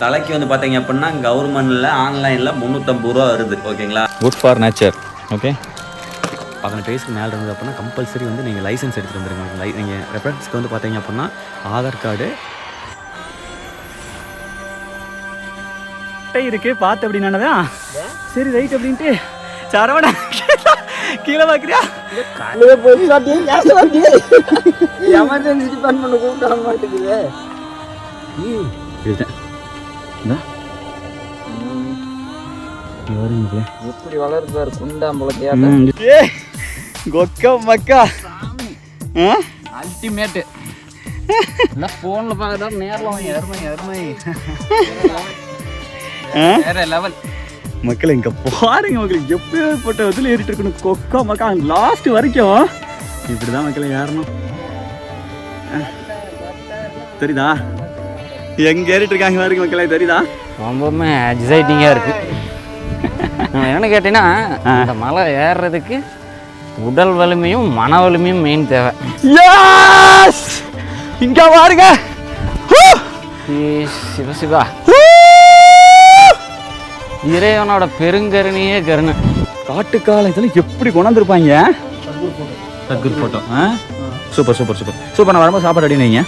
தலைக்கு வந்து பார்த்தீங்க அப்படின்னா கவர்மெண்ட்டில் ஆன்லைனில் 350 ரூபா வருது. ஓகேங்களா? Good for nature. ஓகே, 18 வயசுக்கு மேலே இருந்தது அப்படின்னா கம்பல்சரி வந்து நீங்கள் லைசன்ஸ் எடுத்துகிட்டு வந்துருங்க. நீங்கள் ரெஃபரன்ஸ்க்கு வந்து பார்த்தீங்க அப்படின்னா ஆதார் கார்டு இருக்கு பார்த்து அப்படின்னானதான் சரி ரைட் அப்படின்ட்டு சரவணா கீழே பார்க்குறியா எமர்ஜென்சி டிபார்ட்மெண்ட் கூப்பிட்டு மாட்டேங்குது. எப்படி வளருது குண்டாம்பளத்தையா மக்கா அல்டிமேட்டு. போன்ல பார்க்கறதா நேரில் எருமை வேற லெவல். மக்கள் இங்க பாருங்க மக்கள் எப்பேற்பட்ட இதில் ஏறிட்டு இருக்கணும். கொக்கா மக்கா லாஸ்ட் வரைக்கும் இப்படிதான் மக்களை ஏறணும். தெரியுதா எங்க ஏறிட்டு இருக்காங்க பாருங்க மக்களே, தெரியுதா? ரொம்பவுமே எக்ஸைட்டிங்காக இருக்கு. என்னன்னு கேட்டீங்கன்னா இந்த மலை ஏறுறதுக்கு உடல் வலிமையும் மன வலிமையும் மெயின் தேவை. இங்க பாருங்க சிவசிவா, இறைவனோட பெருங்கருணையே கருணை. காட்டுக்கால இதெல்லாம் எப்படி கொண்டாந்துருப்பாங்க. தக்கூர் photo. Super super super super. நான் வரும்போது சாப்பாடு அடினீங்க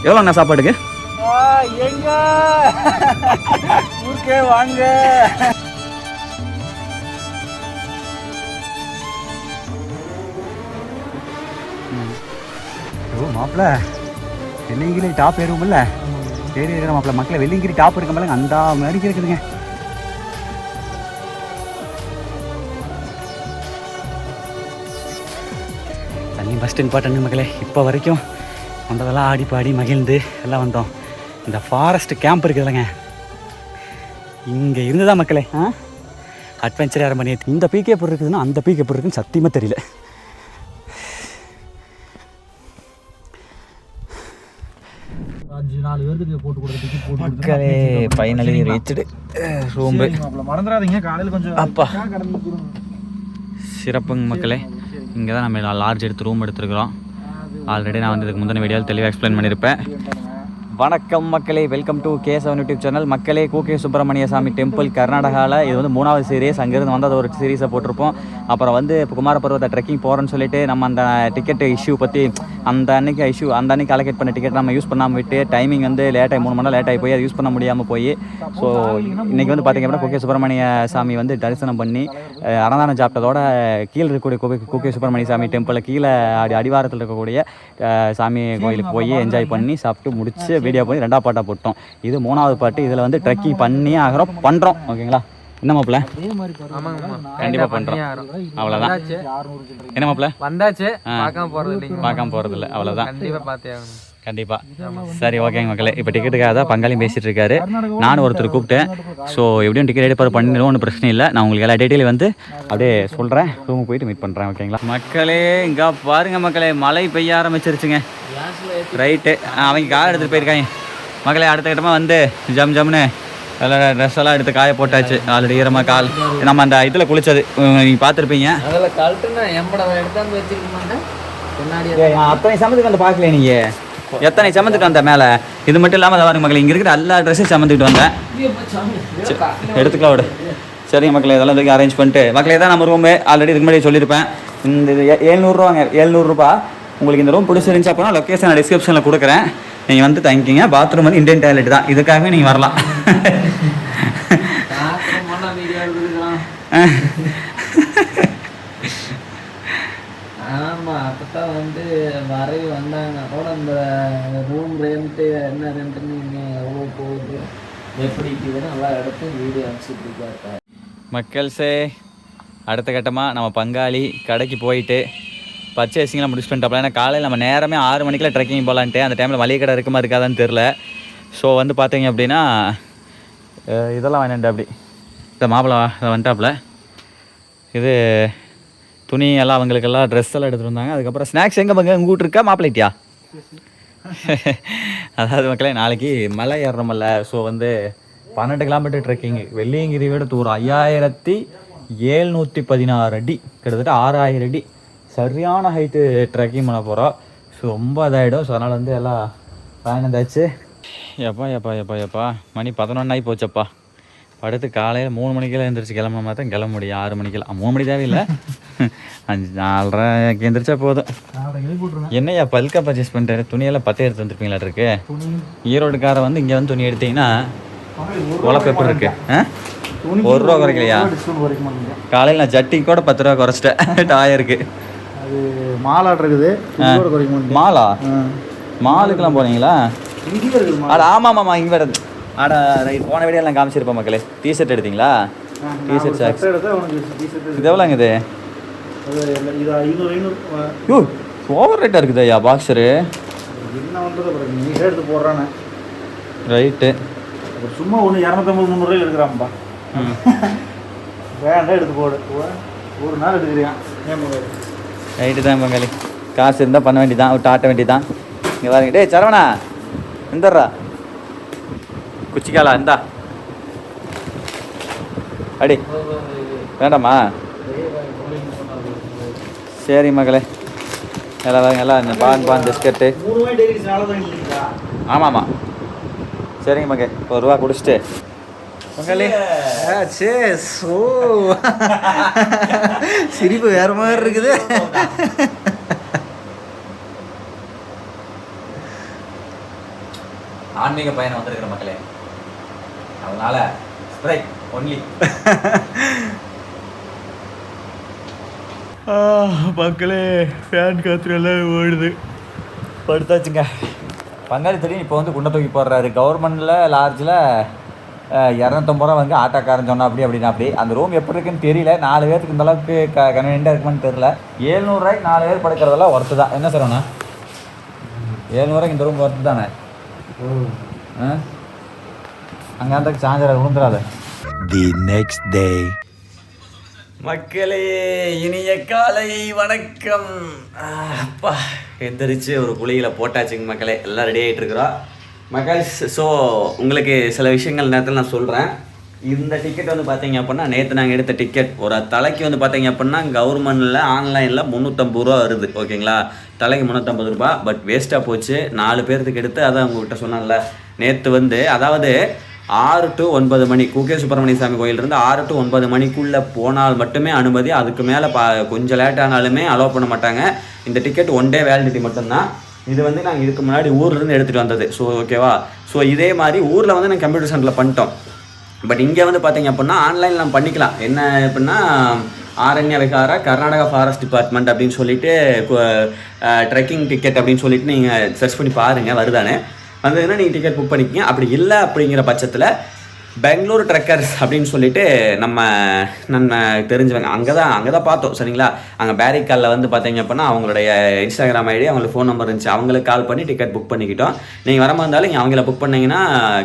எவ்வளோண்ணா சாப்பாடுக்கு? எங்க ஊருக்கே வாங்க. மாப்பிள்ள வெள்ளியங்கிரி டாப் ஏறுவோம்ல, ஏறி இருக்கிற மாப்பிள்ள மக்களை வெள்ளியங்கிரி டாப் இருக்க மாதிரி அந்த மாதிரி இருக்குதுங்க. தண்ணி ஃபஸ்ட் இம்பார்ட்டன்ட் மக்களே. இப்போ வரைக்கும் வந்ததெல்லாம் ஆடி பாடி மகிழ்ந்து எல்லாம் வந்தோம். இந்த ஃபாரஸ்ட் கேம்ப் இருக்குதுல்லங்க, இங்கே இருந்துதான் மக்களே அட்வென்ச்சர் யாரும் பண்ணி. இந்த பீக் எப்படி இருக்குதுன்னா அந்த பீக் எப்படி இருக்குன்னு சத்தியமாக தெரியல. மக்களே ஃபைனலி ரீச்டு ரூம். மறந்துடாதீங்க காலையில் கொஞ்சம் அப்பா சிறப்புங்க மக்களே. இங்கே தான் நம்ம லார்ஜ் எடுத்து ரூம் எடுத்துருக்குறோம். ஆல்ரெடி நான் வந்து இதுக்கு முந்தின வீடியோவில் தெளிவாக எக்ஸ்பிளைன் பண்ணியிருப்பேன். வணக்கம் மக்களே, welcome to K7 YouTube channel. மக்களே, கூகே சுப்பிரமணிய சாமி டெம்பிள் கர்நாடகாவில் இது வந்து 3வது சீரீஸ். அங்கேருந்து வந்து அது ஒரு சீரீஸை போட்டிருப்போம். அப்புறம் வந்து இப்போ குமாரபர்வத்தை ட்ரெக்கிங் போகிறோன்னு சொல்லிட்டு நம்ம அந்த டிக்கெட் இஷ்யூ பற்றி அந்த அன்றைக்கி அலோகேட் பண்ண டிக்கெட் நம்ம யூஸ் பண்ணாமல் விட்டு டைமிங் வந்து லேட்டாகி 3 மணி நேரம் லேட்டாகி போய் அதை யூஸ் பண்ண முடியாமல் போய் ஸோ இன்றைக்கி வந்து பார்த்திங்க அப்படின்னா கூகே சுப்பிரமணிய சாமி வந்து தரிசனம் பண்ணி அன்னதானம் சாப்பிட்டதோட கீழே இருக்கக்கூடிய கூகே சுப்பிரமணிய சாமி டெம்பிளில் கீழே அடிவாரத்தில் இருக்கக்கூடிய சாமி கோயிலுக்கு போய் என்ஜாய் பண்ணி சாப்பிட்டு முடிச்சு வீடியோ பண்ணி 2ஆவது பாட்டாக போட்டோம். இது 3வது பாட்டு. இதில் வந்து ட்ரெக்கிங் பண்ணி பண்ணுறோம். ஓகேங்களா? என்ன மாப்பிள்ள? கண்டிப்பாக பண்ணுறோம். அவ்வளோதான். என்ன மாப்பிள்ள? வந்தாச்சு, பார்க்காம போகிறதில்ல. அவ்வளோதான். கண்டிப்பாக. சரி ஓகேங்க மக்களே, இப்போ டிக்கெட்டுக்காக தான் பங்காளியும் பேசிகிட்டு இருக்காரு. நானும் ஒருத்தர் கூப்பிட்டேன். ஸோ எப்படியும் டிக்கெட் எடுப்பார் பண்ணிடுவோம், ஒன்றும் பிரச்சனை இல்லை. நான் உங்களுக்கு எல்லா டீட்டெயிலும் வந்து அப்படியே சொல்கிறேன். ரூமுக்கு போயிட்டு மீட் பண்ணுறேன். ஓகேங்களா மக்களே? இங்கே பாருங்கள் மக்களே, மழை பெய்ய ஆரம்பிச்சிருச்சுங்க. ரைட்டு, அவங்க கார் எடுத்துகிட்டு போயிருக்காங்க மக்களே. அடுத்த கட்டமாக வந்து ஜம்னு எல்லாம் ட்ரெஸ் எல்லாம் எடுத்து காய போட்டாச்சு. ஆல்ரெடி ஈரமாக கால் நம்ம அந்த இதில் குளித்தது நீங்கள் பார்த்துருப்பீங்க. அத்தனை சமத்துக்கு வந்து பார்க்கல நீங்கள், எத்தனை சமந்துட்டு வந்த மேலே. இது மட்டும் இல்லாமல் அதை பாருங்க மக்களே, இங்கே இருக்கிற எல்லா ட்ரெஸ்ஸும் சமந்துக்கிட்டு வந்தேன். எடுத்துக்கலாம் விடு. சரிங்க மக்களே, இதெல்லாம் இதுக்கு அரேஞ்ச் பண்ணிட்டு மக்களே தான் நம்ம ரூமு ஆல்ரெடி இதுக்கு முன்னாடி சொல்லியிருப்பேன். இந்த 700 700 உங்களுக்கு இந்த ரூம் பிடிச்சிருந்துச்சு அப்படின்னா லொக்கேஷன் நான் டிஸ்கிரிப்ஷனில் கொடுக்குறேன். நீங்கள் வந்து தங்கிக்கிங்க. பாத்ரூம் வந்து இந்தியன் டாய்லெட் தான், இதுக்காகவே நீங்கள் வரலாம். ஆமாம், அப்போதான் வந்து வரைவி வந்தாங்க கூட இந்த ரூம் ரெண்ட்டு என்ன ரெண்ட்டுன்னு எவ்வளோ போகுது எப்படி இருக்குதுன்னு நல்லா எடுத்து வீடியோ அனுப்பிச்சிட்டு இருக்காரு. மக்கள்ஸே, அடுத்த கட்டமாக நம்ம பங்காளி கடைக்கு போயிட்டு பர்ச்சேசிங்லாம் முடிச்சு பண்ணிட்டோம். ஏன்னா காலையில் நம்ம நேரமே 6 மணிக்கெலாம் ட்ரெக்கிங் போகலான்ட்டு அந்த டைமில் மளிகை கடை இருக்குமா இருக்காதான்னு தெரில. ஸோ வந்து பார்த்தீங்க அப்படின்னா இதெல்லாம் வேணாண்டு அப்படி இந்த மாப்பிள்ளை வந்துட்டாப்புல. இது துணி எல்லாம் அவங்களுக்கெல்லாம் ட்ரெஸ் எல்லாம் எடுத்துகிட்டு வந்தாங்க. அதுக்கப்புறம் ஸ்நாக்ஸ் எங்கே பங்க உங்கள் வீட்டு இருக்கா மாப்பிள்ளைட்டியா? அதாவது மக்களே, நாளைக்கு மலை ஏறுறோமல்ல. ஸோ வந்து 12 கிலோமீட்டர் ட்ரெக்கிங். வெள்ளியங்கிரி விட தூரம் 5716 அடி, கிட்டத்தட்ட 6000 அடி. சரியான ஹைட்டு ட்ரெக்கிங் பண்ண போகிறோம். ஸோ ரொம்ப இதாகிடும். ஸோ அதனால் வந்து எல்லாம் பயணந்தாச்சு. எப்பா எப்பா எப்பா எப்பா மணி 11 ஆகி போச்சப்பா. படுத்து காலையில் 3 மணிக்கெல்லாம் எழுந்திரிச்சு கிளம்புன மாதிரி தான் கிளம்ப முடியும். 6 மணிக்கெல்லாம் 3 மணி தேவையில்லை, 4:30 எழுந்திரிச்சா போதும். என்னையா பல்காக பர்ச்சேஸ் பண்ணிட்டாரு? துணியெல்லாம் 10 எடுத்து வந்துருப்பீங்களா இருக்கு? ஈரோடுக்கார வந்து இங்கே வந்து துணி எடுத்தீங்கன்னா உழப்பு எப்படி இருக்கு? 1 ரூபா குறைக்கலையா? காலையில் நான் ஜட்டி கூட 10 ரூபா குறைச்சிட்டேன் டாயருக்கு. அது மாலாட் இருக்குது. மாலா? மாலுக்கெல்லாம் போனீங்களா? அட ஆமாம் ஆமாம் இங்கே வேறு. அட ரைட், போன வீடியோ எல்லாம் காமிச்சிருப்பேன் மக்களே. டிஷர்ட் எடுத்தீங்களா? டிஷர்ட் சாக்ஸ் இது எவ்வளோங்க இது? யூ ஓவர் ரேட்டாக இருக்குது ஐயா பாக்ஸரு. என்ன பண்ணுறது, நீட்டாக எடுத்து போடுறானே. ரைட்டு, சும்மா ஒன்று 250-300 எடுக்கிறான்ப்பா. வேண்டாம் எடுத்து போடு. ஒரு நாள் எடுக்கிறியான். ரைட்டு தான் பங்காளி. காசு இருந்தால் பண்ண வேண்டியதான், விட்டு ஆட்ட வேண்டியதான். இங்கே பாருங்க. டேய் சரவணா இந்தர்றா குச்சிக்காலா இந்தா அடி. வேண்டாமா? சரி மகளே, எல்லாம் வாங்க எல்லாம் இந்த பான் பிஸ்கட்டு. ஆமாம் ஆமாம் சரிங்க மகே, 1 ரூபா குடிச்சிட்டு மகளே. சேஸ். ஓ சிரிப்பு வேற மாதிரி இருக்குது. ஆன்மீக பயணம் வந்திருக்கிற மக்களே, அதனால ஸ்ப்ரைட் ஒன்லி. மக்களே ஃபேன் காற்று எல்லாம் ஓடுது. படுத்தாச்சுங்க. பங்காளி தெரியும் இப்போ வந்து குண்டை தூக்கி போடுறாரு. கவர்மெண்டில் லார்ஜில் 250 ரூபா வந்து ஆட்டோக்காரன் சொன்னா அப்படின்னா அப்படி. அந்த ரூம் எப்படி இருக்குன்னு தெரியல. 4 பேருக்கு இந்த அளவுக்கு கன்வீனியண்டாக இருக்குமான்னு தெரியல. 700 ரூபாய்க்கு 4 பேர் படுக்கிறதெல்லாம் ஒர்த்து தான். என்ன சார் அண்ணா 700 ரூபாய்க்கு இந்த ரூம் ஒர்த்து தானே? அங்கே அந்த சார்ஜர் விழுந்துடாது. The next day. மக்களே இனிய காலை வணக்கம். அப்பா எந்திரிச்சு ஒரு குழியில் போட்டாச்சுங்க மக்களே. எல்லாம் ரெடி ஆகிட்டு இருக்கிறோம் மக்கள். ஸோ உங்களுக்கு சில விஷயங்கள் நேரத்தில் நான் சொல்கிறேன். இந்த டிக்கெட் வந்து பார்த்தீங்க அப்படின்னா நேற்று நாங்கள் எடுத்த டிக்கெட் ஒரு தலைக்கு வந்து பார்த்தீங்க அப்படின்னா கவர்மெண்டில் ஆன்லைனில் 350 ரூபா வருது. ஓகேங்களா, தலைக்கு 350 ரூபா. பட் வேஸ்ட்டாக போச்சு. 4 பேர்த்துக்கு எடுத்து அதான் உங்கள்கிட்ட சொன்னால நேற்று வந்து, அதாவது 6 to 9 மணி குகே சுப்பிரமணிய சாமி கோயிலிருந்து 6 to 9 மணிக்குள்ளே போனால் மட்டுமே அனுமதி. அதுக்கு மேலே கொஞ்சம் லேட் ஆனாலுமே அலோவ் பண்ண மாட்டாங்க. இந்த டிக்கெட் 1 டே வேலிடிட்டி மட்டும்தான். இது வந்து நாங்கள் இதுக்கு முன்னாடி ஊர்லேருந்து எடுத்துகிட்டு வந்தது. ஸோ ஓகேவா. ஸோ இதே மாதிரி ஊரில் வந்து நாங்கள் கம்ப்யூட்டர் சென்டரில் பண்ணிட்டோம். பட் இங்கே வந்து பார்த்தீங்க அப்படின்னா ஆன்லைனில் நம்ம பண்ணிக்கலாம். என்ன அப்படின்னா ஆரண்ய விகாரா கர்நாடகா ஃபாரஸ்ட் டிபார்ட்மெண்ட் அப்படின்னு சொல்லிட்டு ட்ரெக்கிங் டிக்கெட் அப்படின்னு சொல்லிட்டு நீங்கள் சர்ச் பண்ணி பாருங்கள் வருதானே. வந்ததுன்னா நீங்கள் டிக்கெட் புக் பண்ணிக்கங்க. அப்படி இல்லை அப்படிங்கிற பட்சத்தில் பெங்களூர் ட்ரெக்கர்ஸ் அப்படின்னு சொல்லிட்டு நம்ம தெரிஞ்சவங்க அங்கே தான் பார்த்தோம் சரிங்களா. அங்கே பேரிக்காலில் வந்து பார்த்தீங்க அப்படின்னா அவங்களுடைய இன்ஸ்டாகிராம் ஐடி அவங்களுக்கு ஃபோன் நம்பர் இருந்துச்சு. அவங்களுக்கு கால் பண்ணி டிக்கெட் புக் பண்ணிக்கிட்டோம். நீங்கள் வர மாதிரி இருந்தாலும் நீங்கள் அவங்கள புக் பண்ணிங்கன்னா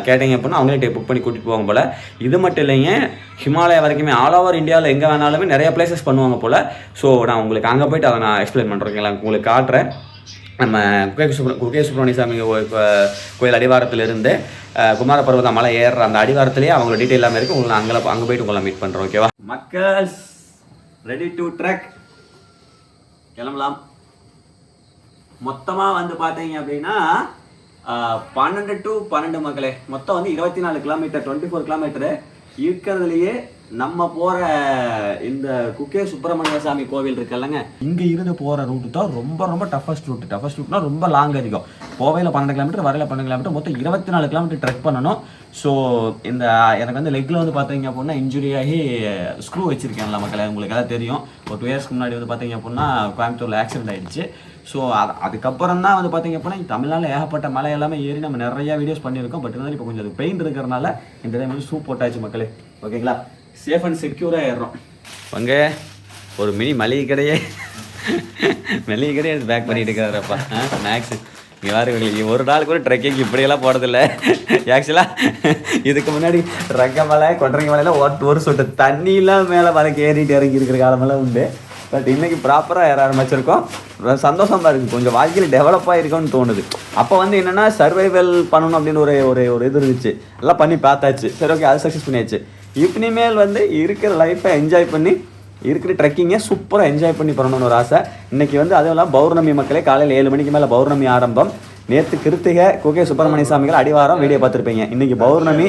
கேட்டிங்க அப்படின்னா அவங்களே புக் பண்ணி கூட்டிகிட்டு போவாங்க போல். இது மட்டும் இல்லைங்க, ஹிமாலயா வரைக்குமே ஆல் ஓவர் இந்தியாவில் எங்கே வேணாலுமே நிறைய பிளேசஸ் பண்ணுவாங்க போல். ஸோ நான் உங்களுக்கு அங்கே போய்ட்டு அதை நான் எக்ஸ்பிளைன் பண்ணுறேன், உங்களுக்கு காட்டுறேன். நம்ம குகே சுப்பிரமணிய சாமி கோயில் அடிவாரத்திலிருந்து குமார பர்வத மலை ஏறுற அந்த அடிவாரத்திலேயே அவங்களோட டீட்டெயில் எல்லாமே இருக்குது. உங்களுக்கு அங்கே போய்ட்டு உங்களை மீட் பண்ணுறோம். ஓகேவா மக்கள்ஸ், ரெடி டு ட்ரெக், கிளம்பலாம். மொத்தமாக வந்து பார்த்தீங்க அப்படின்னா 12 to 12 மக்களே, மொத்தம் வந்து 24 கிலோமீட்டர், 24 கிலோமீட்டரு இருக்கிறதுலையே நம்ம போகிற இந்த குகே சுப்பிரமணிய சாமி கோவில் இருக்குல்லங்க, இங்கே இருந்து போகிற ரூட்டு தான் ரொம்ப டஃபஸ்ட் ரூட்னா ரொம்ப லாங் அதிகம். போவையில் 12 கிலோமீட்டர், வரையில் 12 கிலோமீட்டர், மொத்தம் 24 கிலோமீட்டர் ட்ரெக் பண்ணணும். ஸோ இந்த எனக்கு வந்து லெக்கில் வந்து பார்த்தீங்க அப்படின்னா இன்ஜுரி ஆகி ஸ்க்ரூ வச்சுருக்கேன்ல மக்களே, உங்களுக்கு எல்லாம் தெரியும். ஒரு 2 இயர்ஸ்க்கு முன்னாடி வந்து பார்த்தீங்க அப்படின்னா கோயம்புத்தூரில் ஆக்சிடென்ட் ஆகிடுச்சு. ஸோ அதுக்கப்புறம் தான் வந்து பார்த்தீங்க அப்படின்னா தமிழ்நாட்டில் ஏகப்பட்ட மலை எல்லாமே ஏறி நம்ம நிறையா வீடியோஸ் பண்ணியிருக்கோம். பட் இருந்தாலும் இப்போ கொஞ்சம் அது பெயின் இருக்கிறனால இந்த டைம் வந்து ஷூ போட்டாச்சு மக்களே. ஓகேங்களா, சேஃப் அண்ட் செக்யூராக ஏறுறோம். அங்கே ஒரு மினி மளிகை கடையே எடுத்து பேக் பண்ணிட்டு இருக்கிறாரப்பா மேக்ஸு. இங்கே வேறு ஒரு நாள் கூட ட்ரெக்கிங் இப்படியெல்லாம் போகிறதில்ல. ஆக்சுவலாக இதுக்கு முன்னாடி ரங்க மலை கொட்டரங்க மலையில் ஒரு சொட்டு தண்ணியெலாம் மேலே மலைக்கு ஏறிட்டு இறங்கி இருக்கிற காலமெல்லாம் உண்டு. பட் இன்றைக்கி ப்ராப்பராக ஏற ஆரம்பிச்சிருக்கோம். சந்தோஷமாக இருக்குது, கொஞ்சம் வாழ்க்கையில் டெவலப் ஆகிருக்கும்னு தோணுது. அப்போ வந்து என்னென்னா சர்வைவல் பண்ணணும் அப்படின்னு ஒரு இது இருந்துச்சு. எல்லாம் பண்ணி பார்த்தாச்சு. சரி ஓகே, அது சக்ஸஸ் பண்ணியாச்சு. இனிமேல் வந்து இருக்கிற லைஃப்பை என்ஜாய் பண்ணி இருக்கிற ட்ரெக்கிங்கை சூப்பராக என்ஜாய் பண்ணி பண்ணணும்னு ஒரு ஆசை. இன்றைக்கி வந்து அதுவும் பௌர்ணமி மக்களே, காலையில் 7 மணிக்கு மேலே பௌர்ணமி ஆரம்பம். நேற்று கிருத்திகை குகே சுப்பிரமணிய சாமிகள் அடிவாரம் வீடியோ பார்த்துருப்பீங்க. இன்றைக்கி பௌர்ணமி.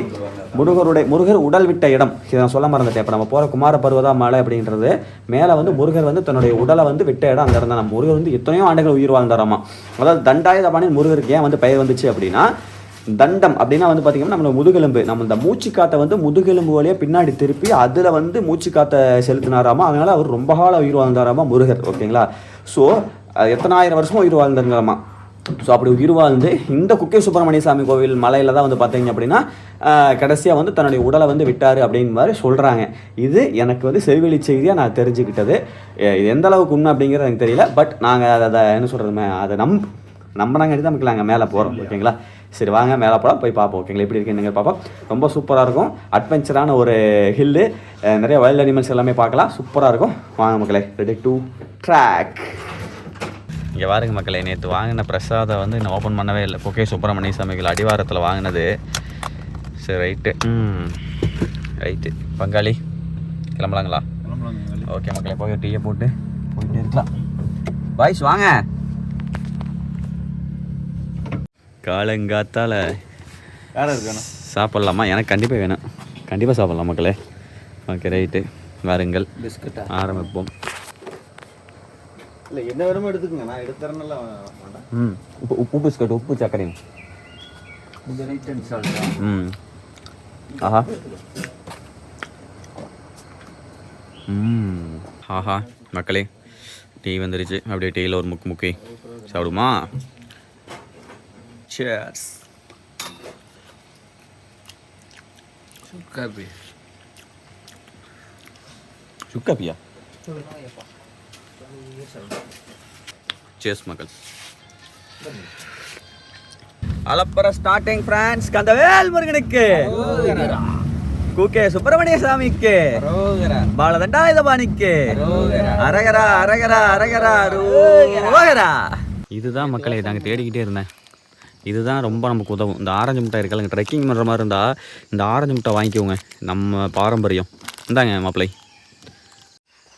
முருகர் உடல் விட்ட இடம் இதை நான் சொல்ல மறந்துட்டேன். இப்போ நம்ம போகிற குமார பருவதா மலை அப்படின்றது மேலே வந்து முருகர் வந்து தன்னுடைய உடலை வந்து விட்ட இடம் அந்த இடம் தான். நம்ம முருகர் வந்து எத்தனையோ ஆண்டுகள் உயிர் வாழ்ந்தாராமா. அதாவது தண்டாயுதபாணின்னு முருகருக்கு ஏன் வந்து பெயர் வந்துச்சு அப்படின்னா, தண்டம் அப்படின்னா வந்து பார்த்திங்கன்னா நம்மளோட முதுகெலும்பு, நம்ம இந்த மூச்சு காற்றை வந்து முதுகெலும்பு வழியாக பின்னாடி திருப்பி அதில் வந்து மூச்சு காற்றை செலுத்தினாராமா. அதனால் அவர் ரொம்ப காலம் உயிர் வாழ்ந்தாராமா முருகர். ஓகேங்களா? ஸோ எத்தனாயிரம் வருஷமும் உயிர் வாழ்ந்தாராமா. ஸோ அப்படி உயிர் வாழ்ந்து இந்த குக்கே சுப்பிரமணிய சாமி கோவில் மலையில் தான் வந்து பார்த்தீங்க அப்படின்னா கடைசியாக வந்து தன்னுடைய உடலை வந்து விட்டார் அப்படிங்கிற மாதிரி சொல்கிறாங்க. இது எனக்கு வந்து செவிவெளி செய்தியாக நான் தெரிஞ்சுக்கிட்டது. இது எந்த அளவுக்கு உண்மை அப்படிங்கிறது எனக்கு தெரியல. பட் நாங்கள் அதை என்ன சொல்கிறதுமே அதை நம்பினாங்க தான் நாங்கள் மேலே போகிறோம். ஓகேங்களா? சரி வாங்க மேலே போகலாம், போய் பார்ப்போம். ஓகேங்களா? எப்படி இருக்குன்னு பார்ப்போம். ரொம்ப சூப்பராக இருக்கும். அட்வென்ச்சரான ஒரு ஹில்லு, நிறைய வைல்ட் அனிமல்ஸ் எல்லாமே பார்க்கலாம். சூப்பராக இருக்கும். வாங்க மக்களே, ரெடி டு ட்ராக். இங்கே பாருங்க மக்களே, நேற்று வாங்கின பிரசாதம் வந்து இன்னும் ஓப்பன் பண்ணவே இல்லை. குகே சுப்பிரமணிய சாமிகள் அடிவாரத்தில் வாங்கினது. சரி ரைட்டு பங்காளி கிளம்பலாங்களா? ஓகே மக்களே, போய் டீயை போட்டு போயிட்டே இருக்கலாம். பாய்ஸ் வாங்க. காலங்காத்தால் யாரும் இருக்கணும் சாப்பிட்லாமா? எனக்கு கண்டிப்பாக வேணும். கண்டிப்பாக சாப்பிட்லாம் மக்களே. ஓகே ரைட்டு, வாருங்கள் பிஸ்கட்டா ஆரம்பிப்போம். இல்லை என்ன வேணுமோ எடுத்துக்கங்க, நான் எடுத்துறேன்ல வேண்டாம். உப்பு பிஸ்கட், உப்பு சர்க்கரையும். இது ரைட் அண்ட் சால்ட்டா? ஆஹா ஆஹா மக்களே, டீ வந்துருச்சு. அப்படியே டீயில் ஒரு முக்கி சாப்பிடுமா? சேர்ஸ். சுக்காப்பியா? சேர்ஸ் மக்கள். அலப்பற ஸ்டார்டிங் ஃப்ரான்ஸ். கந்தவேல் முருகனுக்கு, குகே சுப்பிரமணிய சாமிக்கு, பாலதண்டாயுதபாணிக்கு அரகரா அரகரா அரகரா ரோகரா. இதுதான் மக்களே நாங்கள் தேடிக்கிட்டே இருந்தேன். இதுதான் ரொம்ப நமக்கு உதவும். இந்த ஆரஞ்சு முட்டை இருக்கலங்க, ட்ரெக்கிங் பண்ணுற மாதிரி இருந்தால் இந்த ஆரஞ்சு முட்டை வாங்கிக்கோங்க. நம்ம பாரம்பரியம். இந்தாங்க மாப்பிள்ளை.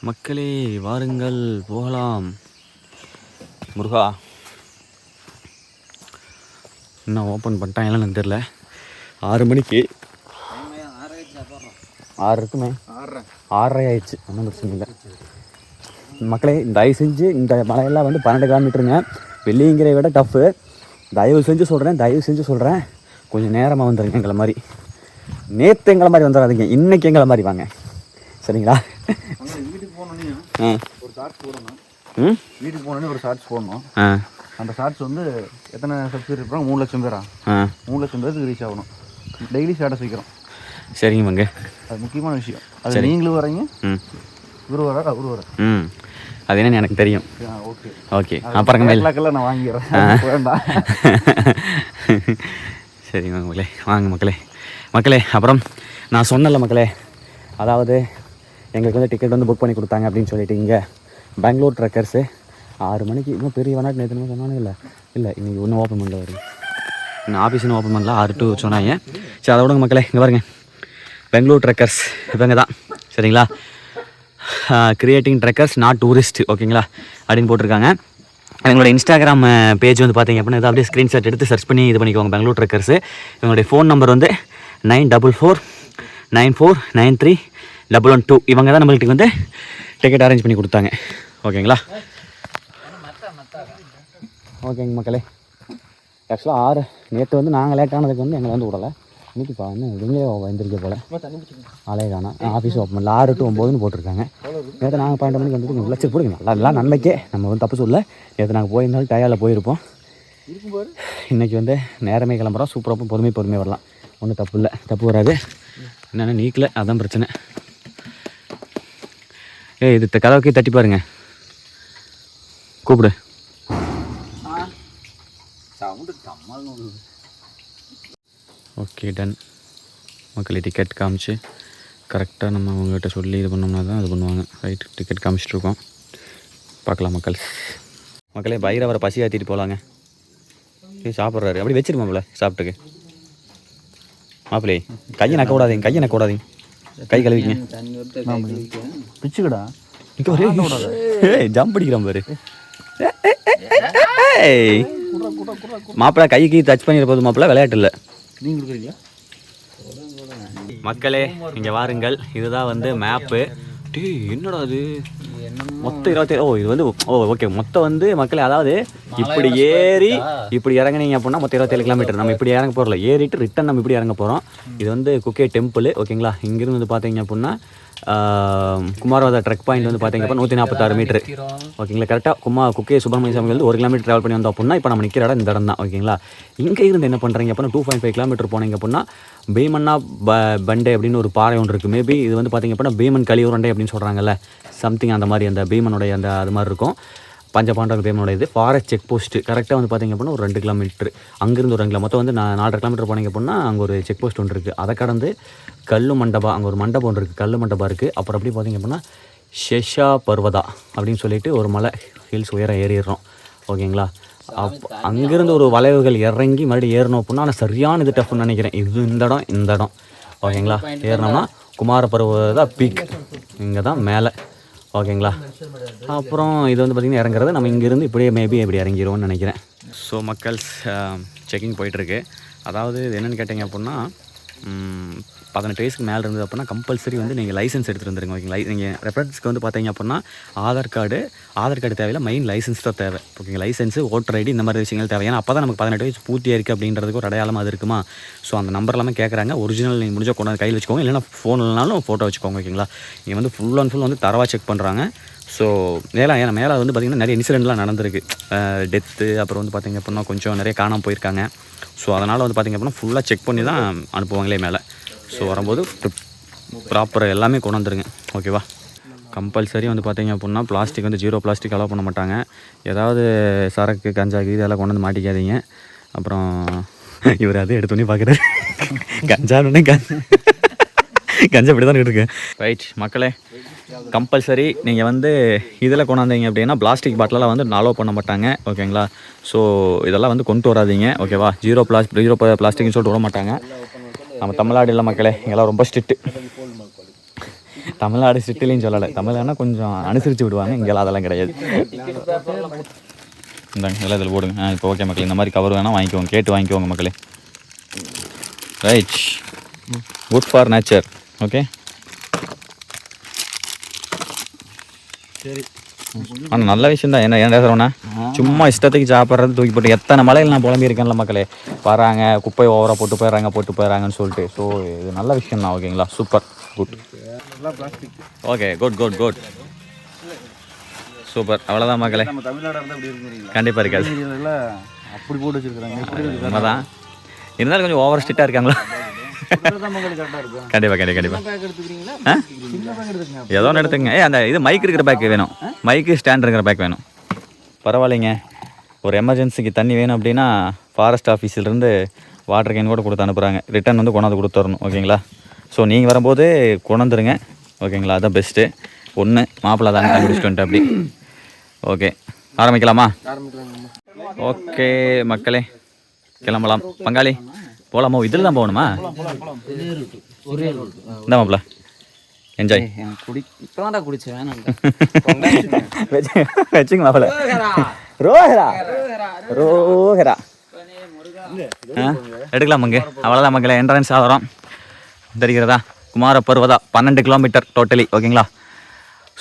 மக்களே வாருங்கள் போகலாம். முருகா இன்னும் ஓப்பன் பண்ணிட்டாங்களான்னு எனக்கு தெரில. 6 மணிக்கு 6 இருக்குமே, 6:30 ஆயிடுச்சு. ஒன்றும் பிரச்சனை இல்லை மக்களே. தயவு செஞ்சு இந்த மலையெல்லாம் வந்து 12 கிலோமீட்டருங்க. வெள்ளிங்கிற விட டஃப்பு. தயவு செஞ்சு சொல்கிறேன், கொஞ்சம் நேரமாக வந்துடுங்க. எங்களை மாதிரி நேற்று எங்களை மாதிரி வந்துடாதீங்க, இன்றைக்கி எங்களை மாதிரி வாங்க. சரிங்களா? வீட்டுக்கு போனோன்னே ஒரு ஷார்ட்ஸ் போடணும். வீட்டுக்கு போனோடனே ஒரு ஷார்ட்ஸ் போடணும். அந்த ஷார்ட்ஸ் வந்து எத்தனை சப்ஸ்கிரைபர் இருப்பாங்க? 3 லட்சம் பேரா? 3 லட்சம் பேருக்கு ரீச் ஆகணும். டெய்லி ஸ்டேட்டஸ் வைக்கிறோம். சரிங்க மங்க, அது முக்கியமான விஷயம். அது நீங்களும் வரீங்க, இவரு வர அவரு வர. அது என்னன்னு எனக்கு தெரியும். ஓகே ஓகே, அப்புறம் நான் வாங்கிடுறேன், வேண்டாம். சரி மக்களே, வாங்க மக்களே. அப்புறம் நான் சொன்னல மக்களே, அதாவது எங்களுக்கு வந்து டிக்கெட் வந்து புக் பண்ணி கொடுத்தாங்க அப்படின்னு சொல்லிட்டு இங்கே பெங்களூர் ட்ரெக்கர்ஸு 6 மணிக்கு. இன்னும் பெரிய வேணாட்டு நேற்று சொன்னானே இல்லை இன்றைக்கி ஒன்றும் ஓப்பன் பண்ணல. வரும் இன்னும் ஆஃபீஸ் இன்னும் ஓப்பன் பண்ணல. 6 to சொன்னாங்க. சரி அதை விடுங்க மக்களே. இங்கே பாருங்க, பெங்களூர் ட்ரெக்கர்ஸ் இவங்க தான். சரிங்களா? Creating trekkers not tourist. ஓகேங்களா அப்படின்னு போட்டிருக்காங்க. எங்களோட இன்ஸ்டாகிராம் பேஜ் வந்து பார்த்தீங்க அப்படின்னா இதை அப்படியே ஸ்க்ரீன்ஷாட் எடுத்து சர்ச் பண்ணி இது பண்ணிக்கோங்க. பெங்களூர் ட்ரெக்கர்ஸு. இவங்களுடைய ஃபோன் நம்பர் வந்து 9449393112. இவங்க தான் நம்மளுக்கு வந்து டிக்கெட் அரேஞ்ச் பண்ணி கொடுத்தாங்க. ஓகேங்களா? ஓகேங்க மக்களே. ஆக்சுவலாக நேற்று வந்து நாங்கள் லேட்டானதுக்கு வந்து எங்களை வந்து விடலை. இன்றைக்கி இன்னும் எதுவுமே வந்துருக்க போல் ஆளே காணோம். ஆஃபீஸ் ஓப்பன் பண்ணல. 6 to 9 போட்டிருக்காங்க. நேற்று நாங்கள் 12 மணிக்கு வந்துட்டு இவ்வளோ சரி போடுங்க. நல்லா நன்மைக்கே நம்ம வந்து தப்பு சொல்ல. நேற்று நாங்கள் போயிருந்தாலும் டயரில் போயிருப்போம். இன்றைக்கி வந்து நேரமே கிளம்புறோம். சூப்பராக பொறுமை வரலாம். ஒன்றும் தப்பு வராது. என்னென்ன நீக்கல, அதுதான் பிரச்சனை. இது கதவுக்கே தட்டி பாருங்க, கூப்பிடு. ஓகே டன் மக்களே. டிக்கெட் காமிச்சு கரெக்டாக நம்ம அவங்ககிட்ட சொல்லி இது பண்ணோம்னா தான் இது பண்ணுவாங்க. ரைட்டு, டிக்கெட் காமிச்சிட்ருக்கோம். பார்க்கலாம் மக்களே. பைரவரை பசி ஆற்றிட்டு போகலாங்க. சாப்பிட்றாரு, அப்படி வச்சிருமாப்பிள்ள சாப்பிட்டுக்கு. மாப்பிள்ளை கையை நக்க விடாதீங்க. கை கழுவிங்க. பிச்சுக்கடா ஜம்ப் அடிக்கிறான் பாரு. மாப்பிள்ளை கைக்கு டச் பண்ணியிருப்பது மாப்பிள்ளை, விளையாட்டு இல்லை. நீங்கள் கொடுக்குறீங்களா? மக்களே இங்கே வாருங்கள், இதுதான் வந்து மேப்பு. டீ என்னடா அது மொத்தம் 27. ஓ இது வந்து ஓகே மொத்தம் வந்து மக்களே, அதாவது இப்படி ஏறி இப்படி இறங்குனீங்க அப்படின்னா மொத்தம் 27 கிலோமீட்டர். நம்ம இப்படி இறங்க போகிறோம்ல, ஏறிட்டு ரிட்டன் நம்ம இப்படி இறங்க போகிறோம். இது வந்து குக்கே டெம்பிள் ஓகேங்களா. இங்கிருந்து வந்து பார்த்தீங்க அப்படின்னா குமாரவாதா ட்ரெக் பாயிண்ட் வந்து பார்த்தீங்க அப்படின்னா 146 மீட்டர் ஓகேங்களா. கரெக்டாக குக்கே சுப்பிரமணிய சாமி வந்து 1 கிலோமீட்டர் ட்ராவல் பண்ணி வந்தோம் அப்படின்னா இப்போ நம்ம நிற்கிற இடம் இந்த இடம் தான் ஓகேங்களா. இங்கே இருந்து என்ன பண்ணுறீங்க அப்படின்னா 2.5 கிலோமீட்டர் போனீங்க அப்படின்னா பீமன்னா பண்டே அப்படின்னு ஒரு பாறை ஒன்று இருக்குது. மேபி இது வந்து பார்த்திங்க அப்படின்னா பீமன் கலியுரண்டை அப்படின்னு சொல்கிறாங்கல்ல, சம்திங் அந்த மாதிரி அந்த பீமனுடைய அந்த அது மாதிரி இருக்கும். பஞ்சபாண்டவ பீமனுடைய இது ஃபாரஸ்ட் செக் போஸ்ட்டு கரெக்டாக வந்து பார்த்திங்க அப்படின்னா ஒரு 2 கிலோமீட்டர், அங்கேருந்து ஒரு 2 மொத்தம் வந்து 4.5 கிலோமீட்டர் போனீங்க அப்படின்னா அங்கே ஒரு செக் போஸ்ட் ஒன்று இருக்குது. அதை கடந்து கல்லு மண்டபம், அங்கே ஒரு மண்டபம் ஒன்று இருக்குது, கல்லு மண்டபம் இருக்குது. அப்புறம் அப்படி பார்த்திங்க அப்படின்னா ஷெஷா பர்வதா அப்படின்னு சொல்லிட்டு ஒரு மலை ஹில்ஸ் உயரம் ஏறிடுறோம் ஓகேங்களா. அங்கேருந்து ஒரு வளைவுகள் இறங்கி மறுபடியும் ஏறணும் அப்படின்னா ஆனால் சரியான இது டஃப்னு நினைக்கிறேன். இது இந்த இடம் ஓகேங்களா. ஏறினோம்னா குமார பர்வதா பீக் இங்கே தான் மேலே ஓகேங்களா. அப்புறம் இது வந்து பார்த்திங்கன்னா இறங்குறது நம்ம இங்கேருந்து இப்படியே மேபி இப்படி இறங்கிடுவோம்னு நினைக்கிறேன். ஸோ மக்கள் செக்கிங் போயிட்டுருக்கு. அதாவது இது என்னென்னு கேட்டிங்க அப்படின்னா 18 வயசுக்கு மேலே இருந்தது அப்படின்னா கம்பல்சரி வந்து நீங்கள் லைசன்ஸ் எடுத்துகிட்டு வந்துருங்க ஓகேங்களா. நீங்கள் ரெஃபரன்ஸ்க்கு வந்து பார்த்தீங்க அப்படின்னா ஆதார் கார்டு தேவையில்லை, மெயின் லைசன்ஸ் தான் தேவை ஓகேங்க. லைசன்ஸு, ஓட்டர் ஐடி இந்த மாதிரி விஷயங்கள் தேவை. ஏன்னா அப்போ தான் நமக்கு 18 வயசு பூர்த்தியாக இருக்குது அப்படின்றதுக்கு ஒரு அடையாளம் அது இருக்குமா. ஸோ அந்த நம்பர் எல்லாமே கேட்குறாங்க. ஒரிஜினல் நீங்கள் முடிஞ்ச கொண்டு கையில் வச்சுக்கோங்க, இல்லைனா ஃபோன் இல்லைனாலும் ஃபோட்டோ வச்சுக்கோங்க ஓகேங்களா. இங்கே வந்து ஃபுல் அண்ட் ஃபுல் வந்து தரவாக செக் பண்ணுறாங்க. ஸோ ஏன்னா மேலே வந்து பார்த்திங்கன்னா நிறைய இன்சிடெண்ட்லாம் நடந்திருக்கு, டெத்து, அப்புறம் வந்து பார்த்திங்க அப்படின்னா கொஞ்சம் நிறைய காணாமல் போயிருக்காங்க. ஸோ அதனால் வந்து பார்த்திங்க அப்படின்னா ஃபுல்லாக செக் பண்ணி தான் அனுப்புவாங்களே மேலே. ஸோ வரும்போது ப்ராப்பர் எல்லாமே கொண்டு வந்துருங்க ஓகேவா. கம்பல்சரி வந்து பார்த்தீங்க அப்படின்னா பிளாஸ்டிக் வந்து 0 பிளாஸ்டிக் அலோவ் பண்ண மாட்டாங்க. ஏதாவது சரக்கு கஞ்சா இதெல்லாம் கொண்டு வந்து மாட்டிக்காதீங்க. அப்புறம் இவர் அது எடுத்தோன்னே பார்க்குறாரு கஞ்சானே கஞ்சா இப்படி தான் இருக்கு. ரைட் மக்களே, கம்பல்சரி நீங்கள் வந்து இதில் கொண்டாந்தீங்க அப்படின்னா பிளாஸ்டிக் பாட்டிலெலாம் வந்து அலோவ் பண்ண மாட்டாங்க ஓகேங்களா. ஸோ இதெல்லாம் வந்து கொண்டு வராதிங்க ஓகேவா. 0 பிளாஸ்டிக்னு சொல்லிட்டு விட மாட்டாங்க. நம்ம தமிழ்நாடு இல்லை மக்களே, இங்கெல்லாம் ரொம்ப ஸ்ட்ரிக்ட்டு. தமிழ்நாடு ஸ்ட்ரிக்ட்லையும் சொல்லலை, தமிழ்னா கொஞ்சம் அனுசரித்து விடுவாங்க, இங்கெல்லாம் அதெல்லாம் கிடையாது. இந்தாங்க எல்லாம் இதில் போடுங்க. இப்போ ஓகே மக்களே, இந்த மாதிரி கவர் வேணால் வாங்கிக்கோங்க, கேட்டு வாங்கிக்கோங்க மக்களே. Right, good for nature okay. சரி, ஆனால் நல்ல விஷயம் தான். என்ன சொல்கிறோன்னா சும்மா இஷ்டத்துக்கு சாப்பிட்றது தூக்கி போட்டு எத்தனை மலையில் நான் புலம்பியிருக்கேன்ல மக்களே. வராங்க குப்பை ஓவராக போட்டு போயிடுறாங்கன்னு சொல்லிட்டு. ஸோ இது நல்ல விஷயம் தான் ஓகேங்களா. Super, good, okay, good super. அவ்வளோதான் மக்களே. நம்ம தமிழ்நாடு இருந்தால் அப்படி இருக்குறீங்களா? கண்டிப்பாக இருக்காது, அப்படி போட்டு வச்சுருக்காங்க. உண்மைதான், இருந்தாலும் கொஞ்சம் ஓவர் ஸ்ட்ரிக்டாக இருக்காங்களா. கண்டிப்பாக ஏதோ ஒன்று எடுத்துங்க. அந்த இது மைக் இருக்கிற பேக் வேணும், மைக்கு ஸ்டாண்ட் இருக்கிற பேக் வேணும். பரவாயில்லைங்க, ஒரு எமர்ஜென்சிக்கு தண்ணி வேணும் அப்படின்னா ஃபாரஸ்ட் ஆஃபீஸிலேருந்து வாட்டர் கேன் கூட கொடுத்து அனுப்புகிறாங்க. ரிட்டன் வந்து கொண்டாந்து கொடுத்துடணும் ஓகேங்களா. ஸோ நீங்கள் வரும்போது கொண்டாந்துருங்க ஓகேங்களா, அதுதான் பெஸ்ட்டு. ஒன்று மாப்பிள்ளை தானே கண்டுபிடிச்சிட்டு வந்துட்டு அப்படி. ஓகே, ஆரம்பிக்கலாமா? ஓகே மக்களே, கிளம்பலாம். பங்காளி போகலாமா? இதில் தான் போகணுமா? இந்த மாப்பிள்ள என்ஜாய். இப்போதான்டா குடிச்சேன் வச்சுங்க மாப்பிள்ள. ரோஹரா எடுக்கலாம் மங்க. அவ்வளோதான் மக்களே, என்ட்ரன்ஸ் ஆகிறோம் தெரிகிறதா. குமார பர்வதா 12 கிலோமீட்டர் டோட்டலி ஓகேங்களா.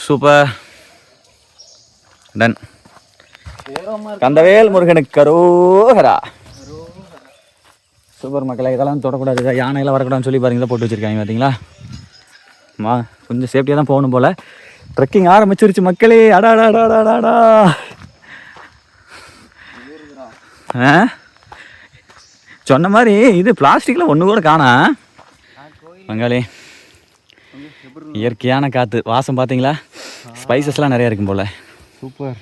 Super, done. கந்தவேல் முருகனுக்கு கரோஹரா. சூப்பர் மக்களே, இதெல்லாம் தொடக்கூடாது, யானையெல்லாம் வரக்கூடாதுன்னு சொல்லி பாருங்க போட்டு வச்சுருக்காங்க பார்த்தீங்களா. கொஞ்சம் சேஃப்டியாக தான் போகணும் போல். ட்ரெக்கிங் ஆரம்பிச்சிருச்சு மக்களே. அடாடாடாடாடா. சொன்ன மாதிரி இது பிளாஸ்டிக்கில் ஒன்று கூட காணா பங்காளி. இயற்கையான காற்று வாசம் பார்த்தீங்களா. ஸ்பைசஸ்லாம் நிறையா இருக்கும் போல். சூப்பர்.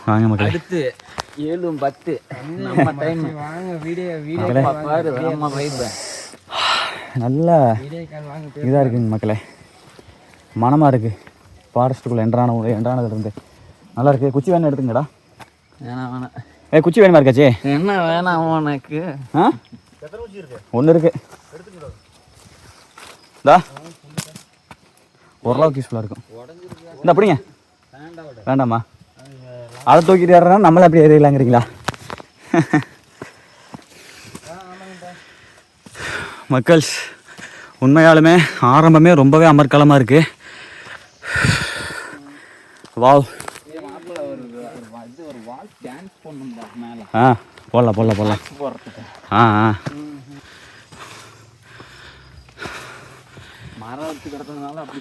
வாங்க மக்களே, அடுத்து 7:10 நம்ம டைம். வாங்க வீடியோ பாரு. நம்ம வைப் நல்லா இதாக இருக்குங்க மக்களே, மனமாக இருக்குது. ஃபாரஸ்ட்டுக்குள்ளே என்ட்ரானதுலேருந்து நல்லா இருக்குது. குச்சி வேணும் எடுத்துங்கடா. வேணாம். குச்சி வேணுமா இருக்காச்சே? என்ன வேணாம் உனக்கு? ஒன்று இருக்கு, இதா ஓரளவுக்கு யூஸ்ஃபுல்லாக இருக்கும். இந்த அப்படிங்க வேண்டாமா? அதை தூக்கிட்டு ஏறனா நம்மள அப்படி ஏறிடலாங்கிறீங்களா? மக்கள்ஸ் உண்மையாலுமே ஆரம்பமே ரொம்பவே அமர்க்கலமாக இருக்குது. வாவ். ஆ போடலாம். மரம் கிடந்ததுனால அப்படி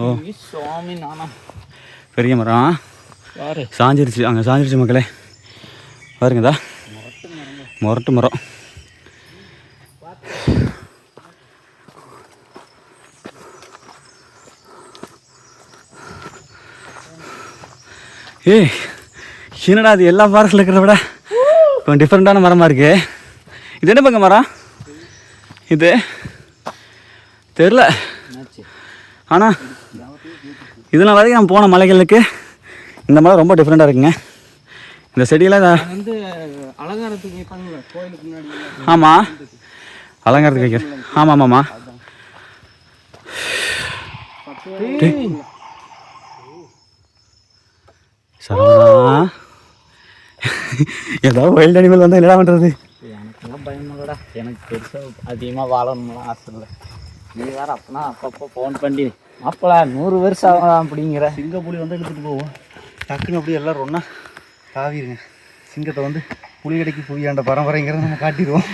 ஓ சுவாமி நானா பெரிய மரம் சாஞ்சிருச்சு. அங்கே சாஞ்சிருச்சு மக்களே, பாருங்கதா முரட்டு மரம். ஏய் என்னடா அது எல்லா ஃபாரஸ்ட்டில் இருக்கிறத விட கொஞ்சம் டிஃப்ரெண்ட்டான மரமாக இருக்கு. இது என்ன பங்க மரம்? இது தெரில. ஆனால் இதெல்லாம் வரைக்கும் நான் போன மலைகளுக்கு இந்த மலை ரொம்ப டிஃப்ரெண்ட்டாக இருக்குங்க. இந்த செடியெல்லாம் வந்து அலங்காரத்துக்கு வைப்பாங்கல்ல கோயிலுக்கு முன்னாடி. ஆமாம், அலங்காரத்துக்கு வைக்கிறேன். ஆமாம். சரவணா, ஏதாவது வைல்ட் அனிமல் வந்தால் என்னடா பண்ணுறது? எனக்குலாம் பயமாடா. எனக்கு பெருசாக அதிகமாக வாழணும்லாம் ஆசை இல்லை. நீ வேறு அப்பனா அப்பப்போ ஃபோன் பண்ணி அப்போலா 100 வருஷம் ஆகலாம் அப்படிங்கிற. சிங்கப்புலி வந்து எடுத்துகிட்டு போவோம், டக்குன்னு அப்படியே எல்லோரும் ஒன்றா தாவிடுங்க. சிங்கத்தை வந்து புலி கடைக்கு புவியாண்ட பரம்பரைங்கிறத நம்ம காட்டிடுவோம்.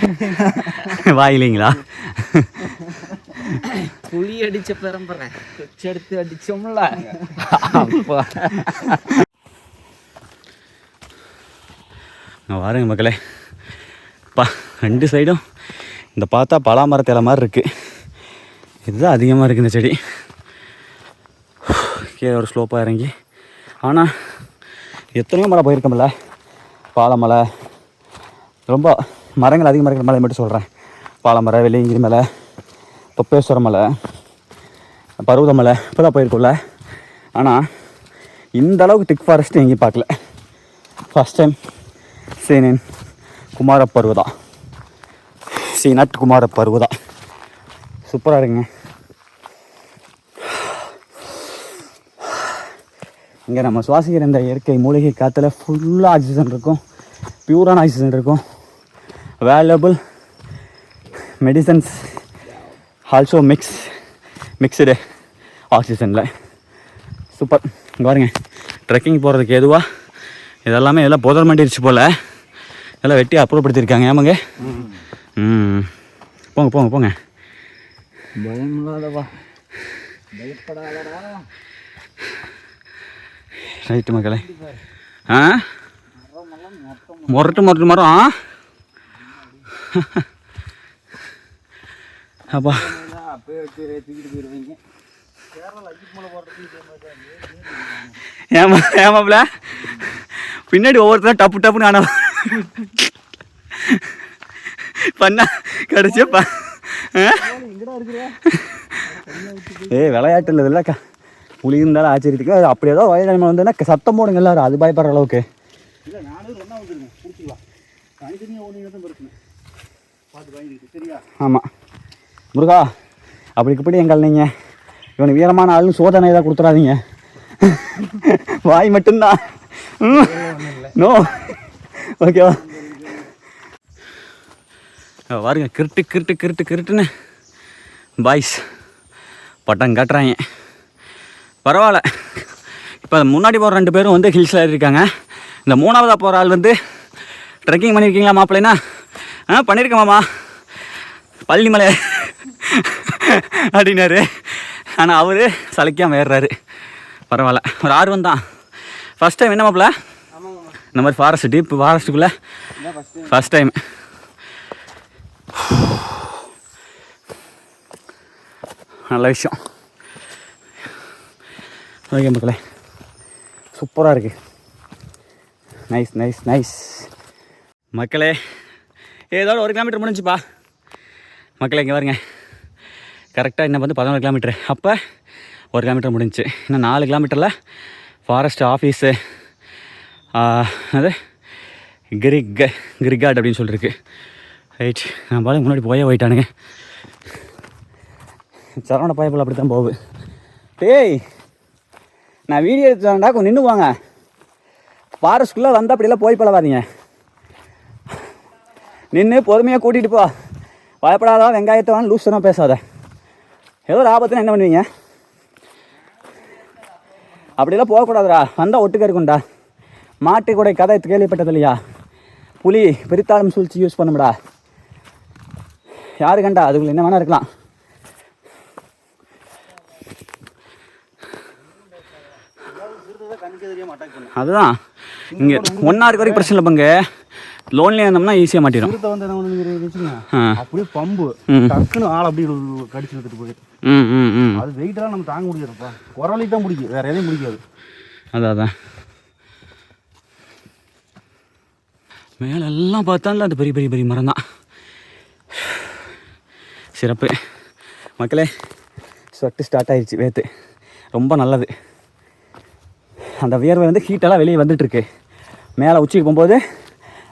வாயிலிங்களா? புளி அடித்த பரம்பரை குச்சி எடுத்து அடித்தோம்ல அப்போ. வாருங்க மக்களே, ரெண்டு சைடும் இந்த பார்த்தா பலாமரத்து இலை மாதிரி இருக்குது. இதுதான் அதிகமாக இருக்குது இந்த செடி. கீழே ஒரு ஸ்லோப்பாக இறங்கி, ஆனால் எத்தனையோ மலை போயிருக்கோம்ல, பாலமலை, ரொம்ப மரங்கள் அதிகமாக இருக்கிற மலை மட்டும் சொல்கிறேன். பாலமலை, வெள்ளியங்கிரி மலை, தொப்பேஸ்வர மலை, பருவதமலை இப்போ தான் போயிருக்கோம்ல. ஆனால் இந்த அளவுக்கு திக் ஃபாரஸ்ட்டு எங்கேயும் பார்க்கல. ஃபஸ்ட் டைம் சீனின் குமார பருவதா, சீனட் குமார பருவதா சூப்பராக இருக்குங்க. இங்கே நம்ம சுவாசிக்கிற இந்த இயற்கை மூலிகை காற்றுல ஃபுல்லாக ஆக்சிஜன் இருக்கும், பியூரான ஆக்சிஜன் இருக்கும். வேல்யூபிள் மெடிசன்ஸ் ஆல்சோ மிக்சடு ஆக்சிஜனில். சூப்பர். இங்கே பாருங்க, ட்ரெக்கிங் போகிறதுக்கு எதுவாக இதெல்லாமே எல்லாம் புதர் மாட்டிருச்சு போல், எல்லாம் வெட்டி அப்புறப்படுத்தியிருக்காங்க. ஏமாங்க. போங்க. பயமில்லாதவா, பயப்படாதடா. ரைட்டு மக்களே. முரட்டு மரம். அப்பா ஏமாப்ல பின்னாடி ஒவ்வொருத்தரும் டப்புன்னு ஆனா பண்ணா கடைசியப்பா. விளையாட்டு இல்லைக்கா, புளி இருந்தாலும் ஆச்சரியத்துக்கு. அது அப்படி ஏதோ வயது அனிமல் வந்ததுன்னா சத்தம் போடுங்க எல்லாரும், அது பயப்படுற அளவுக்கு. ஆமாம் முருகா, அப்படி எங்கள் நீங்கள் இவனுக்கு வீரமான ஆளுன்னு சோதனை ஏதாவது கொடுத்துடாதீங்க. வாய் மட்டும்தான். நோ ஓகேவா? பாருங்க, கிருட்டுன்னு பாய்ஸ் பட்டம் காட்டுறாங்க. பரவாயில்ல. இப்போ முன்னாடி போகிற 2 பேரும் வந்து ஹில்ஸில் ஏறியிருக்காங்க. இந்த 3ஆவதாக போகிற ஆள் வந்து ட்ரெக்கிங் பண்ணியிருக்கீங்களா மாப்பிள்ளைனா? பண்ணியிருக்கேன் மாமா, பள்ளிமலை அப்படின்னாரு. ஆனால் அவர் சளைக்காமல் ஏறுறாரு. பரவாயில்ல, ஒரு ஆர்வம் தான். ஃபஸ்ட் டைம் என்ன மாப்பிள்ள இந்த மாதிரி டீப் ஃபாரஸ்ட்டுக்குள்ளே? First time. நல்ல விஷயம். ஓகே மக்களே, சூப்பராக இருக்குது. நைஸ் மக்களே. ஏதோ 1 கிலோமீட்டர் முடிஞ்சுப்பா மக்களே. இங்கே பாருங்க, கரெக்டாக இன்னும் வந்து 11 கிலோமீட்டரு. அப்போ 1 கிலோமீட்டர் முடிஞ்சிச்சு. இன்னும் 4 கிலோமீட்டரில் ஃபாரஸ்ட் ஆஃபீஸு, அது கிரிகார்டு அப்படின்னு சொல்லியிருக்கு. ரைட், நான் பாருங்க முன்னாடி போயிட்டானுங்க. சரவண பாயப்பில் அப்படி தான் போகுது. டேய், நான் வீடியோ எடுத்துட்டா கொஞ்சம் நின்று வாங்க. ஃபாரஸ்ட்குள்ளே வந்து அப்படிலாம் போய் பழவாதீங்க. நின்று பொறுமையாக கூட்டிகிட்டு போ. பயப்படாதா, வெங்காயத்தை வாங்க லூசனாக பேசாத. ஏதோ ஒரு ஆபத்துன்னு என்ன பண்ணுவீங்க? அப்படிலாம் போகக்கூடாதுடா. வந்தால் ஒட்டுக்க இருக்கும்டா. மாட்டு கூட கதை கேள்விப்பட்டது இல்லையா? புலி பெரித்தாளும் சூழ்ச்சி யூஸ் பண்ணும்டா. யாரு கண்டா அதுக்குள்ள என்ன வேணா இருக்கலாம். அதுதான் இங்கே ஒன்றா இருக்க வரைக்கும் பிரச்சனை இல்லை பங்கு. லோன்லேயே இருந்தோம்னா ஈஸியாக மாட்டிடும். அப்படியே பம்பு டக்குன்னு ஆள் அப்படி கடிச்சு எடுத்துட்டு போயிட்டு அது வெயிட்டெல்லாம் நம்ம தாங்க முடியாதுப்பா. குரவழி தான் பிடிக்கும், வேற எதையும் பிடிக்காது. அதான் மேலெல்லாம் பார்த்தாலும் அது பெரிய பெரிய பெரிய மரம் தான். சிறப்பு மக்களே. ஸ்வெட்டு ஸ்டார்ட் ஆகிடுச்சு, வேத்து ரொம்ப நல்லது. அந்த வியர்வை வந்து ஹீட்டெல்லாம் வெளியே வந்துட்டுருக்கு. மேலே உச்சிக்கு போகும்போது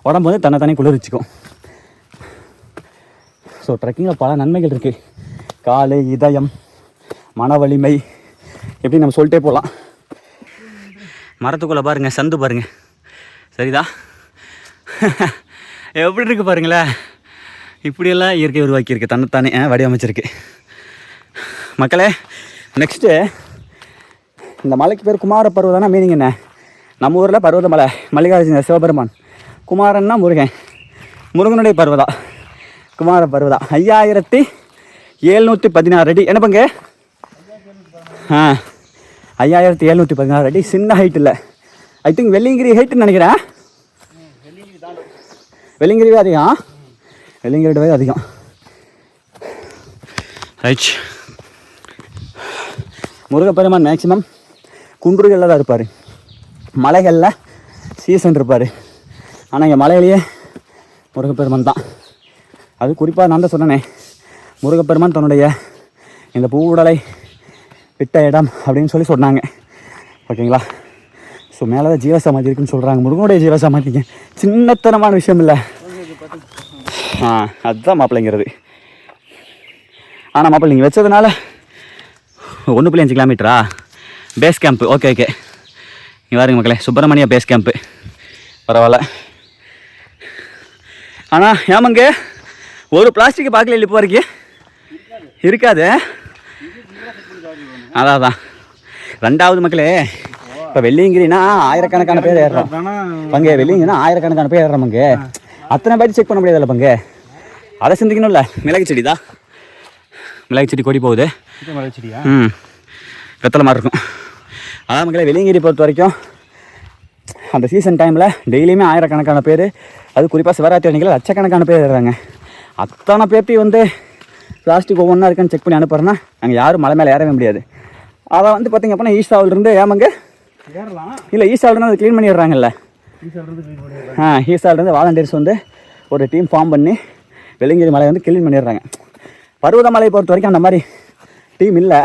உடம்பு வந்து தன்னை குளிர்ச்சிக்கும். ஸோ ட்ரெக்கிங்கில் பல நன்மைகள் இருக்குது. கால், இதயம், மன வலிமை, எப்படி நம்ம சொல்லிட்டே போகலாம். மரத்துக்குள்ளே பாருங்கள், சந்து பாருங்கள், சரிதா? எப்படி இருக்குது பாருங்களேன். இப்படியெல்லாம் இயற்கை உருவாக்கியிருக்கு, தன்னைத்தானே வடிவமைச்சிருக்கு. மக்களே, நெக்ஸ்ட்டு இந்த மலைக்கு பேர் குமார பருவதானா மீனிங் என்ன? நம்ம ஊரில் பருவதமலை, மல்லிகார்ஜுன சிவபெருமான். குமாரன்னா முருகன், முருகனுடைய பருவதா குமார பருவதா. 5716 அடி. என்ன பங்கு? 5716 அடி. சின்ன ஹைட் இல்லை. ஐ திங்க் வெள்ளிங்கிரி ஹைட்டுன்னு நினைக்கிறேன். வெள்ளிங்கிரிவே அதிகம், வெள்ளிங்கிரியோடவே அதிகம். ரைட். முருகப்பெருமான் மேக்சிமம் குன்றுகளில் தான் இருப்பார், மலைகளில் சீசன் இருப்பார். ஆனால் இங்கே மலையிலேயே முருகப்பெருமான் தான். அது குறிப்பாக நான் தான் சொன்னேனே, முருகப்பெருமான் தன்னுடைய இந்த பூவுடலை விட்ட இடம் அப்படின்னு சொல்லி சொன்னாங்க. ஓகேங்களா? ஸோ மேலே தான் ஜீவசமாதி இருக்குன்னு சொல்கிறாங்க. முருகனுடைய ஜீவசமாதிங்க சின்னத்தனமான விஷயம் இல்லை. அதுதான் மாப்பிள்ளைங்கிறது. ஆனால் மாப்பிள்ளை நீங்கள் வச்சதுனால 1.5 கிலோமீட்டரா பேஸ் கேம்ப்பு? Okay okay. இங்கே பாருங்க மக்களே, சுப்பிரமணியா பேஸ் கேம்ப்பு. பரவாயில்ல. ஆனால் ஏமாங்க ஒரு பிளாஸ்டிக் பாக்கில் இல்லை போகிறீங்க இருக்காது. அதான் ரெண்டாவது மக்களே, இப்போ வெள்ளியங்கிரினா ஆயிரக்கணக்கான பேர் ஏறுறோம் பங்கு. வெள்ளியங்கிரினா ஆயிரக்கணக்கான பேர் ஏறுறோம் பங்கு. அத்தனை பேர் செக் பண்ண முடியாதுல்ல பங்கு. அதை சிந்திக்கணும்ல. மிளகு செடி தான், மிளகு செடி கொடி போகுது. மிளகு செடியா? வெத்தலை மாதிரி இருக்கும். அதான் மக்களே, வெள்ளியங்கிரி பொறுத்த வரைக்கும் அந்த சீசன் டைமில் டெய்லியுமே ஆயிரக்கணக்கான பேர், அது குறிப்பாக சிவராத்திரி அன்றைக்கி லட்சக்கணக்கான பேர் ஏறுறாங்க. அத்தனை பேர்த்தையும் வந்து பிளாஸ்டிக் ஒவ்வொன்றா இருக்குன்னு செக் பண்ணி அனுப்புகிறேன்னா அங்கே யாரும் மலை மேலே ஏறவே முடியாது. அதை வந்து பார்த்திங்க அப்படின்னா ஈஸ்டாவிலிருந்து ஏமாங்க ஏறலாம் இல்லை, ஈஸ்டாவிலிருந்து அதை க்ளீன் பண்ணிடுறாங்கல்ல. ஈஸ்டாவிலிருந்து வாலண்டியர்ஸ் வந்து ஒரு டீம் ஃபார்ம் பண்ணி வெள்ளியங்கிரி மலையை வந்து க்ளீன் பண்ணிடுறாங்க. பருவதமலையை பொறுத்த வரைக்கும் அந்த மாதிரி டீம் இல்லை.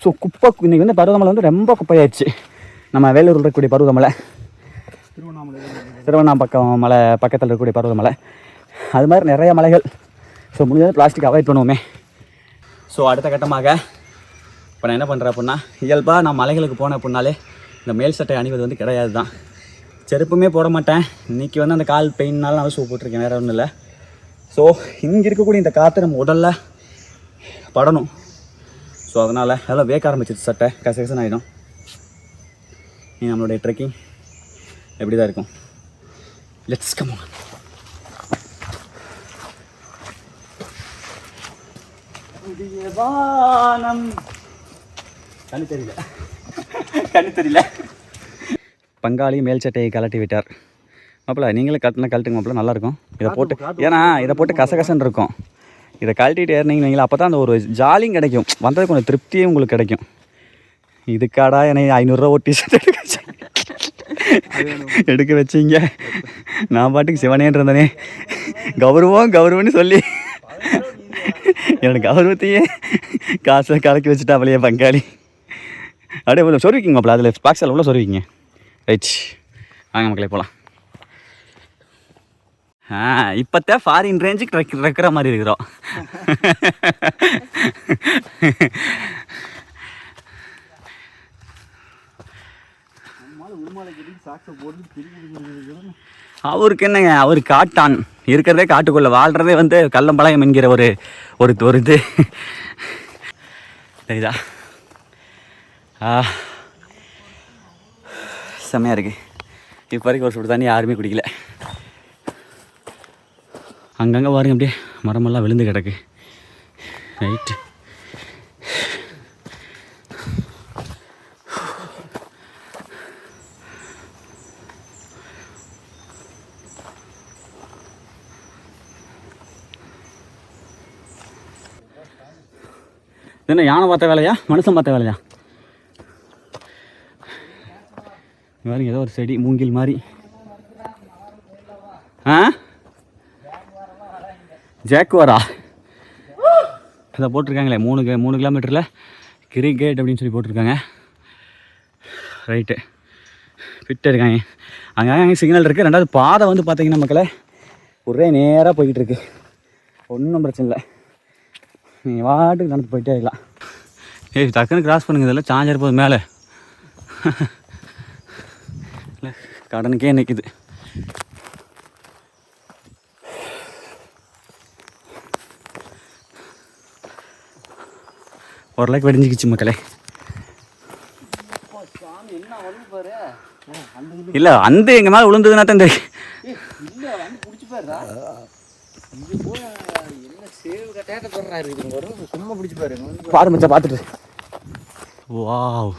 ஸோ குப்பை இன்றைக்கி வந்து பருவதமலை வந்து ரொம்ப குப்பையாயிடுச்சு. நம்ம வேலூரில் இருக்கக்கூடிய பருவதமலை, திருவண்ணாமலை பக்கம் மலை பக்கத்தில் இருக்கக்கூடிய பருவதமலை, அது மாதிரி நிறைய மலைகள். ஸோ முடிஞ்சது பிளாஸ்டிக் அவாய்ட் பண்ணுவோமே. ஸோ அடுத்த கட்டமாக இப்போ நான் என்ன பண்ணுறேன் அப்படின்னா, இயல்பாக நான் மலைகளுக்கு போனேன் அப்படின்னாலே இந்த மேல் சட்டை அணிவது வந்து கிடையாது தான். செருப்புமே போட மாட்டேன். இன்றைக்கி வந்து அந்த கால் பெயின்னால நான் ஷூ போட்டிருக்கேன், வேறு ஒன்றும் இல்லை. ஸோ இங்கே இருக்கக்கூடிய இந்த காற்று நம்ம உடலில் படணும். ஸோ அதனால் அதெல்லாம் வேக்க ஆரம்பிச்சிருச்சு, சட்டை கசகசன்னு ஆகிடும். நீ நம்மளுடைய ட்ரெக்கிங் எப்படி தான் இருக்கும். Let's come on. வானம் கண்ணு தெரியல, கண்ணு தெரியல. பங்காளி மேல் சட்டையை கலட்டி விட்டார். மாப்பிள்ள நீங்களே கழட்டுங்க மாப்பிள்ள, நல்லாயிருக்கும். இதை போட்டு, ஏன்னா இதை போட்டு கசகசன்னு இருக்கும். இதை கழட்டிட்டு ஏறினீங்க அப்போ தான் அந்த ஒரு ஜாலியும் கிடைக்கும், வந்தது கொஞ்சம் திருப்தியும் உங்களுக்கு கிடைக்கும். இதுக்காடா எனக்கு 500 ரூபா ஓட்டி எடுக்க வச்சிங்க. நான் பாட்டுக்கு சிவனேன்னு இருந்தனே, கௌரவம்னு சொல்லி என்னோட கௌரவத்தையே காசை கலக்கி வச்சுட்டா அவளையே பங்காளி. அப்படியே உள்ள சொருவிக்கிங்க மாப்பிள்ள, அதில் ஸ்பாக்ஸில் உள்ள சொருவிக்கிங்க. ரைட், வாங்க மக்களே போகலாம். இப்போத்தான் ஃபாரின் ரேஞ்சுக்கு இருக்கிற மாதிரி இருக்கிறோம். அவருக்கு என்னங்க, அவர் காட்டான், இருக்கிறதே காட்டுக்குள்ளே, வாழ்கிறதே வந்து கள்ளம்பழயம் என்கிற ஒரு ஒரு ஒரு இது சரிதா. செம்மையாக இருக்குது. இப்போ வரைக்கும் ஒரு சுடு தண்ணி யாருமே குடிக்கல. அங்கங்கே பாருங்க அப்படியே மரமெல்லாம் விழுந்து கிடக்கு. ரைட்டு. என்ன யானை பார்த்த வேலையா மனுஷன் பார்த்த வேலையா? பாருங்க ஏதோ ஒரு செடி மூங்கில் மாதிரி. ஜாக்குவாரா இதை போட்டிருக்காங்களே 3 கிலோமீட்டரில் கிரிகேட் அப்படின்னு சொல்லி போட்டிருக்காங்க. ரைட்டு ஃபிட்டாக இருக்காங்க. அங்கே சிக்னல் இருக்குது. ரெண்டாவது பாதை வந்து பார்த்தீங்கன்னா மக்களே ஒரே நேராக போய்கிட்டு இருக்கு. ஒன்றும் பிரச்சனை இல்லை, நீங்கள் வாட்டுக்கு நடந்து போயிட்டே இருக்கலாம். ஏய் டக்குன்னு கிராஸ் பண்ணுங்க. இதெல்லாம் சார்ஜர் போது மேலே இல்லை கடனுக்கே நிற்கிது. ஓரளவுக்கு வெடிஞ்சிக்கிச்சு மக்களே. இல்லை அந்த எங்கள் மேலே விழுந்ததுன்னா தான் தெரியும். பாரு மச்சா பார்த்துட்டு. வாவ்,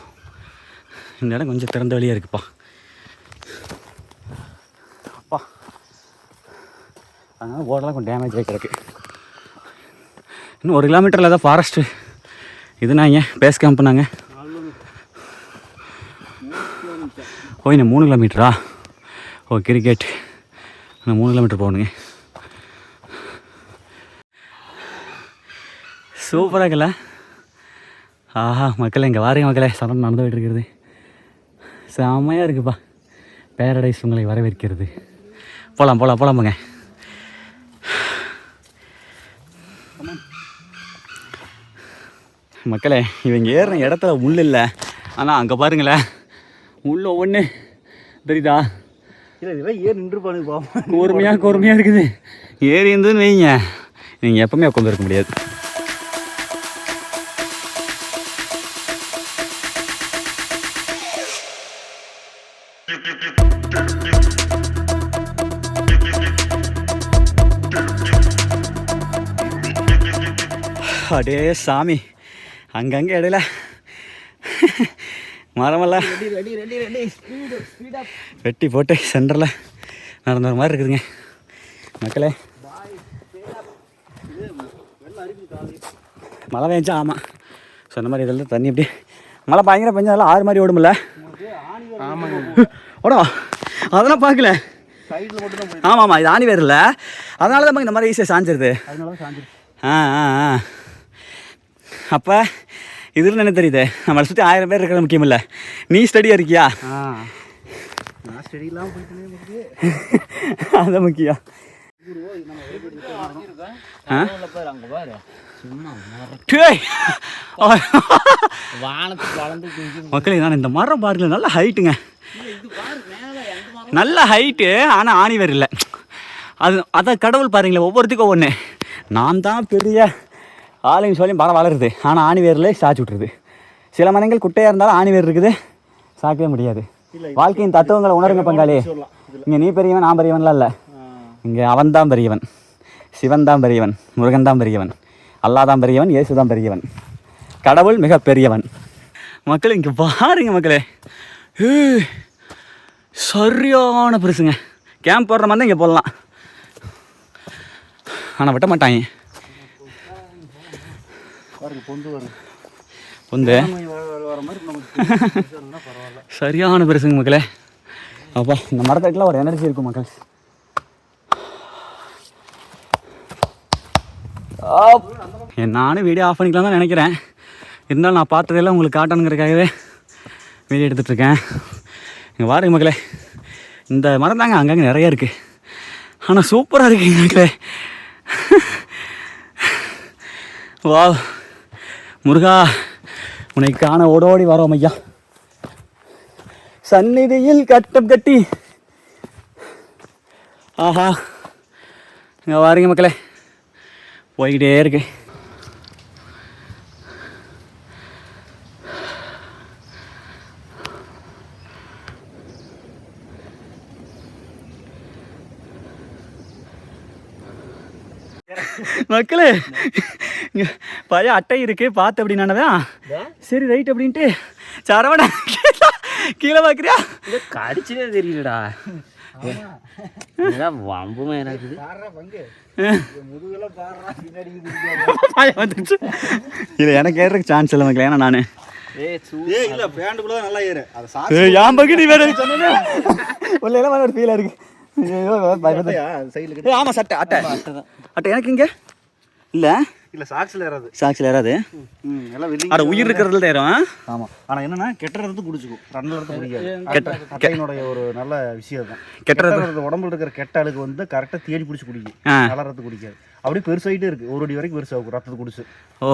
இந்த இடம் கொஞ்சம் திறந்த வழியாக இருக்குப்பா. அப்பா அதனால் ஓடலாம் கொஞ்சம் டேமேஜ் ஆகி கிடக்கு. இன்னும் 1 கிலோமீட்டரில் தான் ஃபாரஸ்ட்டு இதுனா இங்கே பேஸ் கேம்ப்புனாங்க. ஓ இன்னும் 3 கிலோமீட்டரா? ஓ கிரிக்கெட் இன்னும் 3 கிலோமீட்டர் போகணுங்க. சூப்பராக இருக்குல்ல? ஆஹா மக்களே இங்கே வாருங்க மக்களே, சடம் நடந்து போய்ட்டு இருக்கிறது செம்மையாக இருக்குப்பா. பேரடைஸ் உங்களை வரவேற்கிறது. போகலாமாங்க. மக்களே இவங்க ஏறின இடத்துல முள் இல்லை, ஆனால் அங்கே பாருங்களேன் முள் ஒவ்வொன்று தெரியுதா? இல்லை இதெல்லாம் ஏறி நின்று பாருங்க. பொறுமையாக இருக்குது. ஏறி இருந்துன்னு வைங்க, நீங்கள் எப்பவுமே உட்காந்து இருக்க முடியாது. அடே சாமி, அங்கங்கே இடையில மரமெல்லாம் வெட்டி போட்டு சென்டரில் நடந்த மாதிரி இருக்குதுங்க மக்களே. மழை பெஞ்சா ஆமாம் சொன்ன மாதிரி இதெல்லாம் தண்ணி எப்படி மழை பயங்கர பெஞ்சதெல்லாம் 6 மாதிரி ஓடுமில்ல? ஓடா அதெல்லாம் பார்க்கல. ஆமாம் இது ஆணி வேறு இல்லை, அதனால தான் இந்த மாதிரி ஈஸியாக சாஞ்சிருது. அப்போ இதில் என்ன தெரியுது, நம்மளை சுற்றி 1000 பேர் இருக்கிறது முக்கியம் இல்லை, நீ ஸ்டடியாக இருக்கியா? நான் ஸ்டடிலாம் போயிட்டு அதுதான் முக்கியம். மக்களே நான் இந்த மரம் பாருங்களேன், நல்ல ஹைட்டுங்க, நல்ல ஹைட்டு. ஆனால் ஆணி வேறு இல்லை. அதான் கடவுள் பாருங்களேன், ஒவ்வொருத்துக்கும் ஒவ்வொன்று. நான் தான் பெரிய ஆளுங்க சொல்லி மரம் வளருது, ஆனால் ஆணி வேரில் சாய்ச்சி விட்ருது. சில மரங்கள் குட்டையாக இருந்தாலும் ஆணி வேர் இருக்குது, சாக்கவே முடியாது. வாழ்க்கையின் தத்துவங்களை உணருங்க பங்காளி. இங்கே நீ பெரியவன் நான் பெரியவன்லாம் இல்லை, இங்கே அவன் தான் பெரியவன், சிவன் தான் பெரியவன், முருகன் தான் பெரியவன், அல்லா தான் பெரியவன், இயேசு தான் பெரியவன், கடவுள் மிக பெரியவன். மக்கள் இங்கே பாருங்க மக்களே, சரியான பெருசுங்க. கேம்ப் போடுற மாதிரி தான் இங்கே போடலாம், ஆனால் வெட்ட மாட்டாங்க. பொந்து சரியான பெருசுங்க மக்களே. அப்பா இந்த மரத்துக்குலாம் ஒரு எனர்ஜி இருக்கும் மக்கள். நானும் வீடியோ ஆஃப் பண்ணிக்கலாம் தான் நினைக்கிறேன், இருந்தாலும் நான் பார்த்ததெல்லாம் உங்களுக்கு காட்டணுங்கிறதுக்காகவே வீடியோ எடுத்துகிட்ருக்கேன். இங்கே பாருங்க மக்களே, இந்த மரம் தாங்க அங்கங்கே நிறைய இருக்குது, ஆனால் சூப்பராக இருக்குங்க மக்களே. வா முருகா, உன்னை காண ஓடோடி வரோம் ஐயா. சந்நிதியில் கட்டம் கட்டி. ஆஹா, இங்கே வாருங்க மக்களே, போய்கிட்டே இருக்கு. மக்களே இங்கே பழைய அட்டை இருக்கு பார்த்து அப்படின்னானதான் சரி ரைட் அப்படின்ட்டு சரவணா கீழே பார்க்குறியா? கடிச்சதே தெரியலடா. வம்புமே இருக்குது. இல்லை எனக்கு ஏறதுக்கு சான்ஸ் இல்லை மக்களே. ஏன்னா நான் இல்லை பேண்டுக்குள்ள தான் நல்லா ஏறு. என் பக்கம் நீ வேற சொன்னேன் உள்ள எல்லாம் ஒரு ஃபீலாக இருக்கு. ஆமாம் சட்டை அட்டை அட்டை எனக்கு இங்கே இல்லை இல்லை சாக்ஸில் ஏறாது. சாக்ஸில் ஏறாது. எல்லாம் வெளியே அட உயிர் இருக்கிறதுல தான் ஏறும். ஆமாம். ஆனால் என்னன்னா கெட்டுறது குடிச்சுக்கும், ரன்னுறது குடிக்காது. அட்டையினுடைய ஒரு நல்ல விஷயம் தான். கெட்டுறது உடம்புல இருக்கிற கெட்ட அழுக்கு வந்து கரெக்டாக தேடி பிடிச்சி குடிக்கும், கலரத்து குடிக்காது. அப்படியே பெருசாகிட்டே இருக்குது, 1 அடி வரைக்கும் பெருசாகும் ரத்தத்தை குடிச்சு. ஓ,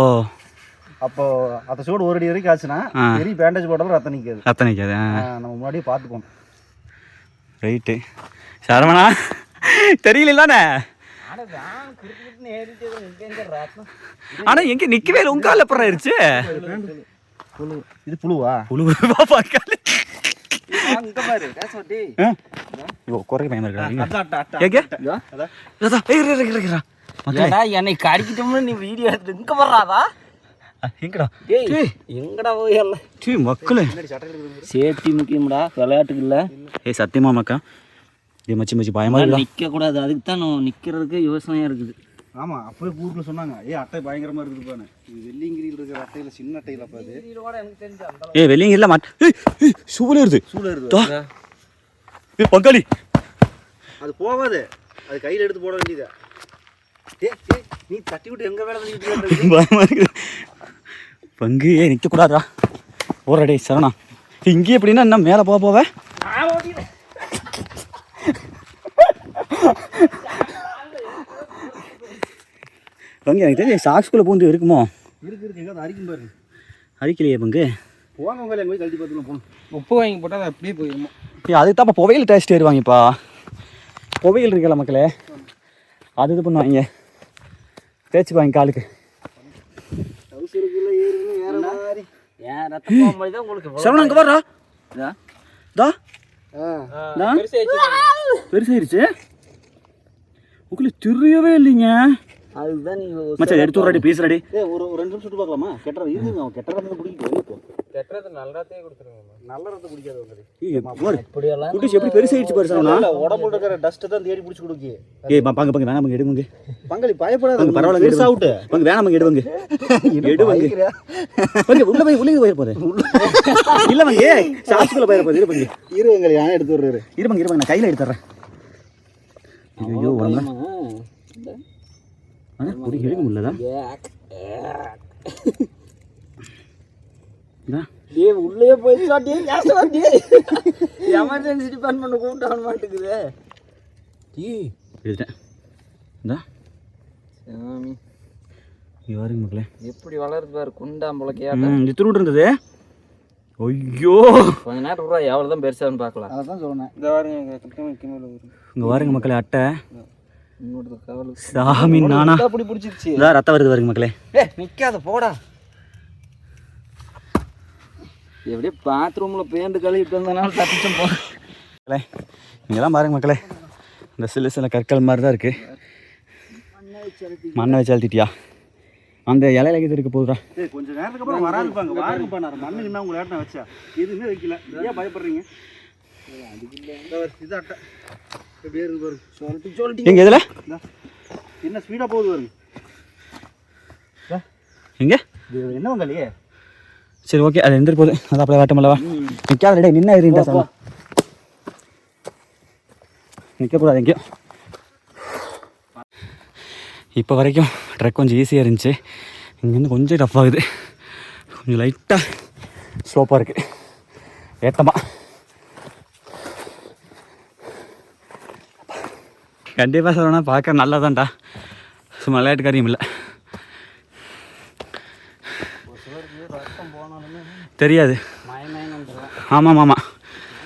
அப்போ அந்த சூடு 1 அடி வரைக்கும் ஆச்சுன்னா பெரிய பேண்டேஜ் போட்டாலும் ரத்தம் நிற்காது. ரத்தம் நிற்காது. நம்ம முன்னாடியே பார்த்துக்கணும். ரைட்டு சரவணா தெரியல தானே. ஆனா எங்க நிக்கவே இல்லை, உங்க கால அப்புறம் ஆயிடுச்சு. இது புழுவா? புழுவா பார்க்காது. குறைக்க பயமா என்னை கடிக்கிட்டோம்னு நீ வீடியோ எடுத்து இங்க வர்றாதா? எங்கடா எங்கடா போய் எல்லாம் மக்களே சேஃப்டி முக்கியம்டா, விளையாட்டுக்கு இல்லை. ஏய் சத்தியமா மக்கா, இது மச்சி மச்சி பயமா நிற்க கூடாது. அதுக்கு தான் நான் நிற்கிறதுக்கு யோசனையாக இருக்குது. ஆமாம், அப்பவே ஊருக்குள்ள சொன்னாங்க அட்டை பயங்கரமாக இருக்குதுப்பானு. இது வெள்ளிங்கிரியில் இருக்கிற அட்டையில் சின்ன அட்டையில் அப்போ அது எனக்கு தெரிஞ்சு ஏ வெள்ளிங்கிரியில் சூழல் இருது பங்காளி. அது போகாது, அது கையில் எடுத்து போட வேண்டியதா. நீ தட்டி விட்டு எங்கே வேலை பயமா இருக்குது. பங்கு நிற்கக்கூடாதா? ஓரடே சரணா இங்கே எப்படின்னா என்ன மேலே போவேன். பங்கு எனக்கு தெரியும் சாக்ஸ்குள்ளே பூந்து இருக்குமோ? இருக்கு எங்கே அரிக்கும் பாரு. அரிக்கலையே பங்கு. போங்க உங்களை போய் கழட்டி பார்த்துக்கலாம் போகணும். உப்பு வாங்கி போட்டால் அது அப்படியே போயிடுமா? அதுக்கு தான் இப்போ புவையில் டேஸ்ட் ஏறுவாங்கப்பா. புவையில் இருக்கல மக்களே, அது இது பண்ணுவாங்க, தேய்ச்சிக்குவாங்க காலுக்கு. சரவணா அங்கே வர்றா. பெருசாயிருச்சு உங்களுக்கு தெரியவே இல்லைங்க. அதுதான் நீ மச்சான் எடுத்து விட்றாடி ப்ளீஸ் ரெடி. ஒரு 2 நிமிஷம் சுட்டு பார்க்கலாமா? கெட்டறது இது அவன் கெட்டறது பிடிக்கும். கெட்டறது நல்லதே கொடுத்துருங்க. நல்ல ரத்தை குடிக்காது உங்களுக்கு. இப்படியெல்லாம் குட்டிஸ் எப்படி பெருசாயிருச்சு பாரு சரவணா. உடம்புல இருக்கிற டஸ்ட் தான் தேடி பிடிச்சி கொடுக்கு. ஏய் பங்கு பங்கு வேணாம் பங்கு எடுங்க. பங்காளி பயப்படாத, பரவாயில்ல பெருசா அவுட் பங்கு வேணாம் பங்கு எடுங்க. எடுங்க பங்கு உள்ள போய் உள்ளே போயிட போகுது. இல்ல பங்கு சாக்ஸ்குள்ள போயிட போகுது. இரு பங்கு இருவங்க யானை எடுத்து விடுறாரு. இரு பங்கு நான் கையில் எடுத்துறேன். ஐயோ உடம்புல குடி எடுக்க முடியலதான். உள்ளே போயிடுச்சாட்டி எமர்ஜென்சி டிபார்ட்மெண்ட் கூப்பிட்டு வர மாட்டேங்குது. எடுத்துட்டேன். பாருங்க மக்களே எப்படி வளருது பாரு, குண்டாம்பளை கேட்டா இது திருவிட்டு இருந்தது. ஐயோ கொஞ்ச நேரம் விட்றா, எவ்வளோ தான் பெருசான்னு பார்க்கலாம். அதான் சொன்னேன். இந்த பாருங்க இங்கே பாருங்க மக்களே அட்டை. இன்னொரு கவலை சாமி நானா அப்படி பிடிச்சிருச்சு. இதான் ரத்தம் வருது பாருங்க மக்களே. நிற்காத போடா. எப்படியே பாத்ரூமில் பேண்டு கழுவிட்டு வந்தனால தப்பிச்சோம் போ. மக்களே இங்கெல்லாம் பாருங்க மக்களே, இந்த சில சில கற்கள் மாதிரி தான் இருக்குது. மண்ணை வச்சு அழுத்திட்டியா? அந்த இலையில இது இருக்க போதுடா. கொஞ்சம் நேரத்துக்கு அப்புறம் வராதுப்பாங்க. வாருங்கப்பா, நான் மண்ணுக்கு என்ன உங்களை ஏட்ட வச்சா எதுவுமே வைக்கல. ஏன் பயப்படுறீங்க? இது அட்டை எப்படி இருக்கு பாருங்க. சொல்லிட்டு எங்க இதில் என்ன ஸ்பீடாக போகுது பாருங்க. எங்கே என்ன வந்தாலே சரி ஓகே, அது எந்திரி போகுது. அது அப்படியே வாட்டமில்லவா நிற்காத டே, நின்று இருந்தா சார் நிற்கக்கூடாது எங்கேயும். இப்போ வரைக்கும் ட்ரெக் கொஞ்சம் ஈஸியாக இருந்துச்சு. இங்கேருந்து கொஞ்சம் டஃப் ஆகுது, கொஞ்சம் லைட்டாக ஸ்லோப்பாக இருக்குது. ஏத்தமாக கண்டிப்பாக சொல்லணும்னா பார்க்க நல்லா தான்டா, சும்மா விளையாட்டு காரியம் இல்லை. தெரியாது. ஆமாம் ஆமாம்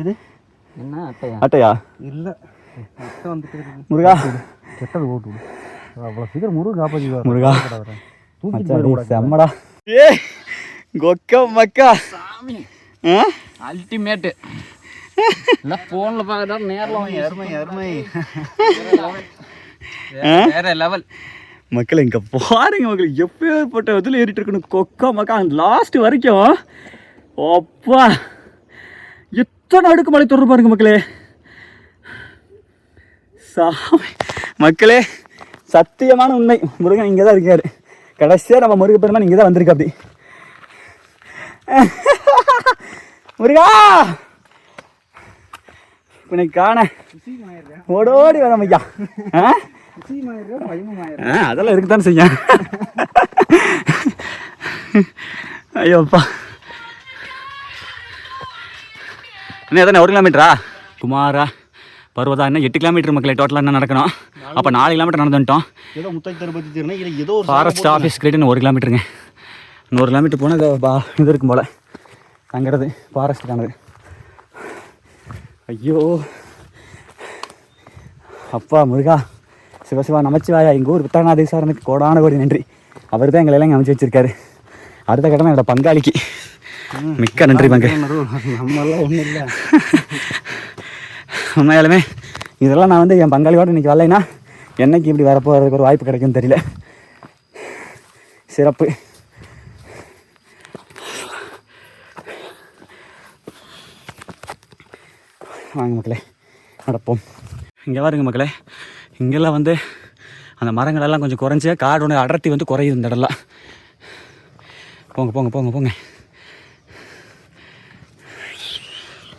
இது என்ன அட்டையா? அட்டையா? இல்லை அட்டை வந்துட்டு முருகா கெட்டது போட்டு விடு. அவ்வளோ சீக்கிரம் முருகு காப்பாற்றி முருகா தூக்கி செம்மடா. ஏ கொக்க மக்கா சாமி அல்டிமேட்டு. இல்லை ஃபோனில் பார்க்குறா நேரில் வாங்கி அருமை அருமை வேற லெவல். மக்கள் இங்கே பாருங்க மக்கள், எப்பேற்பட்ட இதில் ஏறிட்டு இருக்கணும் கொக்கா மக்கா லாஸ்ட் வரைக்கும். அப்பா எத்தனை அடுக்குமலை தொடர் பாருங்க மக்களே. சாமி மக்களே, சத்தியமான உண்மை, முருகன் இங்கே தான் இருக்காரு. கடைசியாக நம்ம முருக பெருமான் இங்கே தான் வந்திருக்கு. அப்படி முருகா உன்னை காண ஓடோடி வரோம் ஐயா. அதெல்லாம் இருக்குதானே செய்ய. ஐயோப்பா என்ன எத்தனை 1 கிலோமீட்டரா குமாரா பருவதா? என்ன 8 கிலோமீட்டர் மக்களே டோட்டலாக என்ன நடக்கணும். அப்போ 4 கிலோமீட்டர் நடந்து வந்துட்டோம். ஏதோ முத்தாய்த்தரை பற்றி தெரியும். ஏதோ ஒரு ஃபாரஸ்ட் ஆஃபீஸ் கிட்ட 1 கிலோமீட்டருங்க. 1 கிலோமீட்டர் போனால் இது இருக்கும் போல் தங்கிறது ஃபாரஸ்ட்டுக்கானது. ஐயோ அப்பா முருகா சிவசிவா நமச்சிவாயா, எங்கள் ஊர் புத்தகநாதீஸ்வரனுக்கு கோடான கோடி நன்றி. அவர் தான் எங்களெல்லாம் அமைச்சு வச்சிருக்காரு. அடுத்த கட்டணம் என்னோட பங்காளிக்கு மிக்க நன்றி பங்கு. நம்மளாம் ஒன்றும் இல்லை. உண்மையாலுமே இதெல்லாம் நான் வந்து என் பங்காளியோடு இன்றைக்கி வரலைன்னா என்னைக்கு இப்படி வரப்போகிறதுக்கு ஒரு வாய்ப்பு கிடைக்கும்னு தெரியல. சிறப்பு. வாங்க மக்களே நடப்போம். இங்கே பாருங்க மக்களே, இங்கெல்லாம் வந்து அந்த மரங்களெல்லாம் கொஞ்சம் குறைஞ்சி காடோட அடர்த்தி வந்து குறையுது இந்த இடம்லாம். போங்க போங்க போங்க போங்க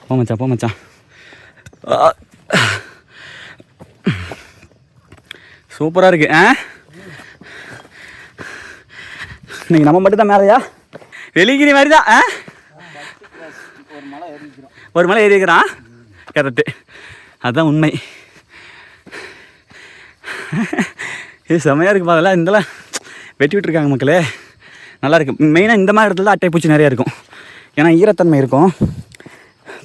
போமச்சான் போமச்சான். சூப்பராக இருக்கு. இன்னைக்கு நம்ம மட்டும் தான் மேலையா வெளிகிரி மாதிரி தான். ஒரு மலை ஏறி இருக்கிறான். கரெக்டு, அதுதான் உண்மை. இது செம்மையாக இருக்குப்பா. அதெல்லாம் இதெல்லாம் வெட்டி விட்டுருக்காங்க மக்களே, நல்லா இருக்குது. மெயினாக இந்த மாதிரி இடத்துல தான் அட்டை பூச்சி நிறையா இருக்கும். ஏன்னா ஈரத்தன்மை இருக்கும்.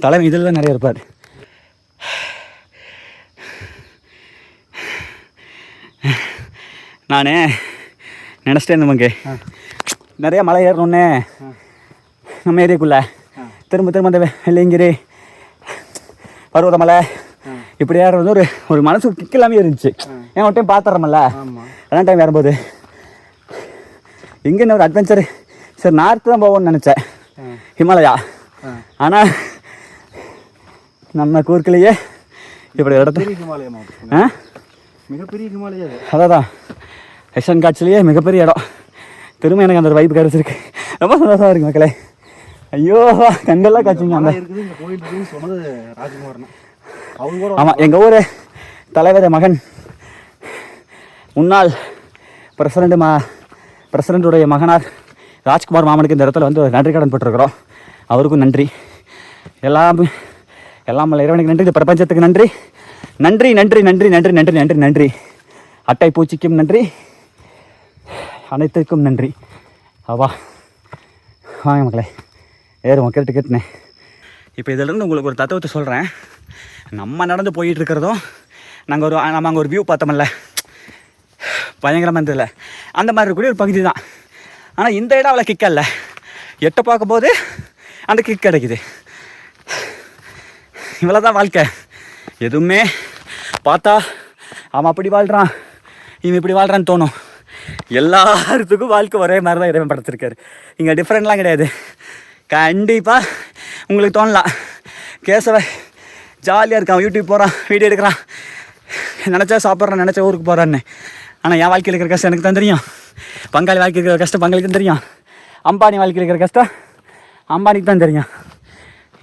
தலைமை இதில் தான் நிறையா இருப்பார். நான் நினச்சிட்டேன் நமக்கு நிறையா மலை ஏறணுன்னே நம்ம ஏரியாக்குள்ளே திரும்ப திரும்ப அந்த வெள்ளையங்கிரி பருவதமலை இப்படி ஏறது வந்து ஒரு மனசு கிக்கலாமே இருந்துச்சு. ஏன் ஒரு டைம் பார்த்துறோம்ல, அதான் டைம் ஏறும்போது இங்கே ஒரு அட்வென்ச்சர் சரி நார்த்து தான் போவோம்னு நினச்சேன், ஹிமாலயா. ஆனால் நம்ம கூர்க்கிலேயே இப்படி இடத்துல மிகப்பெரிய ஹிமாலயா. அதான் ஹெஷன் காட்சிலேயே மிகப்பெரிய இடம். திரும்ப எனக்கு அந்த வைப்பு கிடச்சிருக்கு. ரொம்ப சந்தோஷமாக இருக்கு மக்களே. ஐயோ கண்டெல்லாம் காய்ச்சிங்க. அந்த சொன்னது ராஜ்குமார்னா ஆமாம், எங்கள் ஊர் தலைவர் மகன் முன்னாள் பிரசிடண்ட்டுடைய மகனார் ராஜ்குமார் மாமனுக்கு இந்த இடத்துல வந்து நன்றி கடன் பட்டிருக்கிறோம். அவருக்கும் நன்றி. எல்லாம் இறைவனுக்கு நன்றி, இந்த பிரபஞ்சத்துக்கு நன்றி. நன்றி நன்றி நன்றி நன்றி நன்றி நன்றி நன்றி. அட்டை பூச்சிக்கும் நன்றி, அனைத்துக்கும் நன்றி. அவா வாங்க மக்களே ஏறுவோம். கேட்டுனே இப்போ இதிலிருந்து உங்களுக்கு ஒரு தத்துவத்தை சொல்கிறேன். நம்ம நடந்து போயிட்டு இருக்கிறதும் நம்ம அங்கே ஒரு வியூ பார்த்தோம்ல, பயங்கரமாக இருந்ததில்ல, அந்த மாதிரி இருக்கக்கூடிய ஒரு பகுதி தான். ஆனால் இந்த இடம் அவ்வளோ கிக்க இல்லை. எட்ட பார்க்கும்போது அந்த கிக் கிடைக்குது. இவ்வளோ தான் வாழ்க்கை. எதுவுமே பார்த்தா அவன் அப்படி வாழ்கிறான் இவன் இப்படி வாழ்கிறான்னு தோணும். எல்லாத்துக்கும் வாழ்க்கை ஒரே மாதிரி தான் இறைவன் படைச்சிருக்காரு. இங்கே டிஃப்ரெண்ட்லாம் கிடையாது. கண்டிப்பாக உங்களுக்கு தோணலாம், கேசவ ஜாலியாக இருக்கான், யூடியூப் போகிறான், வீடியோ எடுக்கிறான், நினச்சா சாப்பிட்றான், நினச்சா ஊருக்கு போகிறான்னு. ஆனால் என் வாழ்க்கையில் இருக்கிற கஷ்டம் எனக்கு தான் தெரியும். பங்காளி வாழ்க்கையில் இருக்கிற கஷ்டம் பங்காளிக்கு தான் தெரியும். அம்பானி வாழ்க்கையில் இருக்கிற கஷ்டம் அம்பானிக்கு தான் தெரியும்.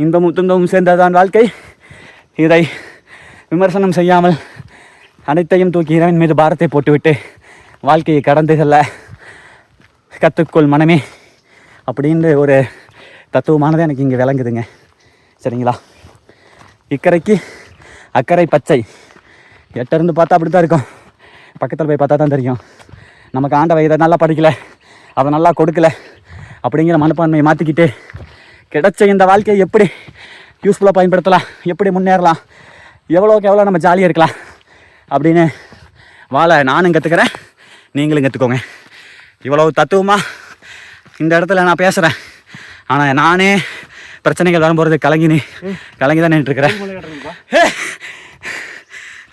இன்பமும் துன்பமும் சேர்ந்ததான் வாழ்க்கை. இதை விமர்சனம் செய்யாமல் அனைத்தையும் தூக்கி இறைவன் மீது பாரத்தை போட்டுவிட்டு வாழ்க்கையை கடந்து செல்ல கற்றுக்கொள் மனமே அப்படின்ற ஒரு தத்துவமானது எனக்கு இங்கே விளங்குதுங்க. சரிங்களா? இக்கரைக்கு அக்கறை பச்சை. எட்டருந்து பார்த்தா அப்படி தான் இருக்கும், பக்கத்தில் போய் பார்த்தா தான் தெரியும். நமக்கு ஆண்டவை இதை நல்லா படிக்கலை, அதை நல்லா கொடுக்கல அப்படிங்கிற மனப்பான்மையை மாற்றிக்கிட்டு கிடைச்ச இந்த வாழ்க்கையை எப்படி யூஸ்ஃபுல்லாக பயன்படுத்தலாம், எப்படி முன்னேறலாம், எவ்வளோக்கு எவ்வளோ நம்ம ஜாலியாக இருக்கலாம் அப்படின்னு வாழ நானும் கற்றுக்கிறேன், நீங்களும் கற்றுக்கோங்க. இவ்வளோ தத்துவமாக இந்த இடத்துல நான் பேசுகிறேன், ஆனால் நானே பிரச்சனைகள் வரும்போது கலங்கி தான் நின்றுட்டுருக்கிறேன்.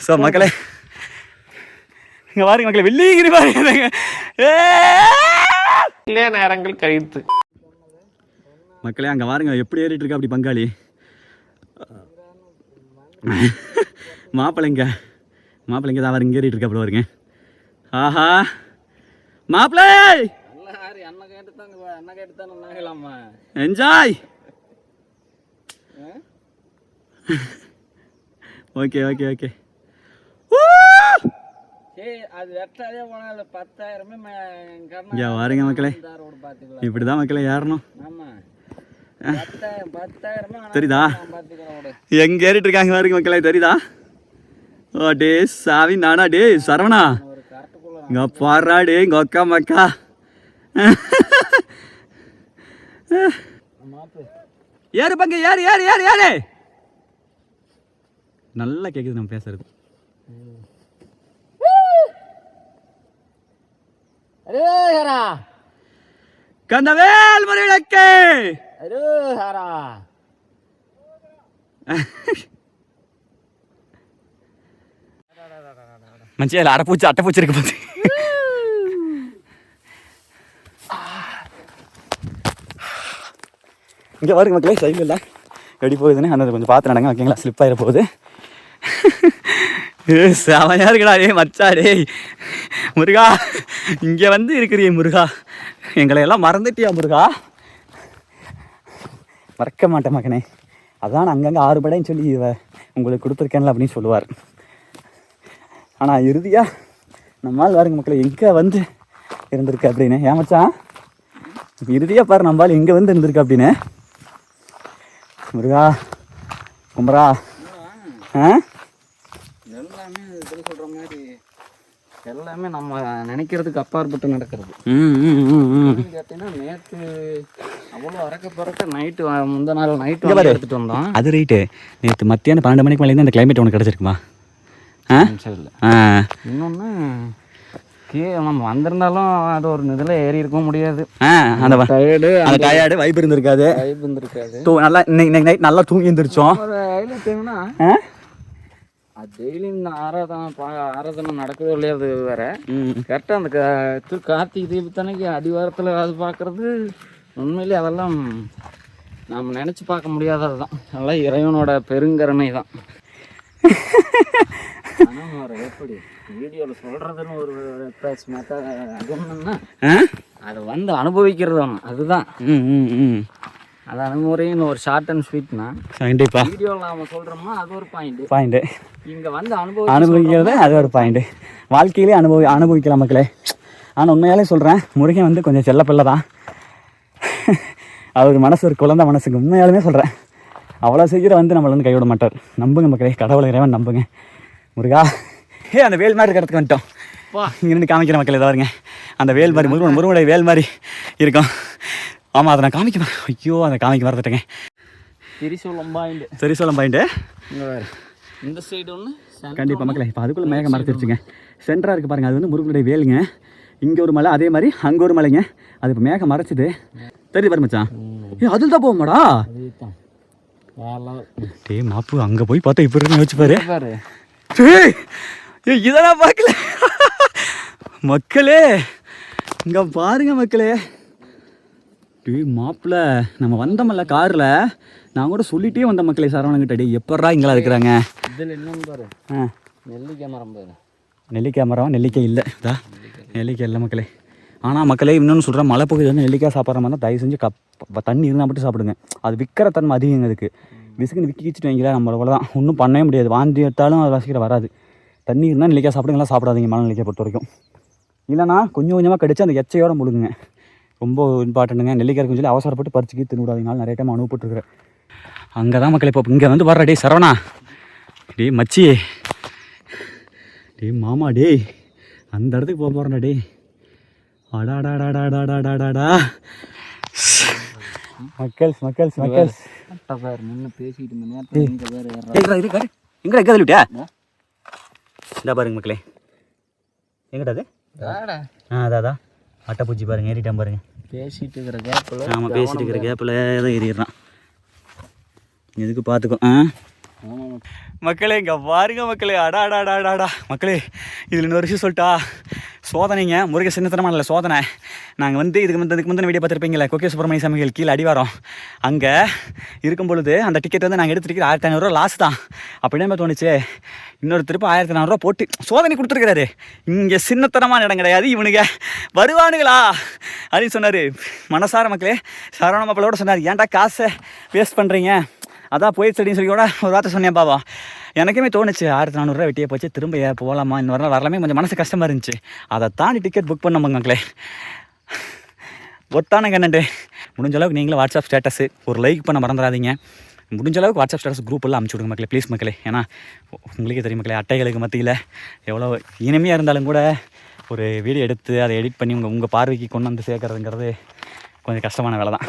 ஸோ மக்களே இங்கே பாருங்க மக்களே, வெள்ளிங்கிரி பாருங்க நேரங்கள் கழித்து மக்களே, அங்கே பாருங்க எப்படி ஏறிட்டு இருக்கா அப்படி பங்காளி. மாப்பிள்ளைங்க தான் அவர் இங்கே ஏறிட்டு இருக்கா அப்படி வருங்க. ஆஹா மாப்பிள்ளை என்ஜாய். Okay okay okay. வாருங்க மக்களே, இப்படிதான் மக்களே ஏறணும். தெரியுதா எங்க ஏறிட்டு இருக்காங்க பாருங்க மக்களே, தெரியுதா? ஓ டே சாவி நானா டே சரவணா, இங்க பாடுறா டே இங்க அக்கா மக்கா. ஏறு பங்கு ஏறு ஏறு ஏறு ஏறு. நல்லா கேக்குது நம்ம பேசுறது. கந்தவேல் முருகனுக்கு மச்சியா அரைப்பூச்சி அட்டைப்பூச்சி இருக்கு பார்த்து. இங்கே பாருங்க மக்களே, சைக்கிள் இல்லை எப்படி போகுதுன்னு அந்த கொஞ்சம் பார்த்து நடங்க ஓகேங்களா, ஸ்லிப் ஆகிட போகுது. செமையா இருக்குடா டே மச்சா டே முருகா, இங்கே வந்து இருக்கிறியே முருகா, எங்களை எல்லாம் மறந்துட்டியா முருகா? மறக்க மாட்டேன் மகனே, அதான் அங்கங்கே 6 படைன்னு சொல்லி உங்களுக்கு கொடுத்துருக்கேன்ல அப்படின்னு சொல்லுவார். ஆனால் இறுதியாக நம்மால் பாருங்க மக்களே எங்கே வந்து இருந்திருக்கு அப்படின்னு. ஏமாச்சான் இறுதியாக பாரு நம்மால் எங்கே வந்து இருந்திருக்கு அப்படின்னு. முருகா கும்பரா எல்லாமே நம்ம நினைக்கிறதுக்கு அப்பாற்பட்டு நடக்கிறது. கேட்டீங்கன்னா நேற்று அவ்வளோ அறக்க பறக்க நைட்டு முந்த நாள் நைட்டு எடுத்துகிட்டு வந்தோம். அது ரைட்டு, நேற்று மத்தியானம் 12 மணிக்கு மேலே அந்த கிளைமேட் உனக்கு கிடச்சிருக்குமா? இன்னொன்று நம்ம வந்திருந்தாலும் அது ஒரு இதில் ஏறி இருக்கவும் முடியாது. அந்த டயர்டு வைப் இருந்திருக்காது. நல்லா இன்னைக்கு நைட் நல்லா தூங்கி எழுந்திரிச்சோம். ஒரு ஹைலைட் என்னன்னா அது டெய்லி இந்த ஆராதனை நடக்குதோ இல்லையா அது வேற. கரெக்டாக அந்த கார்த்திகை தீபத்தன்னைக்கு அடிவாரத்தில் அது பார்க்குறது உண்மையிலே அதெல்லாம் நாம் நினச்சி பார்க்க முடியாதது தான். அதெல்லாம் இறைவனோட பெருங்கருணை தான். ஆனால் எப்படி வீடியோவில் சொல்கிறதுன்னு ஒரு அதை வந்து அனுபவிக்கிறது ஒன்று அதுதான். அது அனுமுறைன்னு ஒரு ஷார்ட் அண்ட் ஸ்வீட்னா கண்டிப்பாக வீடியோவில் நாம் சொல்கிறோம்னா அது ஒரு பாயிண்ட்டு. இங்கே வந்து அனுபவிக்கிறது அது ஒரு பாயிண்ட்டு. வாழ்க்கையிலே அனுபவிக்கலாம் மக்களே. ஆனால் உண்மையாலே சொல்கிறேன், முருகன் வந்து கொஞ்சம் செல்லப்பிள்ளை தான். அவர் மனசு ஒரு குழந்தை மனசுக்கு. உண்மையாலுமே சொல்கிறேன், அவ்வளோ சீக்கிரம் வந்து நம்மளை வந்து கைவிட மாட்டார். நம்புங்க மக்களே, கடவுளை இறைவன் நம்புங்க. முருகா அந்த வேல் மாதிரி இருக்கிறதுக்கு வந்துட்டோம். இங்கிருந்து காமிக்கிற மக்கள் இதை வருங்க, அந்த வேல் மாதிரி முருகனுடைய வேல் மாதிரி இருக்கும். ஆமாம் அதை நான் காமிக்கிறேன். ஐயோ அதை காமிக்க மறந்துட்டேங்க. திரிசூலம் பாயிண்ட்டு இந்த சைடு ஒன்று கண்டிப்பாக மக்களே. இப்போ அதுக்குள்ளே மேகம் மறைச்சிருச்சுங்க. சென்டராக இருக்குது பாருங்கள், அது வந்து முருகனுடைய வேலுங்க. இங்கே ஒரு மலை, அதே மாதிரி அங்கே ஒரு மலைங்க. அது இப்போ மேகம் மறைச்சிது தெரியுது பாரு மச்சான். அதில் தான் போகுமாடா டே மாப்பு. அங்கே போய் பார்த்தா இப்போ இருக்குன்னு யோசிச்சு பாரு. இதெல்லாம் பார்க்கல மக்களே, இங்கே பாருங்க மக்களே. டே மாப்பிள்ள நம்ம வந்தோம்ல காரில், நான் கூட சொல்லிட்டே வந்த மக்களே சரவணங்கிட்ட, டே எப்படா இங்கெல்லாம் இருக்கிறாங்க. இதில் இன்னொன்று பாரு, நெல்லிக்காய் மரம் பாரு. நெல்லிக்காய் மரம், நெல்லிக்காய் இல்லை இதா நெல்லிக்காய் இல்லை மக்களே. ஆனால் மக்களே இன்னொன்று சொல்கிறேன், மழை பகுதி வந்து நெல்லிக்காய் சாப்பிட்ற மாதிரி தான் தயவு செஞ்சு தண்ணி இருந்தால் மட்டும் சாப்பிடுங்க. அது விற்கிற தன்மை அதிகங்க அதுக்கு. விசுக்குன்னு விற்கிச்சிட்டு வைங்களா நம்மளை கூட தான் ஒன்றும் பண்ணவே முடியாது. வாந்தி எடுத்தாலும் அது வசிக்கிற வராது. தண்ணி இருந்தால் நெல்லிக்காய் சாப்பிடுங்களா, சாப்பிடாதீங்க மழை நெல்லிக்காய் பொறுத்த வரைக்கும். இல்லைனா கொஞ்சம் கொஞ்சமாக கடிச்சு அந்த எச்சையோடு முழுங்குங்க, ரொம்ப இம்பார்ட்டண்ட்டுங்க. நெல்லிக்காய் இருக்குன்னு சொல்லி அவசரப்பட்டு பறிச்சுக்கி தின்னுடாதீங்க. நிறைய டைம் அனுபவப்பட்டுருக்குறேன். அங்கே தான் மக்களே. இப்போ இங்கே வந்து வர்ற டே சரவணா, டே மச்சி, டே மாமா, டே அந்த இடத்துக்கு போக போகிறேன்டா டே. அடாடாடாடாடாடாடாடா மக்கள்ஸ் அட்டை பேர் நின்று பேசிக்கிட்டு இருந்த நேரத்தில் எங்கே பேர் ஏறுறா இருக்காரு எங்கடா எங்கே விட்டியா இந்த பாருங்க மக்களே எங்கடா அது அதான் அட்டைப்பூச்சி பாருங்க ஏறிட்டான் பாருங்க பேசிட்டு இருக்கிற கேப்பில் ஆமாம் பேசிட்டு இருக்கிற கேப்பில் தான் ஏறிடுறான் எதுக்கு பார்த்துக்கோ மக்களே இங்கே பாருங்க மக்களே அடாடாடாடாடா மக்களே இதில் இன்னொரு விஷயம் சொல்லிட்டா சோதனைங்க முருக சின்னத்தனமான இல்லை சோதனை நாங்கள் வந்து இதுக்கு முந்தின வீடியோ பார்த்துருப்பீங்களே கொக்கே சுப்பிரமணிய சாமிகள் கீழே அடிவாரம் அங்கே இருக்கும் பொழுது அந்த டிக்கெட் வந்து நாங்கள் எடுத்துட்டு 1500 லாஸ் தான் அப்போ என்ன தோணுச்சு இன்னொரு திருப்பி 1400 போட்டு சோதனை கொடுத்துருக்கிறாரு இங்கே சின்னத்தனமான இடம் கிடையாது இவனுங்க வருவானுங்களா அப்படின்னு சொன்னார் மனசார மக்களே சரவண மாப்பிளோட சொன்னார் ஏன்டா காசை வேஸ்ட் பண்ணுறீங்க அதான் போயிடுச்சு அப்படின்னு சொல்லி கூட ஒரு வார்த்தை சொன்னேன் பாவா எனக்குமே தோணுச்சு 1400 வெட்டியே போச்சு திரும்ப போகலாமா இன்னொரு நாள் வரலாமே கொஞ்சம் மனசு கஷ்டமாக இருந்துச்சு அதை தாண்டி டிக்கெட் புக் பண்ண மக்களே ஒத்தான கண்ணன்ட்டு முடிஞ்ச அளவுக்கு நீங்களும் வாட்ஸ்அப் ஸ்டேட்டஸு ஒரு லைக் பண்ண மறந்துடாதீங்க முடிஞ்ச அளவுக்கு வாட்ஸ்அப் ஸ்டேட்டஸ் குரூப்பெல்லாம் அனுப்பிச்சி விடுங்க மக்களே ப்ளீஸ் மக்களே ஏன்னா உங்களுக்கே தெரியும் மக்களே அட்டைகளுக்கு மத்தியில் எவ்வளோ இனிமையாக இருந்தாலும் கூட ஒரு வீடியோ எடுத்து அதை எடிட் பண்ணி உங்கள் பார்வைக்கு கொண்டு வந்து சேர்க்கறதுங்கிறது கொஞ்சம் கஷ்டமான வேலை தான்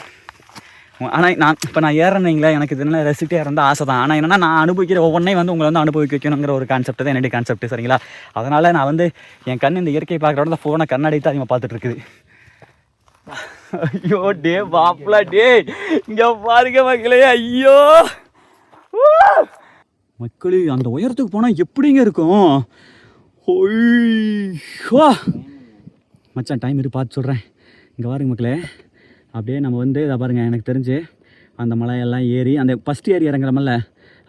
ஆனால் நான் ஏறேன்னு வைங்களேன் எனக்கு இது என்ன ரெசிப்டியாக இருந்தால் ஆசை தான் ஆனால் என்னென்னா நான் அனுபவிக்கிற ஒவ்வொன்றையும் வந்து உங்களை வந்து அனுபவிக்க வைக்கணுங்கிற ஒரு கான்செப்ட் தான் என்னுடைய கான்செப்ட் சரிங்களா அதனால் நான் வந்து என் கண் இந்த இயற்கை பார்க்குறோட ஃபோனை கண்ணாடி தான் அதிகமாக பார்த்துட்ருக்குது ஐயோ டே பாப்லா டே இங்கே பாருங்க மக்களே ஐயோ மக்களே அந்த உயரத்துக்கு போனால் எப்படிங்க இருக்கும் ஓய்வா மச்சான் டைம் இருக்கு பார்த்து சொல்கிறேன் இங்கே பாருங்க மக்களே அப்படியே நம்ம வந்து இதை பாருங்கள் எனக்கு தெரிஞ்சு அந்த மலையெல்லாம் ஏறி அந்த ஃபஸ்ட் ஏறி இறங்குறமல்ல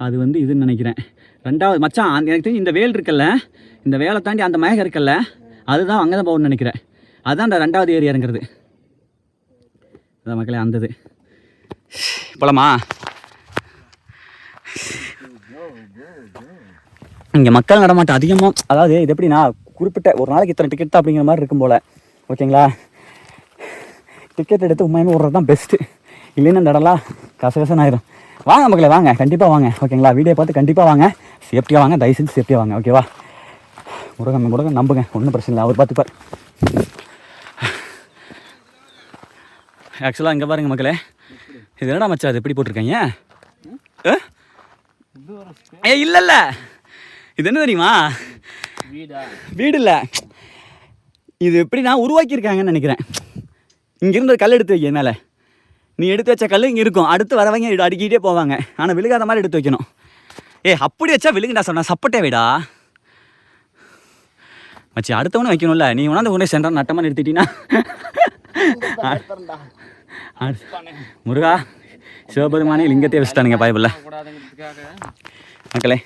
அது வந்து இதுன்னு நினைக்கிறேன் ரெண்டாவது மச்சான் எனக்கு தெரிஞ்சு இந்த வேல் இருக்குல்ல இந்த வேலை தாண்டி அந்த மேகம் இருக்குல்ல அதுதான் அங்கே தான் போகணும்னு நினைக்கிறேன் அதுதான் அந்த ரெண்டாவது ஏறி இறங்குறது அதான் மக்களே அந்தது போலாமா இங்கே மக்கள் நடமாட்டம் அதிகமாக அதாவது இது எப்படின்னா குறிப்பிட்ட ஒரு நாளைக்கு இத்தனை டிக்கெட் தான் அப்படிங்கிற மாதிரி இருக்கும் போல் ஓகேங்களா டிக்கெட் எடுத்து உண்மையுமே விட்றது தான் பெஸ்ட்டு இல்லைன்னு அந்த இடம்லாம் கசகசன்னு ஆயிரும் வாங்க மக்களே வாங்க கண்டிப்பாக வாங்க ஓகேங்களா வீடியோ பார்த்து கண்டிப்பாக வாங்க சேஃப்டியாக வாங்க தயவு செஞ்சு சேஃப்டியாக வாங்க ஓகேவா முருகன் நம்புங்க ஒன்றும் பிரச்சனை இல்லை அவர் பார்த்துப்பார் ஆக்சுவலாக இங்கே பாருங்க மக்களே இது என்னடா மச்சா அது எப்படி போட்டிருக்கீங்க இல்லை இது என்ன தெரியுமா வீடு இல்லை இது எப்படின்னா உருவாக்கியிருக்காங்கன்னு நினைக்கிறேன் இங்கேருந்து கல் எடுத்து வைக்க மேலே நீ எடுத்து வச்ச கல் இங்கே இருக்கும் அடுத்து வரவங்க அடிக்கிட்டே போவாங்க ஆனால் விழுகாத மாதிரி எடுத்து வைக்கணும் அப்படி வச்சா விழுங்குடா சொன்னா சப்பட்டே விடா மச்சி அடுத்தவனு வைக்கணும்ல நீ உணர்ந்து கொண்டே சென்றான் நட்டமாக நிறுத்திட்டீங்கன்னா முருகா சிவபெருமானே லிங்கத்தை வச்சுட்டானுங்க பைபிளில் மக்களே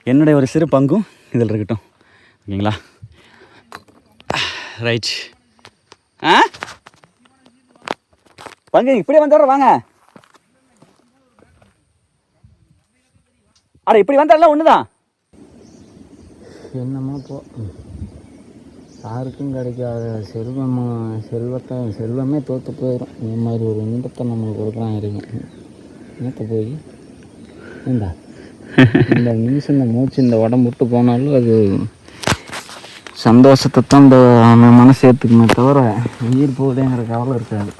என்னுடைய ஒரு சிறு பங்கும் இதில் இருக்கட்டும் ஓகேங்களா ரைட் பங்கு இப்படியே வந்துடுற வாங்க அட இப்படி வந்தால ஒண்ணுதான் என்னமோ போ யாருக்கும் கிடைக்காத செல்வமே தோற்று போயிடும் இந்த மாதிரி ஒரு இன்பத்தை நம்மளுக்கு கொடுக்குறான் இருங்க என்னத்தை போய் ஏண்டா இந்த நிமிஷம் இந்த மூச்சு இந்த உடம்பு விட்டு போனாலும் அது சந்தோஷத்தை தான் இந்த மனசு ஏற்றுக்குமே தவிர உயிர் போகுதேங்கிற கவலை இருக்காது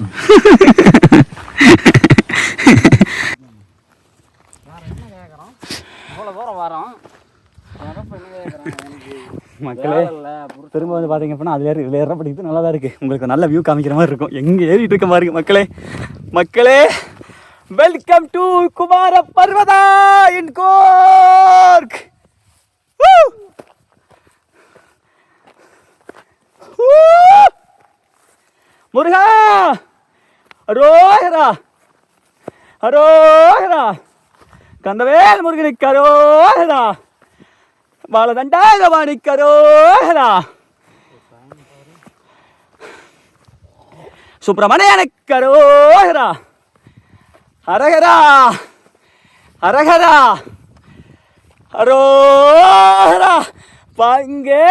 மக்களே திரும்ப வந்து பார்த்தீங்க அப்படின்னா அது இதில் ஏற படிக்கிறது நல்லா தான் இருக்குது உங்களுக்கு நல்ல வியூ காமிக்கிற மாதிரி இருக்கும் எங்கே ஏறிட்டு இருக்க பாருங்க மக்களே வெல்கம் டு குமார பர்வதா இன் கோர்க் முருகா அரோஹரா கந்தவேல் முருகனுக்கு அரோஹரா பாலதண்டாகவாணிக்கு அரோஹரா சுப்பிரமணியனுக்கு அரோஹரா ஹரஹரா அரோஹரா பங்கே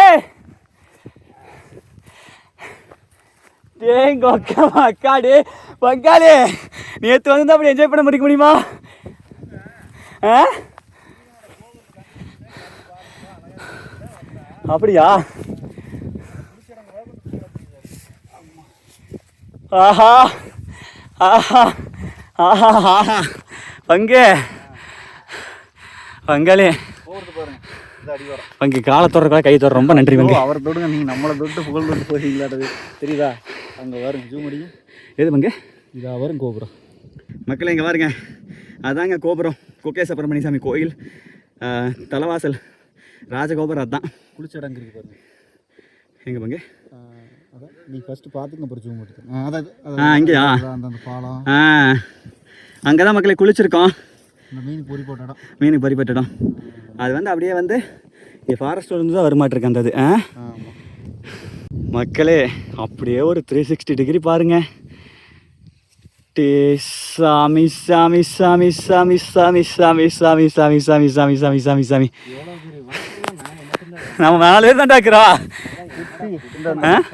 அக்காடே பங்காளி நேற்று வந்து அப்படி என்ஜாய் பண்ண முடியுமா அப்படியா ஆஹா ஆஹா ஆஹா பங்கு பங்காளி பங்கு காலை தொடர்றா கை தொடர ரொம்ப நன்றி பங்கு. அவரை தொடுங்க, நீங்கள் நம்மளை தொட்டு புகழ் தொட்டு போகிறீங்களாட்டது தெரியுதா? அங்கே வருங்க ஜூம் அடிங்க. எது பங்கு? இதாக வரும் கோபுரம். மக்களே இங்கே பாருங்க, அதாங்க கோபுரம். குகே சுப்பிரமணிய சாமி கோயில் தலைவாசல் ராஜகோபுரம். அதுதான் குளிச்ச இடம் இருக்குது பாருங்க. எங்கே பங்கு? அதான் நீங்கள் ஃபஸ்ட்டு பார்த்துங்க, அப்புறம் ஜூம் எடுத்து. அதான் இங்கேயா? அந்த பாலம். அங்கே தான் மக்களே குளிச்சிருக்கோம். இந்த மீன் பொறி போட்ட இடம். மீனுக்கு பறிப்பட்ட இடம். அது வந்து அப்படியே வந்து ஃபாரஸ்ட்டில் இருந்து தான் வருமாட்டிருக்கு அந்த அது. மக்களே அப்படியே ஒரு 360 டிகிரி பாருங்க. சாமி சாமி சாமி சாமி சாமி சாமி சாமி சாமி சாமி சாமி சாமி சாமி சாமி நம்ம 4 பேர் தான் டாக்குறோம்.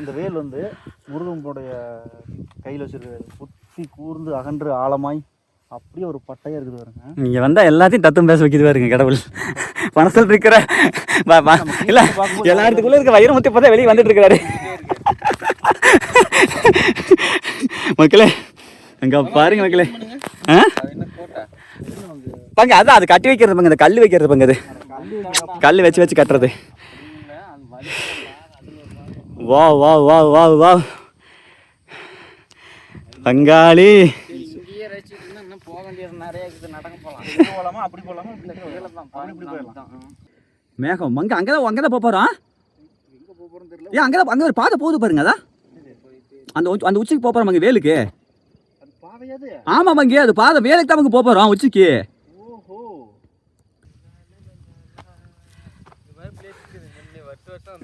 இந்த வேல் வந்து முருகனுடைய கையில் வச்சிருக்க குத்தி கூர்ந்து அகன்று ஆழமாய் அப்படியே ஒரு பட்டையாக இருக்குது பாருங்க. நீங்கள் வந்தால் எல்லாத்தையும் தத்துவம் பேச வைக்கிது பாருங்க கடவுள். மனசில் இருக்கிற இல்லை எல்லாத்துக்குள்ளே இருக்க வயிறு முத்தி பார்த்தா வெளியே வந்துட்டு இருக்கிறாரு. மக்களே அங்கே பாருங்க மக்களே. பங்க அதான் அது கட்டி வைக்கிறது பங்க, அந்த கல் வைக்கிறது பங்க. அது கல் வச்சு வச்சு கட்டுறது. வா வா வா வா வா பங்காளி. மேகம் அங்கே அங்கேதான் போகிறோம். ஏன் அங்கே ஒரு பாதை போகுது பாருங்க. அதான் அந்த உச்சிக்கு போகிறோம் அங்கே வேலுக்கு. ஆமாம் மங்கி, அது பாதை வேலைக்கு தான் அங்கே போகிறோம் உச்சிக்கு.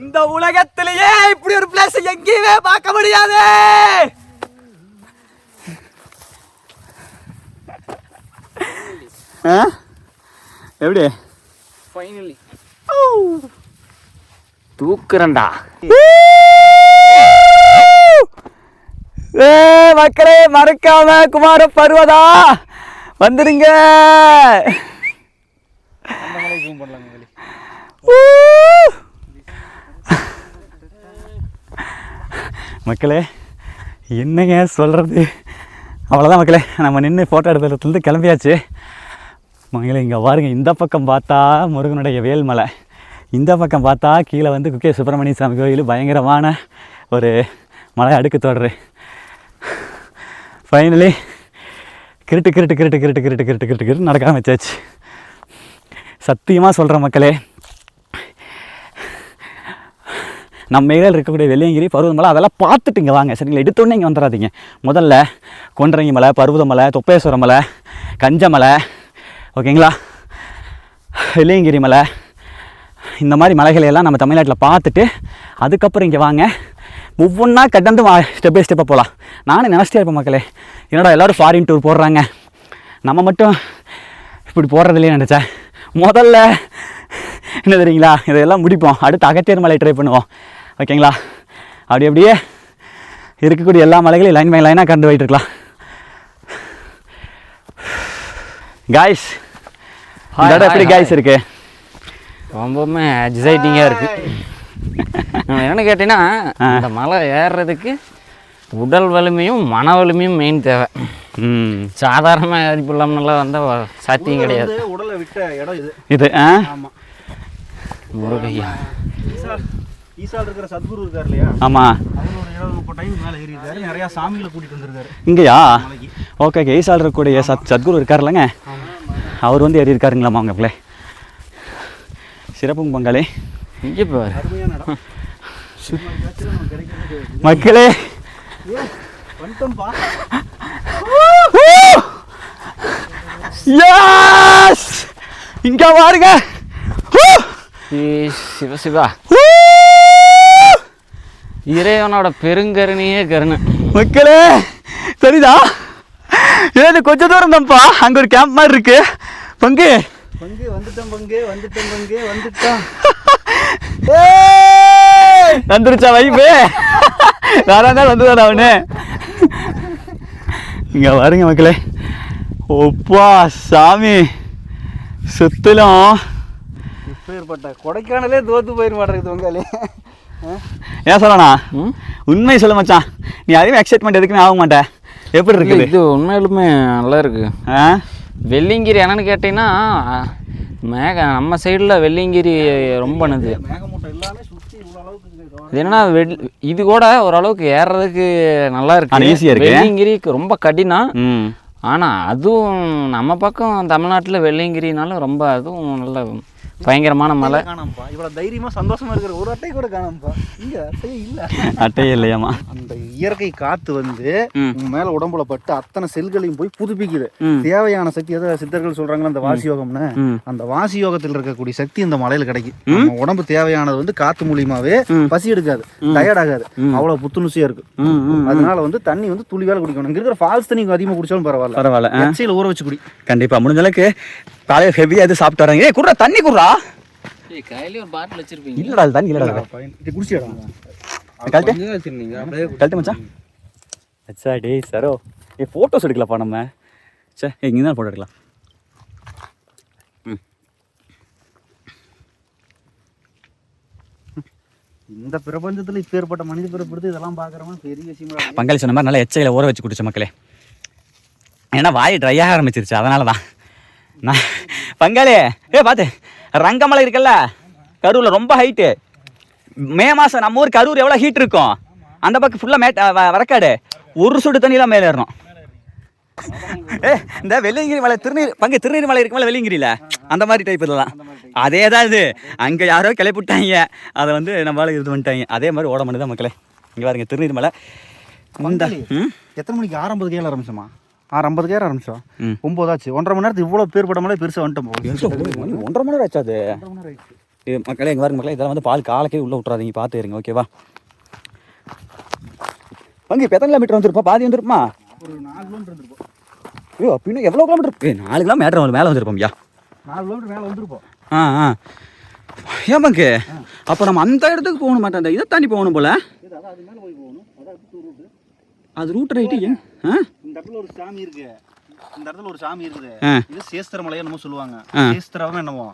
இந்த உலகத்திலேயே இப்படி ஒரு பிளேஸ் எங்கேயுமே பார்க்க முடியாது. எப்படி ஃபைனலி தூக்குறேன்டா. மக்களே மறக்காம குமார பருவதா வந்துடுங்க. மக்களே என்னங்க சொல்கிறது, அவ்வளோதான் மக்களே. நம்ம நின்று ஃபோட்டோ எடுத்துலேருந்து கிளம்பியாச்சு. மக்களே இங்கே பாருங்க, இந்த பக்கம் பார்த்தா முருகனுடைய வேல்மலை, இந்த பக்கம் பார்த்தா கீழே வந்து குகே சுப்பிரமணிய சாமி கோயில். பயங்கரமான ஒரு மலை அடுக்கு தொடரு. ஃபைனலி கிருட்டு கிருட்டு கிருட்டு கிருட்டு கிருட்டு கிருட்டு கிருட்டு கிருட்டு நடக்க ஆரம்பிச்சாச்சு. சத்தியமாக சொல்கிறேன் மக்களே, நம்ம ஏரியாவில் இருக்கக்கூடிய வெள்ளியங்கிரி பருவதமலை அதெல்லாம் பார்த்துட்டு இங்கே வாங்க சரிங்களா. எடுத்தோடனே இங்கே வந்துடாதீங்க. முதல்ல கொண்டரங்கி மலை, பருவதமலை, தொப்பேஸ்வர மலை, கஞ்சமலை, ஓகேங்களா, வெள்ளியங்கிரி மலை, இந்த மாதிரி மலைகளையெல்லாம் நம்ம தமிழ்நாட்டில் பார்த்துட்டு அதுக்கப்புறம் இங்கே வாங்க. ஒவ்வொன்றா கடந்து ஸ்டெப் பை ஸ்டெப்பாக போகலாம். நானும் நினச்சிட்டே இருப்பேன் மக்களே, என்னடா எல்லோரும் ஃபாரின் டூர் போடுறாங்க, நம்ம மட்டும் இப்படி போடுறதுலேயே நினச்சேன். முதல்ல என்ன தெரியுங்களா, இதையெல்லாம் முடிப்போம். அடுத்து அகத்தியர் மலை ட்ரை பண்ணுவோம், ஓகேங்களா. அப்படி அப்படியே இருக்கக்கூடிய எல்லா மலைகளையும் லைன் பை லைனாக கண்டு போயிட்டு இருக்கலாம். காய்ஸ் இந்த இடம் எப்படி காய்ஸ் இருக்கு? ரொம்பவுமே எக்ஸைட்டிங்காக இருக்குது. என்னென்னு கேட்டிங்கன்னா, இந்த மலை ஏறுறதுக்கு உடல் வலிமையும் மன வலிமையும் மெயின் தேவை. சாதாரணமாக ஏறி போடலாம்னால வந்தால் சாத்தியம் கிடையாது. உடலை விட்ட இடம் இது. இது ஆமாம், முருகையா ஈசால் இருக்கிற சத்குரு இருக்கார் இல்லையா? ஆமாம், அவரோட 70-30 டைம் மேலே ஏறி இருக்காரு. நிறையா சாமிகளை கூட்டிகிட்டு வந்திருக்காரு இங்கேயா? Okay okay. ஈசால் இருக்கக்கூடிய சத்குரு இருக்காருல்லங்க, அவர் வந்து ஏறி இருக்காருங்களாம்மா அவங்களே. சிறப்புங்க பங்காளி. இங்கே பாரு, அருமையான இடம் மக்களே. வந்துட்டோம்பா. இங்க பாருங்க, சிவசிவா இறைவனோட பெருங்கருணையே கருணை. மக்களே சரிதா? ஏது கொஞ்ச தூரம் தான்ப்பா, அங்க ஒரு கேம்ப் மாதிரி இருக்கு. பங்கு பங்கு வந்துட்டோம், பங்கு வந்துட்டோம், பங்கு வந்துட்டோம். வந்துருச்சா வைப்பு? வேற வந்துதான் அவனு. இங்க பாருங்க மக்களே, ஒப்பா சாமி சுத்தலும். இப்பேற்பட்ட கொடைக்கானலே தோத்து போயிட மாட்டேங்குது பங்காளி. ஏன் சொல்லணா, உண்மை சொல்ல மச்சான், நீ அதிகமாக எக்ஸைட்மெண்ட் எதுக்குமே ஆக மாட்டேன். எப்படி இருக்குது? இது உண்மையிலுமே நல்லா இருக்கு. வெள்ளியங்கிரி என்னன்னு கேட்டீங்கன்னா நம்ம சைடில் வெள்ளியங்கிரி ரொம்ப நது. இது என்னன்னா இது கூட ஓரளவுக்கு ஏறுறதுக்கு நல்லா இருக்கு, ஈஸியாக இருக்கு. வெள்ளியங்கிரிக்கு ரொம்ப கடினம். ஆனால் அதுவும் நம்ம பக்கம் தமிழ்நாட்டில் வெள்ளியங்கிரினாலும் ரொம்ப அதுவும் நல்ல பயங்கரமான மலை. காணாமப்பா இவ்வளோ தைரியமாக சந்தோஷமா இருக்கிற ஒரு அட்டை கூட காணாமப்பா. இங்கே அட்டையே இல்லை. அட்டையே இல்லையாமா? அந்த இயற்கை காற்று வந்து உங்க மேலே உடம்புல பட்டு அத்தனை செல்களையும் போய் புதுப்பிக்குது. தேவையான சக்தி எதை சித்தர்கள் சொல்றாங்களா அந்த வாசி யோகம்னு, அந்த வாசி யோகத்தில் இருக்கக்கூடிய சக்தி இந்த மலையில கிடைக்கும். நம்ம உடம்பு தேவையானது வந்து காற்று மூலியமாவே பசி எடுக்காது, டயர்ட் ஆகாது, அவ்வளோ புத்துணர்ச்சியா இருக்கு. அதனால வந்து தண்ணி வந்து துளி வேலை குடிக்கணும். இங்க இருக்கிற ஃபால்ஸ் தண்ணி அதிகமாக குடிச்சாலும் பரவாயில்ல, எச்சையில் ஊற வச்சு குடி. கண்டிப்பா முடிஞ்ச அளவுக்கு காலையில் ஹெவியாக எது சாப்பிட்டு வராங்க. குடுறா தண்ணி குடுறா. கையில ஒரு பாட்டில் வச்சிருப்பீங்க. இல்லடா அது தண்ணி இல்லடா, இது குடிச்சிடா. கழட்டு மச்சான். அச்சா டேய் சரோ, ஃபோட்டோஸ் எடுக்கலப்பா நம்ம. சே இங்கே தான் ஃபோட்டோ எடுக்கலாம். இந்த பிரபஞ்சத்தில் இப்போ ஏற்பட்ட மனித பிறப்பு இதெல்லாம் பார்க்குறவங்க பெரிய விஷயம். பங்காளி சொன்ன மாதிரி நல்லா எச்சையில் ஊற வச்சு குடிச்ச மக்களே. ஏன்னா வாய் ட்ரை ஆக ஆரம்பிச்சிருச்சு, அதனால தான் நான் பங்காளி பார்த்து ரங்கமலை இருக்குல்ல கரூரில் ரொம்ப ஹைட்டு. மே மாதம் நம்ம ஊர் கரூர் எவ்வளோ ஹீட் இருக்கும், அந்த பக்கம் ஃபுல்லாக வரக்காடு ஒரு சுடு தண்ணியெலாம் மேலே ஏறணும். இந்த வெள்ளியங்கிரி மலை திருநீர் மலை இருக்குமல்ல வெள்ளியங்கிரியில், அந்த மாதிரி டைப் இதெல்லாம் அதே தான் இது. அங்கே யாரோ கிளப்பிவிட்டாங்க, அதை வந்து நம்மளால இது பண்ணிட்டாங்க. அதே மாதிரி ஓட மணி தான் மக்களே. இங்கே பாருங்க திருநீர் மலை. எத்தனை மணிக்கு 6:50 ஏற ஆரம்பிச்சோமா? 6:50 ஏற ஆரம்பிச்சோம். 9 ஆச்சு. 1.5 மணி நேரத்துக்கு இவ்வளோ பேர் பட மலை பெருசாக வந்துட்டோம். 1.5 மணி நேரம் ஆச்சு அது. இது மக்களே இங்கே பாருங்க மக்களே, இதெல்லாம் வந்து பால் காலக்கே உள்ளே விட்றாதீங்க, பார்த்து இருங்க ஓகேவா? பங்கு இப்போ எத்தனை கிலோமீட்டர் வந்துருப்பா? பாதி வந்துருப்பா? ஒரு 4 கிலோமீட்டர் வந்துருப்போம். ஐயோ அப்படின்னு எவ்வளோ கிலோமீட்டர்? 4 கிலோமீட்டர் மேலே வந்துருப்போம் ஐயா. 4 கிலோமீட்டர் மேலே வந்துருப்போம். ஏன் பங்கு அப்போ நம்ம அந்த இடத்துக்கு போகணும் மாட்டேன், அந்த இதை தாண்டி போகணும் போல. அது மேலே போய் போகணும். அது ரூட் ரைட்டு. இந்த இடத்துல ஒரு சாமி இருக்கு, இந்த இடத்துல ஒரு சாமி இருக்குது. இது சேஸ்திர மலையை என்னமோ சொல்லுவாங்க, சேஸ்திரம் என்னமோ.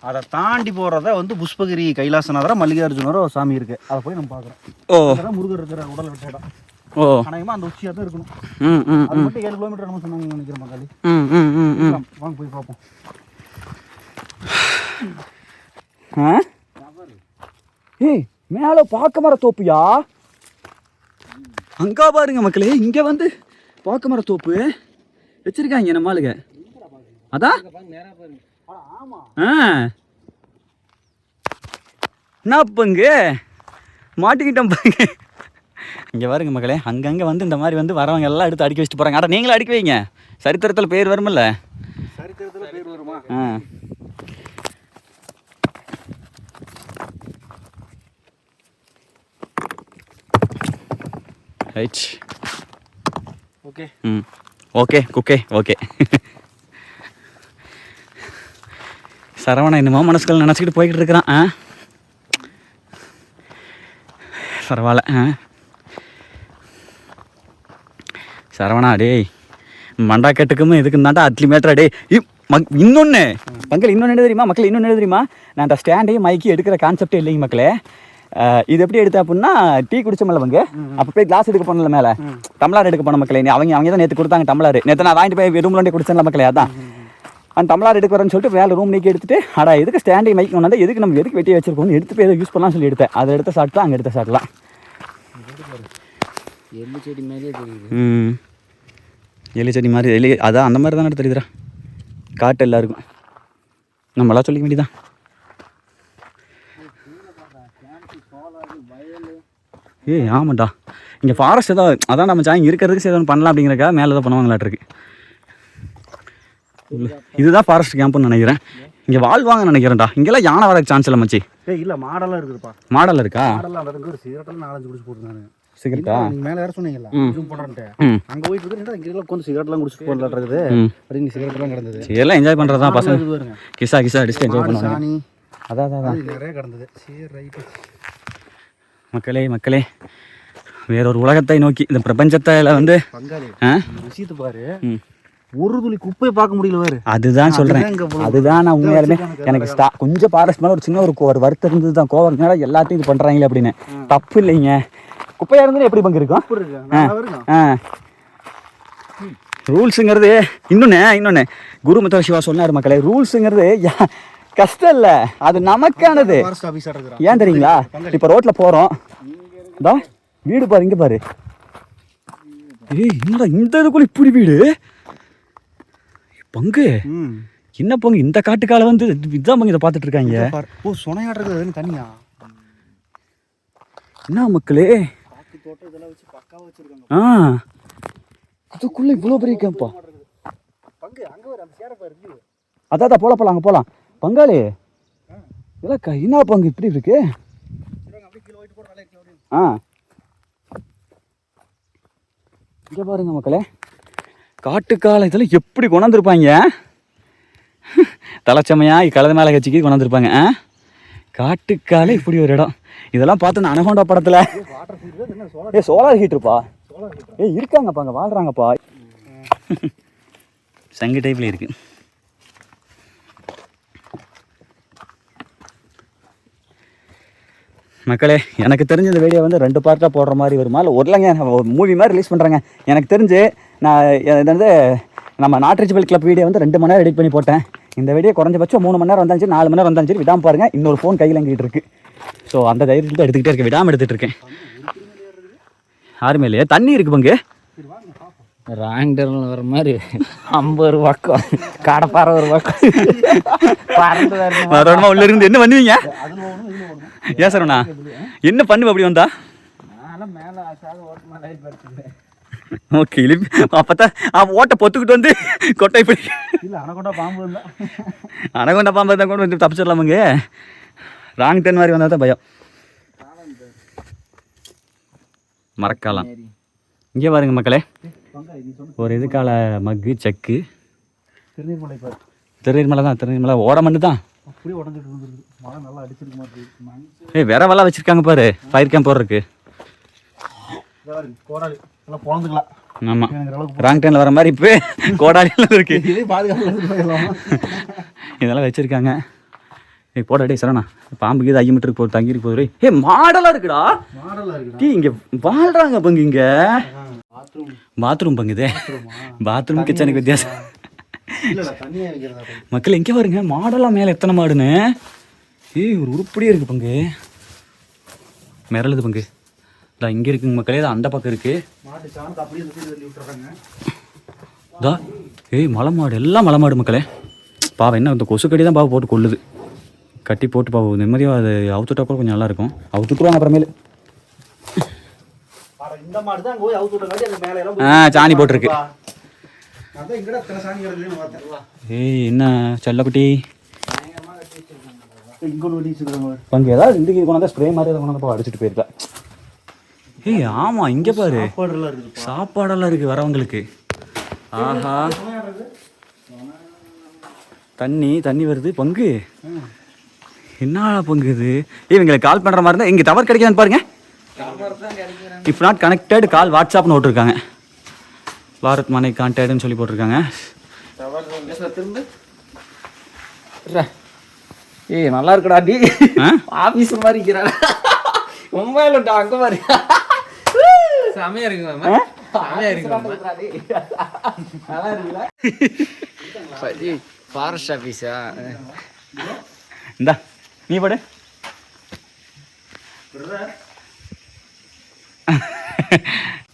அதை தாண்டி போறத வந்து புஷ்பகிரி கைலாசநாதரா மல்லிகார்ஜுனரோ ஒரு சாமி இருக்கு. அதை போய் நம்ம பாக்குறோம். முருகர் இருக்கிற உடலை விட்ட இடம். அநேகமா அந்த உச்சியா தான் இருக்கணும். அது மட்டும் 7 கிலோமீட்டர் நம்ம சொன்னாங்க நினைக்கிறேன் மக்காளி. வாங்க போய் பார்ப்போம். ஏய் மேல பாக்க மர தோப்புயா, அங்கா பாருங்க மக்களே. இங்க வந்து பாக்க மர தோப்பு வச்சிருக்காங்க நம்ம ஆளுங்க. அதான் என்ன பங்கு மாட்டிக்கிட்டோம் பங்கு. இங்கே பாருங்க மக்களே, அங்கங்கே வந்து இந்த மாதிரி வந்து வரவங்க எல்லாம் எடுத்து அடிக்க வச்சுட்டு போகிறாங்க. ஆனால் நீங்களும் அடிக்க வைங்க, சரித்திரத்தில் பேர் வருமில்ல. சரித்திரத்தில் பேர் வருமா? Right okay. Okay Kukke okay. Saravana என்னமோ மனசுக்குள்ள நினச்சிக்கிட்டு போய்கிட்டு இருக்கிறான். பரவாயில்ல. சரவணா டேய் மண்டாக்கட்டுக்கும் இதுக்கு தாண்டா அட்லி மேட்டரா டே. இன்னொன்று மக்கள் இன்னொன்று என்ன தெரியுமா மக்கள், இன்னொன்று என்ன தெரியுமா, நான் அந்த ஸ்டாண்டையும் மைக்கி எடுக்கிற கான்செப்டே இல்லைங்க மக்களே. இது எப்படி எடுத்தேன் அப்படின்னா, டீ குடிச்சோம்ல பங்கு, அப்போ போய் கிளாஸ் எடுக்க போனல மேலே, டம்ளார் எடுக்க போன மக்களே. அவங்க தான் நேற்று கொடுத்தாங்க டம்ளார். நேற்று நான் வாங்கிட்டு போய் ரூம்ல குடிச்சேன்ல மக்களே. அதான் அந்த டம்ளார் எடுக்க வரேன்னு சொல்லிட்டு வேலை ரூம் நீக்கி எடுத்துட்டு, அடா எதுக்கு ஸ்டாண்டை மைக் கொண்டு வந்தால் எதுக்கு நம்ம எதுக்கு வெட்டி வச்சிருக்கோம்னு எடுத்து போய் யூஸ் பண்ணலாம்னு சொல்லி எடுத்தேன். அதை எடுத்த சாப்பிட்டு அங்கே எடுத்த சாப்பிடலாம். எள்ளு செடி மாதிரியே தெரியுது. எள்ளு செடி மாதிரி அதான் அந்த மாதிரி தானே தெரியுதுடா. காட்டு எல்லாருக்கும் நம்மளா சொல்லிக்க வேண்டியதான். ஏய் ஆமாண்டா, இங்கே ஃபாரஸ்ட் ஏதோ அதான் நம்ம சாங்க இருக்கிறதுக்கு ஏதோ பண்ணலாம் அப்படிங்கிறக்கா மேலே தான் பண்ணுவாங்களாட்டிருக்கு. இதுதான் ஃபாரஸ்ட் கேம்ப்னு நினைக்கிறேன். இங்கே வாழ்வாங்க நினைக்கிறேன்டா. இங்கெல்லாம் யானை வர சான்ஸ் இல்லை மச்சி. இல்லை மாடெல்லாம் இருக்குதுப்பா. மாடல் இருக்கா? மாடெல்லாம் ஒரு சிகரெட்டெல்லாம் 4-5 குடிச்சு போட்டுருந்தாங்க. சிகரெட்டா நீங்கள் மேலே வேறு சொன்னீங்களா ஜூம் பண்ணுறேன்ட்டு, அங்கே போயிட்டு இருக்கு இங்கெல்லாம் கொஞ்சம் சிகரெட்லாம் குடிச்சு போடலாம் இருக்குது. அப்படின்னு சிகரெட்லாம் கிடந்தது. எல்லாம் என்ஜாய் பண்ணுறது தான் பசங்க. கிசா அடிச்சு என்ஜாய் பண்ணுவாங்க. அதான் நிறைய கிடந்தது. சரி ரைட்டு மக்களே வேறொரு உலகத்தை நோக்கி இந்த பிரபஞ்சத்தில் வந்து விஷயத்தை பாரு, ஒரு துளி குப்பையை பார்க்க முடியல பாரு. அதுதான் சொல்றேன். அதுதான் நான் உண்மையாலுமே எனக்கு கொஞ்சம் ஃபாரஸ்ட் மேலே ஒரு சின்ன ஒரு வருத்தம் இருந்தது தான். கோவம் இருந்தாலும் எல்லாத்தையும் இது பண்றாங்களே அப்படின்னு. தப்பு இல்லைங்க, குப்பையா இருந்தாலும் எப்படி பங்கு இருக்கும். ரூல்ஸுங்கிறது இன்னொன்று குருமுத்தர சிவா சொன்னார் மக்களே, ரூல்ஸுங்கிறது கஷ்டம் இல்லை, அது நமக்கானது. ஏன் தெரியுங்களா? இப்போ ரோட்டில் போகிறோம், இதா வீடு பாரு, இங்கே பாரு. ஏய் என்னடா இந்த இதுக்குள்ள இப்படி வீடு பங்கு? என்ன பங்கு இந்த காட்டுக்கால வந்து இதுதான் பங்கு இதை பார்த்துட்டு இருக்காங்க. ஓ சொனையாடுறது தனியா? என்ன மக்களே, அதுக்குள்ள இவ்வளோ பெரிய கேம்பா? அதான் போலாம் அங்கே போகலாம். பங்காளி இல்லக்கா, என்ன பங்கு இப்படி இருக்கு? இங்கே பாருங்க மக்களே, காட்டுக்கால இதெல்லாம் எப்படி கொண்டாந்துருப்பாங்க. தலைச்சமையா கலத மேலே கட்சிக்கு கொண்டாந்துருப்பாங்க. காட்டுக்கால இப்படி ஒரு இடம். இதெல்லாம் பார்த்து நான் அனகோண்டா படத்தில் சோலார் ஹீட்டருப்பா. இருக்காங்கப்பா, அங்கே வாழ்கிறாங்கப்பா. சங்கு டைப்பில் இருக்கு. மக்களே, எனக்கு தெரிஞ்ச இந்த வீடியோ வந்து 2 பார்ட்டாக போடுற மாதிரி வருமா, இல்லை ஒரு மூவி மாதிரி ரிலீஸ் பண்ணுறாங்க. எனக்கு தெரிஞ்சு நான் இது வந்து நம்ம நாட் ரீச்சபிள் கிளப் வீடியோ வந்து 2 மணி நேரம் எடிட் பண்ணி போட்டேன். இந்த வீடியோ குறைஞ்சபட்சம் 3 மணி நேரம் வந்தாலும் சரி, 4 மணி நேரம் வந்தாலும் சரி, விடாமல் பாருங்கள். இன்னொரு ஃபோன் கையில் எங்கிட்டு இருக்குது. ஸோ அந்த தைரியத்தில் எடுத்துக்கிட்டே இருக்கேன், விடாமல் எடுத்துகிட்டு இருக்கேன். யாருமே இல்லையா? தண்ணி இருக்குது பங்கு. ராங் டர்னில் வர மாதிரி 50 பக்கம் கடப்பாறை ஒரு பக்கம் பறந்து வரணுமா? உள்ள இருந்து என்ன பண்ணுவீங்க? ஏன் சார் என்ன பண்ணுவ அப்படி வந்தா? ஓகே, அப்பதான் ஓட்டை பொத்துக்கிட்டு வந்து கொட்டை இப்படி அனகொண்டா பாம்பு இருந்தா, அனகொண்டா பாம்பு தான் கூட வந்து தப்பிச்சிடலாமுங்க. ராங் டர்ன் மாதிரி வந்தால் தான் பயம். மறக்கலாம். இங்கே பாருங்க மக்களே, ஒரு இதுக்கால மக்கு செக்கு. திருநீர்மலை தான், திருநீர்மலை ஓட மண்ணு தான். விரவெல்லாம் வச்சிருக்காங்க பாரு, ஃபயர் கேம்ப் போடுறதுக்கு. ஆமாம், ராங் டைமில் வர மாதிரி இப்போ கோடாலியெல்லாம் இருக்கு, இதெல்லாம் வச்சிருக்காங்க. போடாடே சரணா, பாம்புக்கு இது 5 மீட்டருக்கு போட்டு தங்கிருக்கு போகுது. மாடலாக இருக்குடா, இங்கே வாழ்றாங்க பங்கு. இங்கே பாத்ரூம் பங்குது, பாத்ரூம் கிச்சனுக்கு வித்தியாசம். மக்கள் எங்கே பாருங்க, மாடெல்லாம் மேலே எத்தனை மாடுன்னு. ஒரு உருப்படியே இருக்கு பங்கு, மிரளுது பங்கு. இதான் இங்கே இருக்குங்க மக்களே, தான் அந்த பக்கம் இருக்கு. மலை மாடு, எல்லாம் மலை மாடு மக்களே. பாவம் என்ன இந்த கொசுக்கடி தான் பாவம் போட்டு கொள்ளுது. கட்டி போட்டு பாவம் நிம்மதியாக அது அவுத்துட்டா கூட கொஞ்சம் நல்லா இருக்கும். அவுத்துட்டுருவாங்க அப்புறமேலு. சாணி போட்டிருக்கு. என்ன செல்லக்குட்டி பங்கு ஏதாவது இந்துக்கு கொண்டாந்தா ஸ்ப்ரே மாதிரி கொண்டாந்து அடிச்சுட்டு போயிருக்கா. ஆமா இங்க பாரு, சாப்பாடெல்லாம் இருக்கு வரவங்களுக்கு. ஆஹா, தண்ணி வருது பங்கு. என்ன பங்கு இது? இவங்களுக்கு கால் பண்ற மாதிரி இருந்தா இங்க டவர் கிடைக்காதுன்னு பாருங்க. இஃப் நாட் கனெக்டட் கால் வாட்ஸ்அப்னு போட்டிருக்காங்க. பாரத் மனை கான்டாக்ட்னு சொல்லி போட்டிருக்காங்க. நல்லா இருக்குடா டி, ஆபீஸ் மாதிரி இருக்கிறா. மொபைல் அங்க பாரு, செமையா இருக்குங்க. ஃபாரஸ்ட் ஆபீஸா? இந்தா நீ போடு.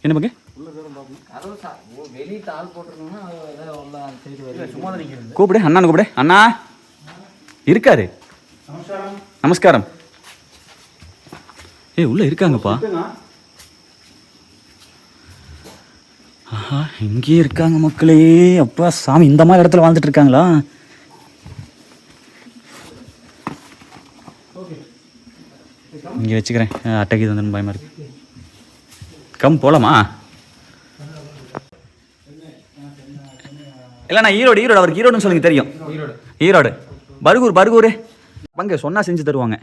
என்ன பங்கு? கூப்பிடு அண்ணான்னு கூப்பிடு. அண்ணா இருக்காரு. நமஸ்காரம். உள்ள இருக்காங்கப்பா. ஆஹா, இங்கேயே இருக்காங்க மக்களே. அப்பா சாமி, இந்த மாதிரி இடத்துல வாழ்ந்துட்டு இருக்காங்களா? இங்கே வச்சுக்கிறேன், அட்டைக்கு வந்து பயமா இருக்கு. கம் போலாமா? இல்லைண்ணா ஈரோடு, அவருக்கு ஈரோடுன்னு சொல்லுங்க தெரியும். ஈரோடு பர்கூர் பங்கு சொன்னா செஞ்சு தருவாங்க.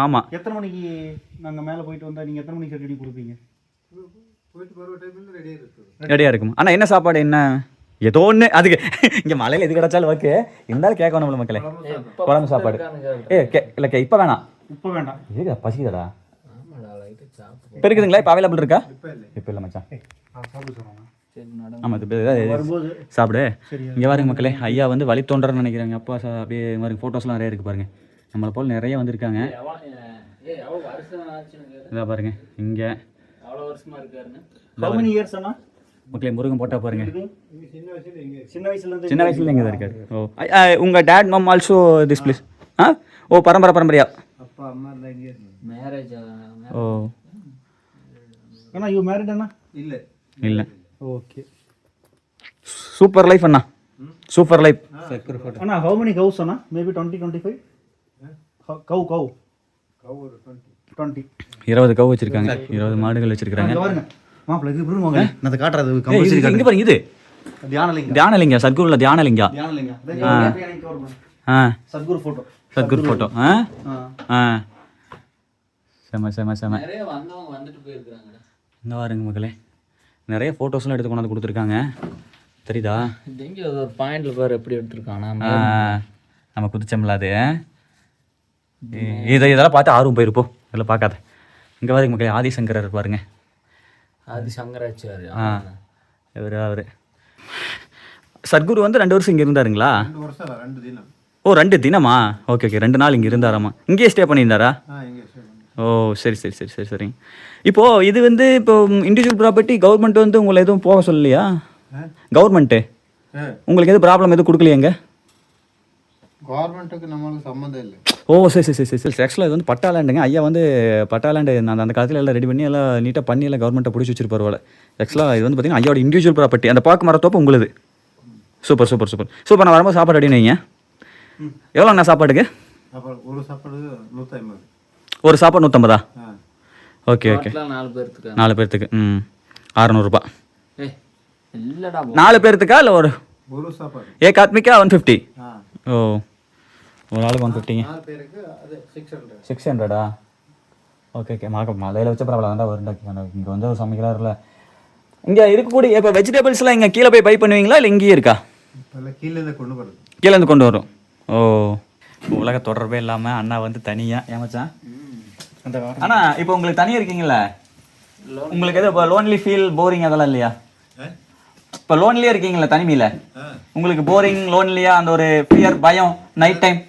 ஆமா. எத்தனை மணிக்கு நாங்க மேல போயிட்டு வந்தா நீங்க எத்தனை மணிக்கு ரெடி கொடுப்பீங்க? ரெடியா இருக்கும். ஆனா என்ன சாப்பாடு, என்ன ஏதோ ஒன்று அதுக்கு இங்கே மலையில் எது கிடச்சாலும் ஓகே, இருந்தாலும் கேட்கணும் மக்களே. குழம்பு சாப்பாடு இல்லை இப்போ வேணாம், இப்போ வேண்டாம். ஏங்க பசிக்குதடா. இப்போ இருக்குதுங்களா? இப்போ அவைலபிள் இருக்கா? இப்போ இல்லை மச்சான். ஆமாம் இது சாப்பிடு. இங்கே பாருங்க மக்களே, ஐயா வந்து வழி தோன்றன்னு நினைக்கிறாங்க. அப்பா அப்படியே மாதிரி ஃபோட்டோஸ்லாம் நிறைய இருக்குது பாருங்கள். நம்மளை போல் நிறைய வந்திருக்காங்க. இதான் பாருங்க இங்கே மக்களே முருகன் போட்டா பாருங்க. சின்ன வயசுல இங்கே தான் இருக்காரு. ஓ உங்கள் dad mum also this place? ஓ பரம்பரையா? மேரேஜ். ஓ அண்ணா யூ மேரிட் அண்ணா? இல்லை. ஓகே. சூப்பர் லைஃப் அண்ணா, சூப்பர் லைஃப். அண்ணா how many cows அண்ணா? Maybe 20-25 cow 20 கவு வச்சிருக்காங்க, 20 மாடுகள் வச்சிருக்காங்க. பாருங்க மாப்ள இது ப்ரூ வாங்க நான் அத காட்றது கம்பல்சரி இங்க பாருங்க, இது தியானலிங்கம் சத்குருல தியானலிங்கம். சத்குரு போட்டோ. செம நிறைய வந்தவங்க வந்துட்டு போயிருக்காங்க. இந்த பாருங்க மக்களே, நிறைய ஃபோட்டோஸ்லாம் எடுத்து கொண்டாந்து கொடுத்துருக்காங்க. தெரியுதா? இங்கே ஒரு பாயிண்ட்ல பாரு எப்படி எடுத்துருக்கானா. நம்ம குதிச்சோம்ல அது. இதெல்லாம் பார்த்து ஆர்வம் போயிருப்போம், இதெல்லாம் பார்க்காத. இங்கே பாருங்க மக்களே, ஆதிசங்கரர் பாருங்க. ஆதிசங்கராச்சாரியா அவர் சத்குரு வந்து 2 வருஷம் இங்கே இருந்தாருங்களா? 2 தினம். ஓ 2 தினமா? ஓகே 2 நாள் இங்கே இருந்தாராமா. இங்கேயே ஸ்டே பண்ணியிருந்தாரா? ஓ சரிங்க. இப்போது இது வந்து இப்போ இண்டிவிஜுவல் ப்ராப்பர்ட்டி கவர்மெண்ட் வந்து உங்களை எதுவும் போக சொல்லலையா? கவர்மெண்ட்டு உங்களுக்கு எதுவும் ப்ராப்ளம் எதுவும் கொடுக்கலையாங்க? கவர்மெண்ட்டுக்கு நம்மளுக்கு சம்மந்தம் இல்லை. ஓ சரி. ஆக்சுவலாக இது வந்து பட்டாலேண்டுங்க. ஐயா வந்து பட்டாலேண்டு அந்த காலத்தில் எல்லாம் ரெடி பண்ணி எல்லாம் நீட்டாக பண்ணி எல்லாம் கவர்மெண்ட்டை பிடிச்சி வச்சிருப்பார் போல. ஆக்சுவலாக இது வந்து பார்த்தீங்கன்னா ஐயாவோட இண்டிவிஜுவல் ப்ராப்பர்ட்டி. அந்த பாக்கு மரத்தோப்பு உங்களுது. சூப்பர். நான் வரும்போது சாப்பாடு ரெடி வைங்க. எவ்வளோண்ணா சாப்பாடுக்கு? ஒரு சாப்பாடு 150. ஒரு சாப்பாடு 150? ஓகே 4 பேர்த்துக்கு 600 ரூபா. இல்லடா 4 பேர்த்துக்கா இல்லை ஒரு சாப்பாடு? ஏக் ஆத்மிக்கா 150? ஓ ஒரு ஆளுக்கு 150ங்க. 4 பேருக்கு அது 600. ஓகே மலையில் வச்ச பரவாயில்ல தான் வருண்டா. இங்கே வந்து ஒரு சமைக்கிறாருல. இங்கே இருக்கக்கூடிய இப்போ வெஜிடபிள்ஸ்லாம் இங்கே கீழே போய் பை பண்ணுவீங்களா இல்லை இங்கேயே இருக்கா? கீழேருந்து கொண்டு வரும். ஓ உலக தொடர்பே இல்லாமல் அண்ணா வந்து தனியாக ஏமாச்சான். அண்ணா இப்போ உங்களுக்கு தனியாக இருக்கீங்கள, உங்களுக்கு எதுவும் இப்போ லோன்லி ஃபீல் போரிங் அதெல்லாம் இல்லையா? இப்போ லோன்லியாக இருக்கீங்களா தனிமையில், உங்களுக்கு போரிங் லோன்லியா அந்த ஒரு ஃபியர் பயம் நைட் டைம்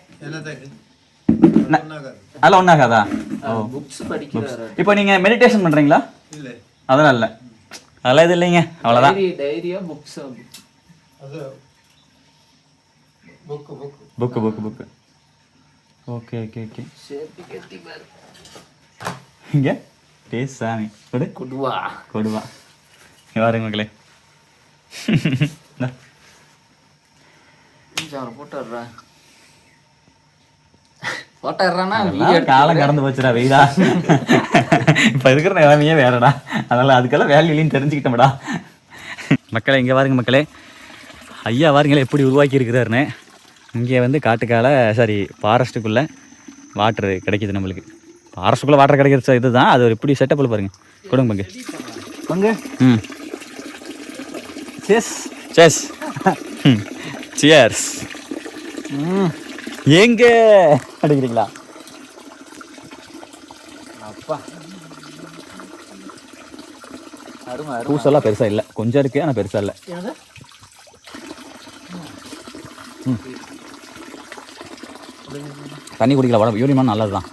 அதெல்லாம் ஒன்றாகாதா? ஓ புக்ஸ் படிக்கிறாரு. இப்போ நீங்கள் மெடிடேஷன் பண்ணுறீங்களா? அதெல்லாம் இல்லை, அதெல்லாம் இது இல்லைங்க. அவ்வளோதான். டைரியா புக்ஸ்? அது புக்கு. ஓகே இங்கே டேஸ்ட் சாமி கொடுவா பாருங்க மக்களே. காலம் கடந்து போச்சுடா வெயிடா. இப்போ இருக்கிற நிலைமையே வேறடா, அதனால அதுக்கெல்லாம் வேல்யூலையும் தெரிஞ்சுக்கிட்டோம்டா. மக்களே இங்கே பாருங்க மக்களே, ஐயா பாருங்களே எப்படி உருவாக்கி இருக்கிறாருன்னு. இங்கே வந்து காட்டுக்கால ஃபாரஸ்ட்டுக்குள்ளே வாட்ரு கிடைக்கிது நம்மளுக்கு. ஃபாரஸ்ட்டுக்குள்ளே வாட்டர் கிடைக்கிற இதுதான். அது ஒரு எப்படி செட்டப்பில் பாருங்கள். கொடுங்க பங்கு. சேஸ் சியர்ஸ். எங்க அடிக்கிறீங்களா? அப்பா பூசெல்லாம் பெருசாக இல்லை, கொஞ்சம் இருக்குது ஆனால் பெருசாக இல்லை. தண்ணி குடிக்கல, உடம்பு யூரின் நல்லது தான்.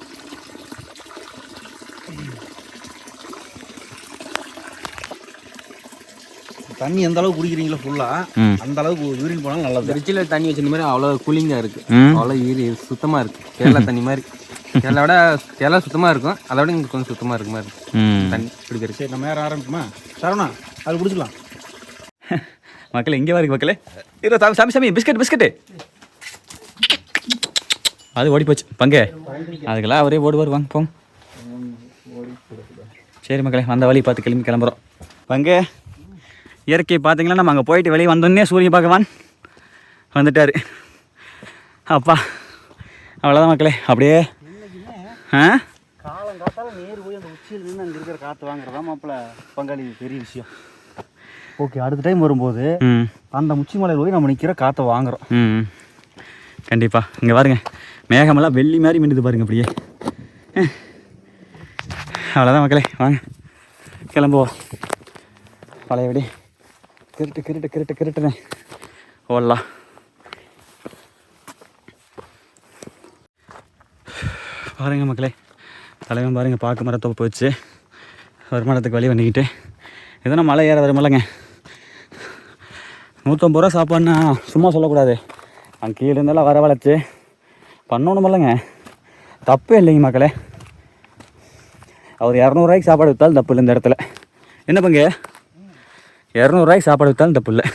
தண்ணி எந்த அளவுக்கு குடிக்கிறீங்களோ ஃபுல்லாக அந்த அளவுக்கு யூரின் போனாலும் நல்லது. ஃப்ரிட்ஜில் தண்ணி வச்சிருந்த மாதிரி அவ்வளோ கூலிங்காக இருக்குது, அவ்வளோ சுத்தமாக இருக்குது. கேரளா தண்ணி மாதிரி. கேரளா சுத்தமாக இருக்கும், அதை விட இங்கே கொஞ்சம் சுத்தமாக இருக்க மாதிரி இருக்கும் தண்ணி குடிக்கிறது. சரி நம்ம யாரும் ஆரம்பிக்குமா? சரவணா அது குடிச்சிக்கலாம். மக்களே இங்கே பாருங்க மக்களே, சாமி பிஸ்கட்டு அது ஓடி போச்சு பங்கு. அதுக்கெல்லாம் அவரே ஓடுவார், வாங்க போங்க. சரி மக்களே, வந்த வழி பார்த்து கிளம்புறோம். பங்கு இயற்கை பார்த்தீங்கன்னா நம்ம அங்கே போயிட்டு வெளியே வந்தோடனே சூரிய பகவான் வந்துட்டார். அப்பா அவ்வளோதான் மக்களே. அப்படியே காலங்காத்தால நேர் போய் அந்த உச்சியில் நின்று அங்கே இருக்கிற காற்று வாங்குறதா மாப்பிள்ள பங்காளி பெரிய விஷயம். ஓகே, அடுத்த டைம் வரும்போது அந்த உச்சி மலையில் போய் நம்ம நிற்கிற காற்றை வாங்குறோம். கண்டிப்பாக. இங்கே பாருங்க மேகமெல்லாம் வெள்ளி மாதிரி மின்னுது பாருங்க அப்படியே. அவ்வளோதான் மக்களே, வாங்க கிளம்புவோம் பழையபடி. கிருட்டுனே ஓடலாம். பாருங்கள் மக்களே, தலைவன் பாருங்கள் பார்க்க மரத்தோப்பு போச்சு வருமானத்துக்கு வழி பண்ணிக்கிட்டு. எதனா மலை ஏற வருமில்லங்க, 150 ரூபா சாப்பாடுனா சும்மா சொல்லக்கூடாது. அங்கே கீழே இருந்தாலும் வரவழைச்சி பண்ணணுமில்லங்க, தப்பே இல்லைங்க மக்களே. அவர் 200 ரூபாய்க்கு சாப்பாடு விற்றாலும் தப்பு இல்லை இந்த இடத்துல. என்ன பங்கு 200 ரூபாய்க்கு சாப்பாடு விற்றாலும் தப்பு இல்லை.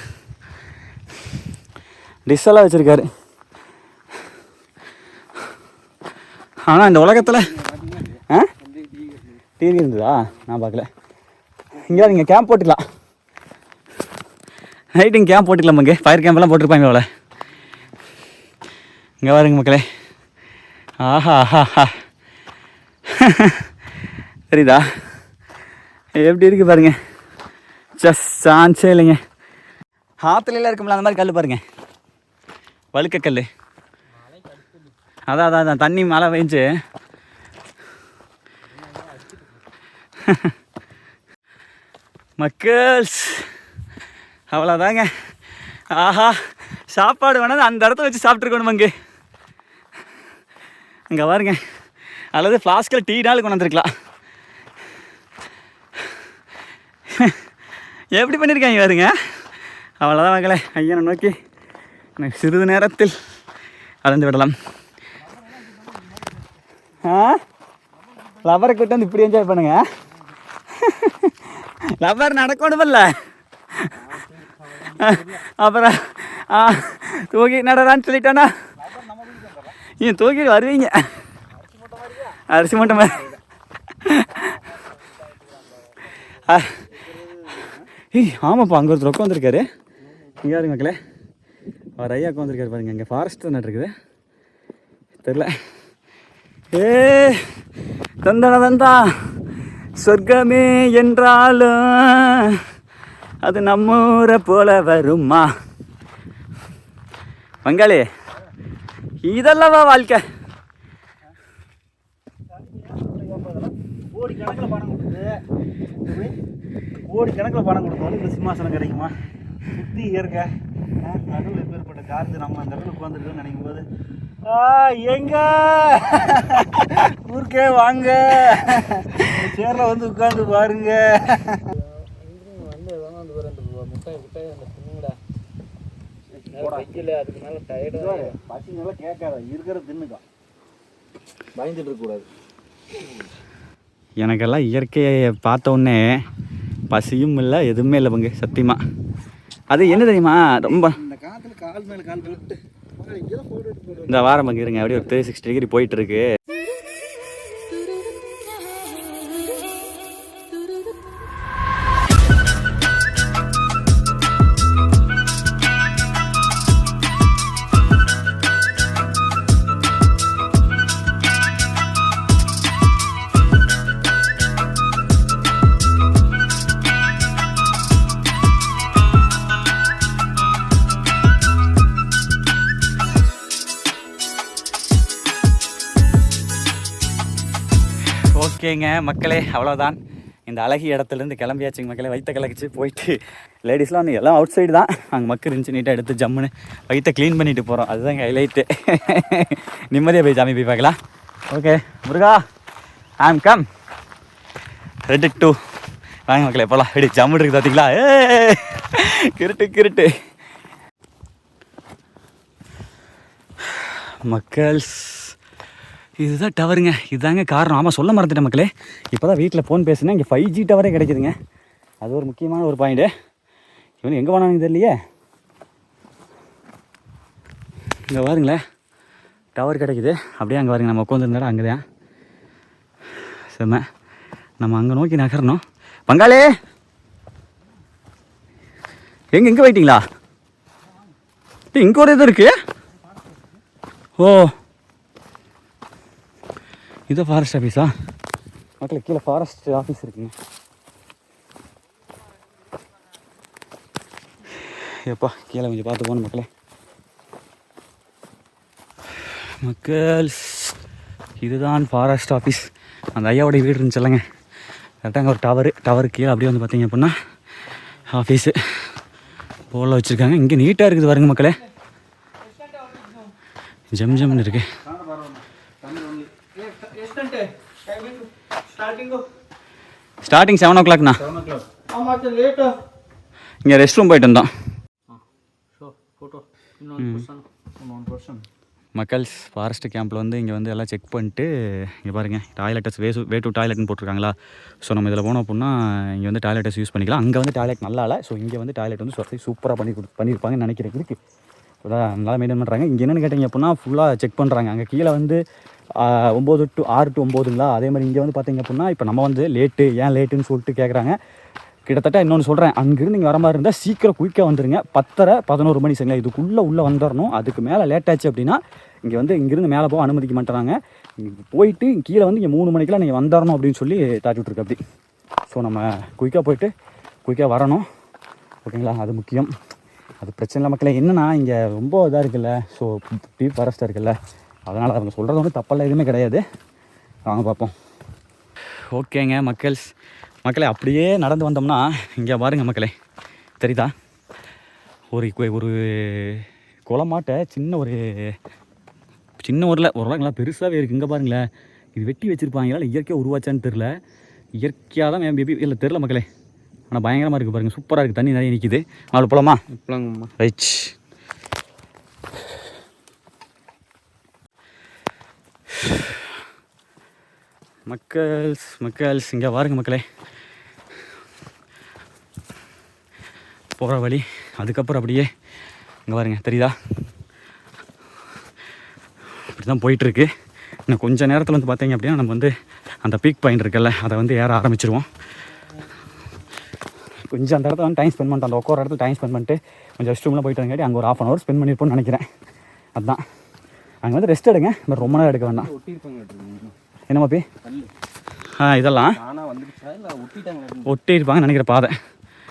டிஷ்ஷெல்லாம் வச்சுருக்காரு. ஆனால் இந்த உலகத்தில் டிவி இருந்ததா நான் பார்க்கல. இங்கே நீங்கள் கேம்ப் போட்டுக்கலாம், நைட்டு இங்கே கேம்ப் போட்டுக்கலாம் மங்க. ஃபயர் கேம்ப்லாம் போட்டிருப்பாங்க அவ்வளோ. இங்கே பாருங்க மக்களே, ஆஹா ஆஹா சரிதா எப்படி இருக்குது பாருங்க. சான்ஸே இல்லைங்க. ஆற்றுலாம் இருக்கும்ல அந்த மாதிரி கல் பாருங்க, வழுக்க கல். அதான் தண்ணி மழை பெஞ்சு மக்கள்ஸ் அவ்வளோதாங்க. ஆஹா சாப்பாடு வேணாலும் அந்த இடத்த வச்சு சாப்பிட்ருக்கணும் அங்கே. அங்கே பாருங்க, அல்லது ஃப்ளாஸ்கில் டீனாலும் கொண்டு வந்துருக்கலாம். எப்படி பண்ணியிருக்காங்க பாருங்க. அவ்வளோதான் மக்களே, ஐயனை நோக்கி எனக்கு சிறிது நேரத்தில் அலைந்து விடலாம். லவரை கூட்டு வந்து இப்படி என்ஜாய் பண்ணுங்க. லவர் நடக்கணுமில்ல, அப்புறம் தூக்கி நடறான்னு சொல்லிட்டோன்னா நீ தூக்கிட்டு வருவீங்க. அரிசி மூட்டை மாதிரி. ஆமாப்பா, அங்கே ஒருத்தர் உட்கா வந்துருக்காரு. இங்கே யாருங்க மக்களே, அவர் ஐயா உட்காந்துருக்காரு பாருங்க. இங்கே ஃபாரஸ்ட் தானே இருக்குது தெரில. தந்தா சொர்க்கமே என்றாலும் அது நம்ம ஊரை போல வருமா பங்காளி? இதெல்லாமா வாழ்க்கை? கோடிக்கணக்கில் பணம் கொடுத்தாலும் இந்த சிம்மாசனம் கிடைக்குமா? சுற்றி இயற்கை நடுவில் எப்பேற்பட்ட காற்று. நம்ம அந்த இடத்துல உட்காந்துருக்கோன்னு நினைக்கும் போது எங்க ஊருக்கே வாங்க, சேரில் வந்து உட்காந்து பாருங்க. அதுக்கு மேலே டயர்டு பசிங்கெல்லாம் கேட்காத, இருக்கிற தின்னுக்கா, பயந்துட்டு இருக்கக்கூடாது. எனக்கெல்லாம் இயற்கையை பார்த்த உடனே பசியும் இல்லை எதுவுமே இல்லை பங்கு, சத்தியமாக. அது என்ன தெரியுமா, ரொம்ப இந்த காற்றுல கால் மேலே கால் போட்டு இந்த வாரம் பங்கு இருங்க, அப்படியே ஒரு 360 டிகிரி போயிட்டுருக்கு. ஓகேங்க மக்களே, அவ்வளோதான். இந்த அழகிய இடத்துலேருந்து கிளம்பியாச்சுங்க மக்களே. வயிற்ற கலக்கிச்சு போயிட்டு லேடிஸ்லாம் வந்து எல்லாம் அவுட் சைடு தான். அங்கே மக்கள் இருந்துச்சு, நீட்டாக எடுத்து ஜம்முன்னு வயிற்ற க்ளீன் பண்ணிட்டு போகிறோம். அதுதான் ஹைலைட்டு. நிம்மதியாக போய் சாமி போய் பார்க்கலாம். ஓகே முருகா, ஐ ஆம் கம் ரெடி டு வாங்க மக்களே போகலாம். ரெடி ஜம்முன்னு இருக்குது பார்த்தீங்களா? கிருட்டு மக்கள்ஸ், இதுதான் டவருங்க. இதுதாங்க காரணம். ஆமாம் சொல்ல மறந்துட்டேன் மக்களே. இப்போ தான் வீட்டில் ஃபோன் பேசுனேன், இங்கே 5G டவரே கிடைக்குதுங்க. அது ஒரு முக்கியமான ஒரு பாயிண்ட்டு. இவன் எங்கே போனான்னு தெரியலையே. இங்கே பாருங்களேன், டவர் கிடைக்குது. அப்படியே அங்கே பாருங்க, நம்ம உட்காந்துருந்தா அங்கே தான் செம்ம. நம்ம அங்கே நோக்கி நகரணும். பங்காளி எங்கே போயிட்டீங்களா? இங்கே ஒரு இது இருக்குது. ஓ, இது ஃபாரஸ்ட் ஆஃபீஸா மக்களே? கீழே ஃபாரஸ்ட் ஆஃபீஸ் இருக்குங்க. எப்பா கீழே கொஞ்சம் பார்த்து போகணும் மக்களே. மக்கள்ஸ், இதுதான் ஃபாரஸ்ட் ஆஃபீஸ். அந்த ஐயாவோடைய வீடு இருந்துச்சு இல்லைங்க, கரெக்டாக அங்கே ஒரு டவரு கீழே அப்படியே வந்து பார்த்தீங்க அப்படின்னா ஆஃபீஸு. போல வச்சுருக்காங்க. இங்கே நீட்டாக இருக்குது பாருங்க மக்களே, ஜம் ஜம்னு இருக்கு. ஸ்டார்டிங் 7 o'clockண்ணா. இங்கே ரெஸ்ட் ரூம் போயிட்டு வந்தோம். மக்கள்ஸ் ஃபாரஸ்ட் கேம்பில் வந்து இங்கே வந்து எல்லாம் செக் பண்ணிட்டு இங்கே பாருங்கள் டாய்லெட்டஸ் வே டு டாய்லெட்னு போட்டிருக்காங்களா. ஸோ நம்ம இதில் போனோம் அப்படின்னா இங்கே வந்து டாய்லெட்டஸ் யூஸ் பண்ணிக்கலாம். அங்கே வந்து டாய்லெட் நல்லா இல்லை. ஸோ இங்கே வந்து டாய்லெட் வந்து சொசைட்டி சூப்பராக பண்ணியிருப்பாங்கன்னு நினைக்கிறேன். இருக்குது அதான் நல்லா மெயின்டைன் பண்ணுறாங்க. இங்கே என்னென்னு கேட்டிங்க அப்படின்னா ஃபுல்லாக செக் பண்ணுறாங்க. அங்கே கீழே வந்து 9 to 6 to 9ங்களா. அதே மாதிரி இங்கே வந்து பார்த்திங்க அப்படின்னா இப்போ நம்ம வந்து லேட்டு ஏன் லேட்டுன்னு சொல்லிட்டு கேட்குறாங்க. கிட்டத்தட்ட இன்னொன்று சொல்கிறேன், அங்கேருந்து இங்கே வர மாதிரி இருந்தால் சீக்கிரம் குயிக்காக வந்துடுங்க. 10:30 11 மணி சரிங்களா, இதுக்குள்ளே உள்ளே வந்துடணும். அதுக்கு மேலே லேட் ஆச்சு அப்படின்னா இங்கே வந்து இங்கேருந்து மேலே போக அனுமதிக்க மாட்டேறாங்க. இங்கே போயிட்டு கீழே வந்து இங்கே 3 மணிக்கெலாம் நீங்கள் வந்துடணும் அப்படின்னு சொல்லி தாட்டி விட்ருக்கு அப்படி. ஸோ நம்ம குயிக்காக போயிட்டு குயிக்காக வரணும், ஓகேங்களா? அது முக்கியம். அது பிரச்சனை இல்லை மக்களே. என்னென்னா இங்கே ரொம்ப இதாக இருக்குல்ல, ஸோ டீப் ஃபாரஸ்ட்டாக இருக்குல்ல, அதனால் அவங்க சொல்கிறது வந்து தப்பெல்லாம் எதுவுமே கிடையாது. வாங்க பார்ப்போம். ஓகேங்க மக்களே அப்படியே நடந்து வந்தோம்னா இங்கே பாருங்கள் மக்களே, தெரியுதா ஒரு குளமாட்ட சின்ன ஊரில் ஓரளவுங்களா பெருசாகவே இருக்குது. இங்கே பாருங்களேன், இது வெட்டி வச்சுருப்பாங்களா இல்லை இயற்கையாக உருவாச்சான்னு தெரில. இயற்கையாக தான் மேபி இல்லை தெரில மக்களே. ஆனால் பயங்கரமாக இருக்குது பாருங்கள், சூப்பராக இருக்குது. தண்ணி நிறைய நிற்கிது. நாலு போலாமா? ரைட். மக்கள்ஸ் இங்கே பாருங்க மக்களே, போகிற வழி. அதுக்கப்புறம் அப்படியே இங்கே பாருங்க, தெரியுதா? இப்படி தான் போயிட்டுருக்கு. இன்னும் கொஞ்சம் நேரத்தில் வந்து பார்த்தீங்க அப்படின்னா நம்ம வந்து அந்த பீக் பாயிண்ட் இருக்குல்ல, அதை வந்து ஏற ஆரம்பிச்சிருவோம். கொஞ்சம் அந்த இடத்துல வந்து டைம் ஸ்பெண்ட் பண்ணிட்டு, அந்த உட்கார இடத்துல டைம் ஸ்பெண்ட் பண்ணிட்டு கொஞ்சம் ரெஸ்ட் ரூம்லாம் போயிட்டு வந்தாட்டி அங்கே ஒரு 1/2 hour ஸ்பெண்ட் பண்ணியிருப்போம்னு நினைக்கிறேன். அதுதான் அங்கே வந்து ரெஸ்ட் எடுங்க, பட் ரொம்ப நேரம் எடுக்க வேண்டாம். என்னம்மா பி இதெல்லாம் ஒட்டி இருப்பாங்கன்னு நினைக்கிற பாதை.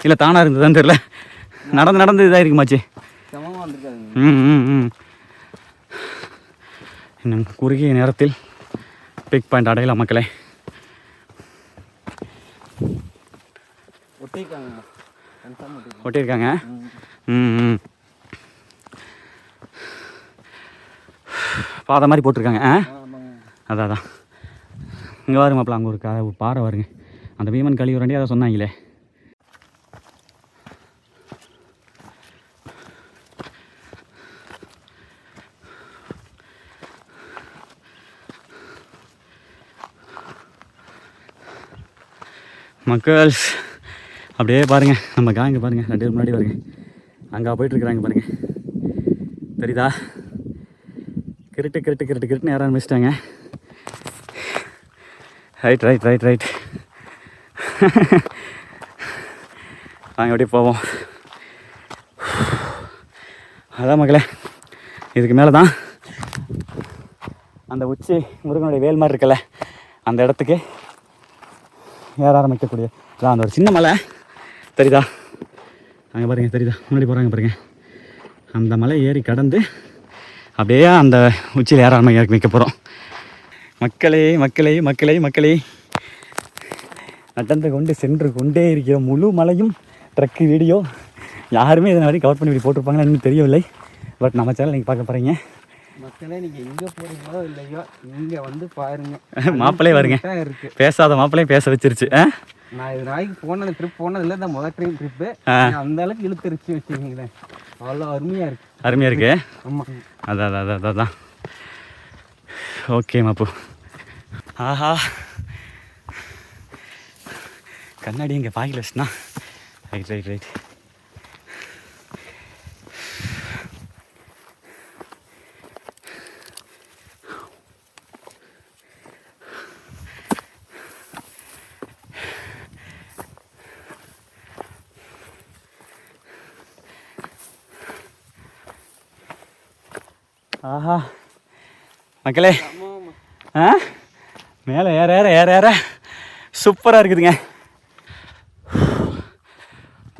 இல்லை தானாக இருந்ததுதான் தெரியல, நடந்து இதாக இருக்குமாச்சு. இன்னும் குறுகிய நேரத்தில் பிக் பாயிண்ட் அடையலாம் மக்களே. ஒட்டியிருக்காங்க. பாதை மாதிரி போட்டிருக்காங்க. அதான் இங்கே பாருங்க மாப்பிள்ள, அங்கே ஒரு பாறை வருங்க. அந்த பீமன் கழிவுரண்டி அதை சொன்னாங்களே. மக்கள்ஸ் அப்படியே பாருங்கள், நம்ம காங்க பாருங்கள், 2 பேர் முன்னாடி பாருங்க, அங்கே போயிட்டுருக்குறாங்க பாருங்கள், தெரியுதா? கிரிட்டுன்னு யாரும் ஆரம்பிச்சிட்டாங்க. ரைட் வாங்க அப்படியே போவோம். அதான் மக்களே, இதுக்கு மேலே தான் அந்த உச்சி முருகனுடைய வேல் மாதிரி இருக்குல்ல, அந்த இடத்துக்கு ஏற ஆரம்பிக்கக்கூடிய அதான் அந்த ஒரு சின்ன மலை தெரியுதா? அங்கே பாருங்கள், தெரியுதா? முன்னாடி போகிறாங்க பாருங்கள். அந்த மலை ஏறி கடந்து அப்படியே அந்த உச்சியில் ஏற ஆரம்பிக்க போகிறோம். மக்களே நடந்து கொண்டு சென்று கொண்டே இருக்கிற முழு மலையும் ட்ரக்கு வீடியோ யாருமே இதனை வரைக்கும் கவர் பண்ணி இப்படி போட்டிருப்பாங்களா இன்னும் தெரியவில்லை. பட் நம்ம சேனல் நீங்கள் பார்க்க போகிறீங்க மக்களே. நீங்கள் எங்கே போகிறீங்களோ இல்லையோ இங்கே வந்து பாருங்கள். மாப்பிள்ளையே வருங்க, பேசாத மாப்பிள்ளையும் பேச வச்சிருச்சு. நான் இது நாளைக்கு போனது ட்ரிப் போனதில்லை, இந்த முதல் ட்ரிப்பு அந்த அளவுக்கு இழுத்துருச்சு வச்சுக்கிங்களேன். அவ்வளோ அருமையாக இருக்கு. ஆமாம், அதான் ஓகே மாப்பு. ஆஹா, கண்ணாடி இங்கே பாக்கில் வச்சுனா. ரைட் ஆஹா மக்களே, மேலே ஏற சூப்பராக இருக்குதுங்க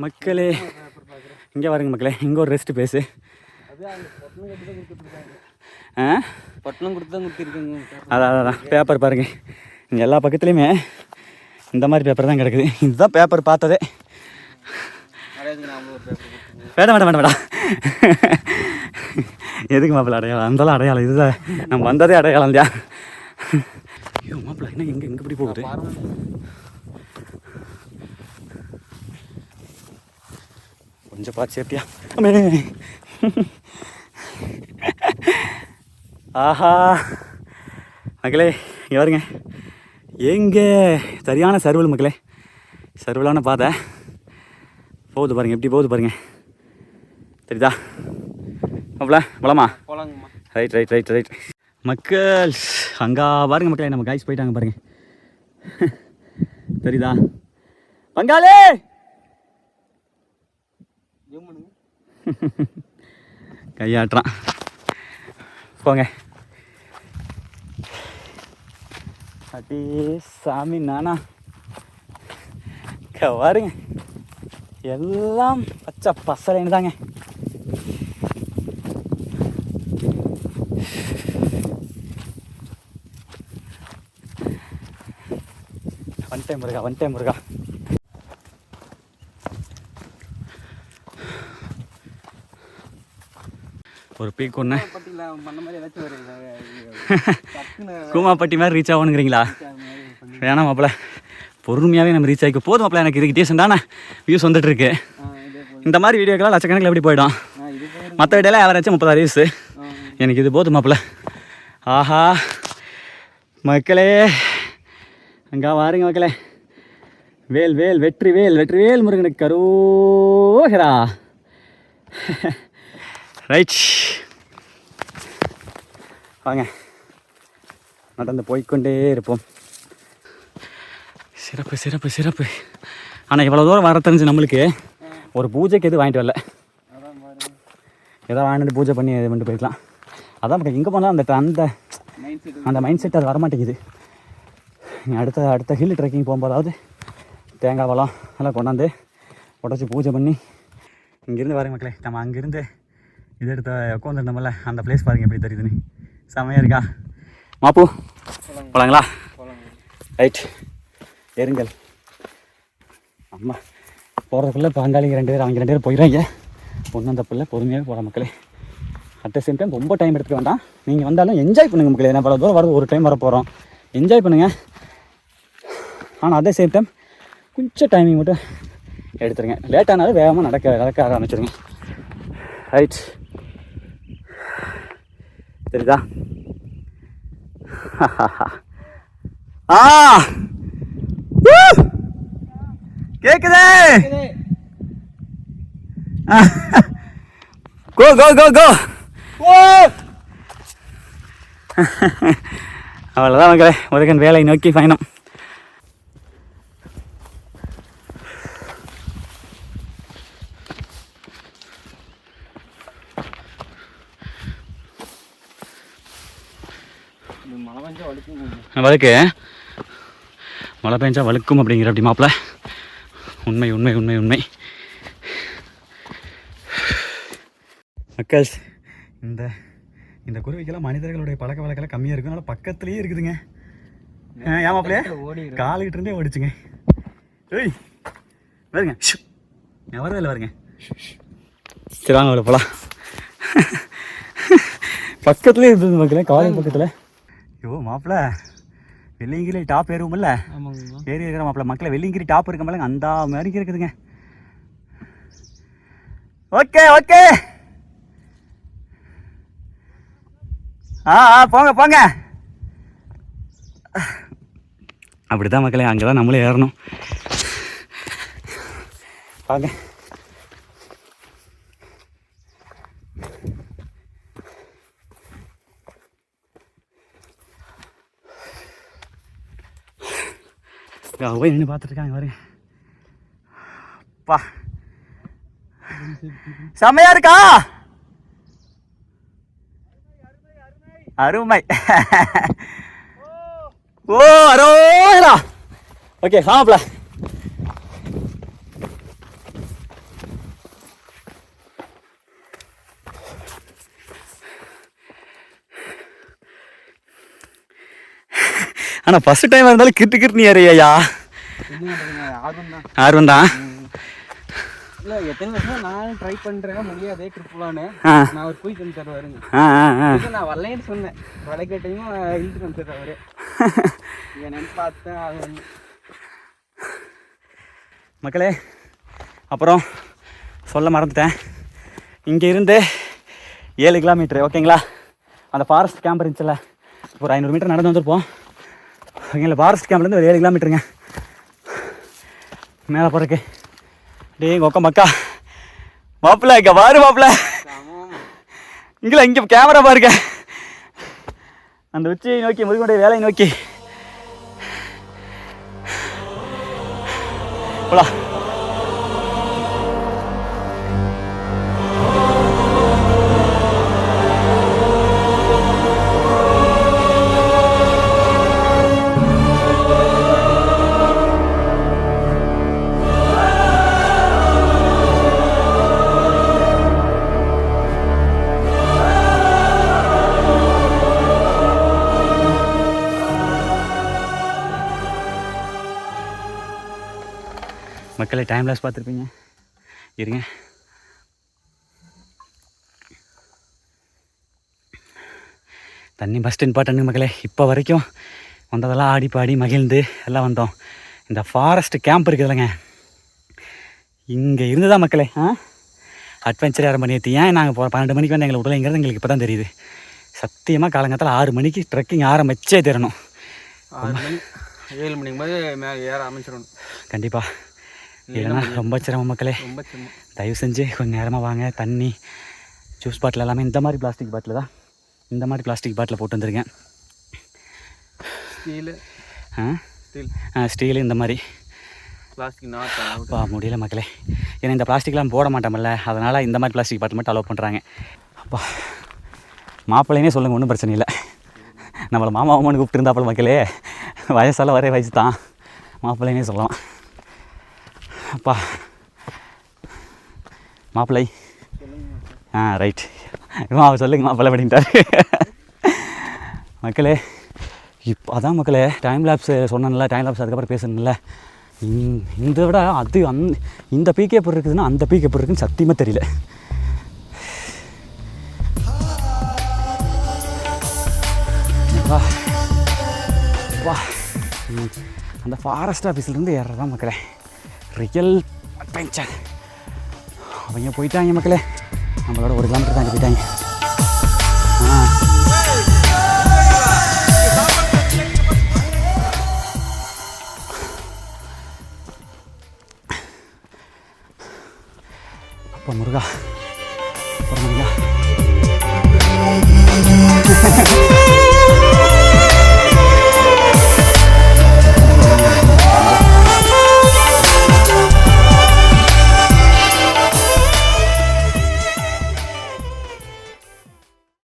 மக்களே. இங்கே பாருங்க மக்களே, இங்கே ஒரு ரெஸ்ட் பேஸு. பட்டணம் கொடுத்து தான் கொடுத்துருக்கேங்க. அதான் பேப்பர் பாருங்கள், இங்கே எல்லா பக்கத்துலேயுமே இந்த மாதிரி பேப்பர் தான் கிடக்குது. இதுதான் பேப்பர் பார்த்ததே. வேண்டாம் எதுக்கு மாப்பிள்ள அடையாளம் அந்தலாம் அடையாளம் இதுதான் நம்ம வந்ததே அடையாளம் இல்லையா? ஐயோ மாப்பிள்ள என்ன எங்கே இப்படி போகுது? கொஞ்சம் பார்த்து சேஃப்டியா. ஆஹா மக்களே இங்கே வருங்க, எங்கே சரியான சர்வல் மக்களே, சர்வலான பாதை போகுது பாருங்க, எப்படி போகுது பாருங்க, தெரியுதா மாப்பிள்ள? போலாமா? போலாங்கம்மா. ரைட் மக்கள் அங்கே பாருங்க மக்களே, நம்ம காய்ஸ் போயிட்டாங்க பாருங்க, தெரியுதா? பங்காளி கையாட்டுறான், போங்க. அடே சாமி நானா பாருங்க, எல்லாம் பச்சை பசலைன்னு தாங்க. வந்துட்டேன் முருகா. ஒரு பீக் ஒன்று கூமாப்பட்டி மாதிரி ரீச் ஆகணுங்கிறீங்களா? வேணாம் மாப்பிள்ள, பொறுமையாகவே நம்ம ரீச் ஆகிக்க போதும் மாப்பிள்ள. எனக்கு இதுக்கு டீசெண்டான வியூஸ் வந்துட்டு இருக்கு. இந்த மாதிரி வீடியோக்கெல்லாம் லட்சக்கணக்கில் எப்படி போயிடும்? மற்ற வீடியோலாம் ஆவரேஜ் 30,000 வியூஸ், எனக்கு இது போதும் மாப்பிள்ள. ஆஹா மக்களே அங்கே வாருங்க மக்களே, வேல் வெற்றி வேல் முருகனுக்கு கரோகரா. ரைட் வாங்க, நடந்து போய்கொண்டே இருப்போம். சிறப்பு. ஆனால் இவ்வளோ தூரம் வர தெரிஞ்சு நம்மளுக்கு ஒரு பூஜைக்கு எதுவும் வாங்கிட்டு வரல. எதாவது வாங்கிட்டு பூஜை பண்ணி இது பண்ணிட்டு போய்க்கலாம். அதான் பட் எங்கே போனாலும் அந்த மைண்ட் செட் அது வரமாட்டேங்குது. அடுத்த ஹில் ட்ரெக்கிங் போகும்போதாவது தேங்காய் பழம் எல்லாம் கொண்டாந்து உடச்சி பூஜை பண்ணி இங்கேருந்து வரேன் மக்களே. நம்ம அங்கேருந்து இது எடுத்த உட்காந்துருந்தோம்ல, அந்த பிளேஸ் பாருங்கள் எப்படி தெரியுதுன்னு, செமையாக இருக்கா மாப்பு? போலாங்களா? ரைட் ஏறுங்கள். அம்மா போகிறதுக்குள்ளே பங்காளிங்க 2 பேர், அவங்க 2 பேர் போயிடுறாங்க. ஒன்றும் அந்த பிள்ளை பொறுமையாக போகிற மக்களே. அட் த சேம் டைம் ரொம்ப டைம் எடுத்துக்க வேண்டாம். நீங்கள் வந்தாலும் என்ஜாய் பண்ணுங்கள் மக்களே. நான் பல தூரம் வரது ஒரு டைம் வர போகிறோம், என்ஜாய் பண்ணுங்கள். ஆனால் அதே சேம் டைம் கொஞ்சம் டைமிங் மட்டும் எடுத்துருங்க. லேட்டானாலும் வேகமாக நடக்க ஆரம்பிச்சிருங்க. ரைட் தெரியுதா? கேக்குதே? கோ அவ்வளோதான் மக்களே, முருகன் வேலை நோக்கி பயணம். மழை பெஞ்சா வழுக்கும் அப்படிங்கிற அப்படி மாப்பிள்ள. உண்மை மக்கள். இந்த குருவிக்கெல்லாம் மனிதர்களுடைய பழக்க வழக்கெல்லாம் கம்மியாக இருக்கும், அதனால பக்கத்துலேயே இருக்குதுங்க. ஏன் மாப்பிள்ளையே காலுக்கிட்ட இருந்தே ஓடிச்சுங்க. ஏய் வருங்க, வரவே இல்லை வருங்க. சரி வாங்க அவ்வளோ போகலாம். பக்கத்துலேயே இருந்தது மக்களே, காலேஜ் பக்கத்தில். ஐயோ மாப்பிள்ள, வெள்ளியங்கிரி டாப் ஏறுவோம்ல, ஏறி இருக்கிற மாப்பிள்ள மக்களை. வெள்ளியங்கிரி டாப் இருக்க மேலே அந்த மாதிரி இருக்குதுங்க. ஓகே போங்க. அப்படிதான் மக்களே, அங்கே தான் நம்மளே ஏறணும். வாங்க போய் நின்று பார்த்துட்டு இருக்காங்க பாருங்க. பா செமையா இருக்கா? அருமை. ஓ அரோரா. ஓகே சாப்பிட ஆனால் ஃபஸ்ட் டைம் இருந்தாலும் கிட்டு நீ ஏறியா? ஆர்வம் தான். இல்லை எத்தனை வருஷம் நான் ட்ரை பண்ணுறேன் முடியாதே ட்ரிப்லான்னு ஆ நான் அவர் போய் தந்து தருவாருங்க. ஆ ஆ ஆ நான் வரலேன்னு சொன்னேன், வளைக்கட்டையும் இழுத்து வந்து தருவார். என்னன்னு பார்த்தேன் அது வந்து மக்களே. அப்புறம் சொல்ல மறந்துட்டேன், இங்கே இருந்து 7 கிலோமீட்ரு ஓகேங்களா. அந்த ஃபாரஸ்ட் கேம்ப் இருந்துச்சுல்ல, ஒரு 500 மீட்டர் நடந்து வந்திருப்போம் ஓகேங்களா. ஃபாரஸ்ட் கேம்ப்லேருந்து ஒரு 7 கிலோமீட்டருங்க மேலே போகிறதுக்கு. டே ஒக்க மக்கா மாப்பிள்ள இங்கே பாரு மாப்பிள்ள, இங்கே கேமரா பாருங்க, அந்த உச்சியை நோக்கி முருகனுடைய வேலையை நோக்கி போலாம். மக்களே டைம் லாஸ் பார்த்துருப்பீங்க, இருங்க. தண்ணி ஃபஸ்ட் இம்பார்ட்டன்ட் மக்களே. இப்போ வரைக்கும் வந்ததெல்லாம் ஆடி பாடி மகிழ்ந்து எல்லாம் வந்தோம். இந்த ஃபாரஸ்ட் கேம்ப் இருக்குதுல்லங்க, இங்கே இருந்து தான் மக்களே அட்வென்ச்சர் ஆரம்பம் பண்ணிடுது. ஏன் நாங்கள் 12 மணிக்கு வந்து எங்களை விடலைங்கிறது எங்களுக்கு இப்போ தான் தெரியுது. சத்தியமாக காலங்காலத்தில் 6 மணிக்கு ட்ரெக்கிங் ஆரம்பிச்சே தரணும். 6 மணி 7 மணிக்கு போது மேலே ஏற ஆரம்பிச்சிடணும் கண்டிப்பாக, இல்லைன்னா ரொம்ப சிரமம் மக்களே. ரொம்ப சின்ன தயவு செஞ்சு கொஞ்சம் நேரமாக வாங்க. தண்ணி ஜூஸ் பாட்டில் எல்லாமே இந்த மாதிரி பிளாஸ்டிக் பாட்டில் தான், இந்த மாதிரி பிளாஸ்டிக் பாட்டில் போட்டு வந்துருக்கேன். ஸ்டீலு ஸ்டீலு இந்த மாதிரி பிளாஸ்டிக் நாட் அப்பா முடியல மக்களே. ஏன்னா இந்த பிளாஸ்டிக்லாம் போட மாட்டோம்ல, அதனால் இந்த மாதிரி பிளாஸ்டிக் பாட்டில் மட்டும் அலோவ் பண்ணுறாங்க. அப்பா மாப்பிள்ளைனே சொல்லுங்கள், ஒன்றும் பிரச்சனை இல்லை. நம்மளை மாமா அம்மானு கூப்பிட்டுருந்தாப்பல மக்களே, வயசால வர வயசு தான், மாப்பிள்ளைனே சொல்லலாம். அப்பா மாப்பிள்ளை ரைட் அவர் சொல்லுங்க மாப்பிள்ளை அப்படின்ட்டார். மக்களே இப்போ அதான் மக்களே டைம் லேப்ஸ் சொன்னேன்ல, டைம் லேப்ஸ் அதுக்கப்புறம் பேசணும்ல, இந்த விட அது இந்த பீக் எப்படி இருக்குதுன்னா அந்த பீக் எப்படி இருக்குன்னு சத்தியமாக தெரியல. வா வா அந்த ஃபாரஸ்ட் ஆஃபீஸ்லேருந்து ஏறுறதான் மக்களே ரியல் அட்வென்ச்சர். அவங்க போயிட்டாங்க மக்களே, நம்மளோட 1 கிலோமீட்டர் தாண்டி போயிட்டாங்க. அப்பா முருகா, முருகா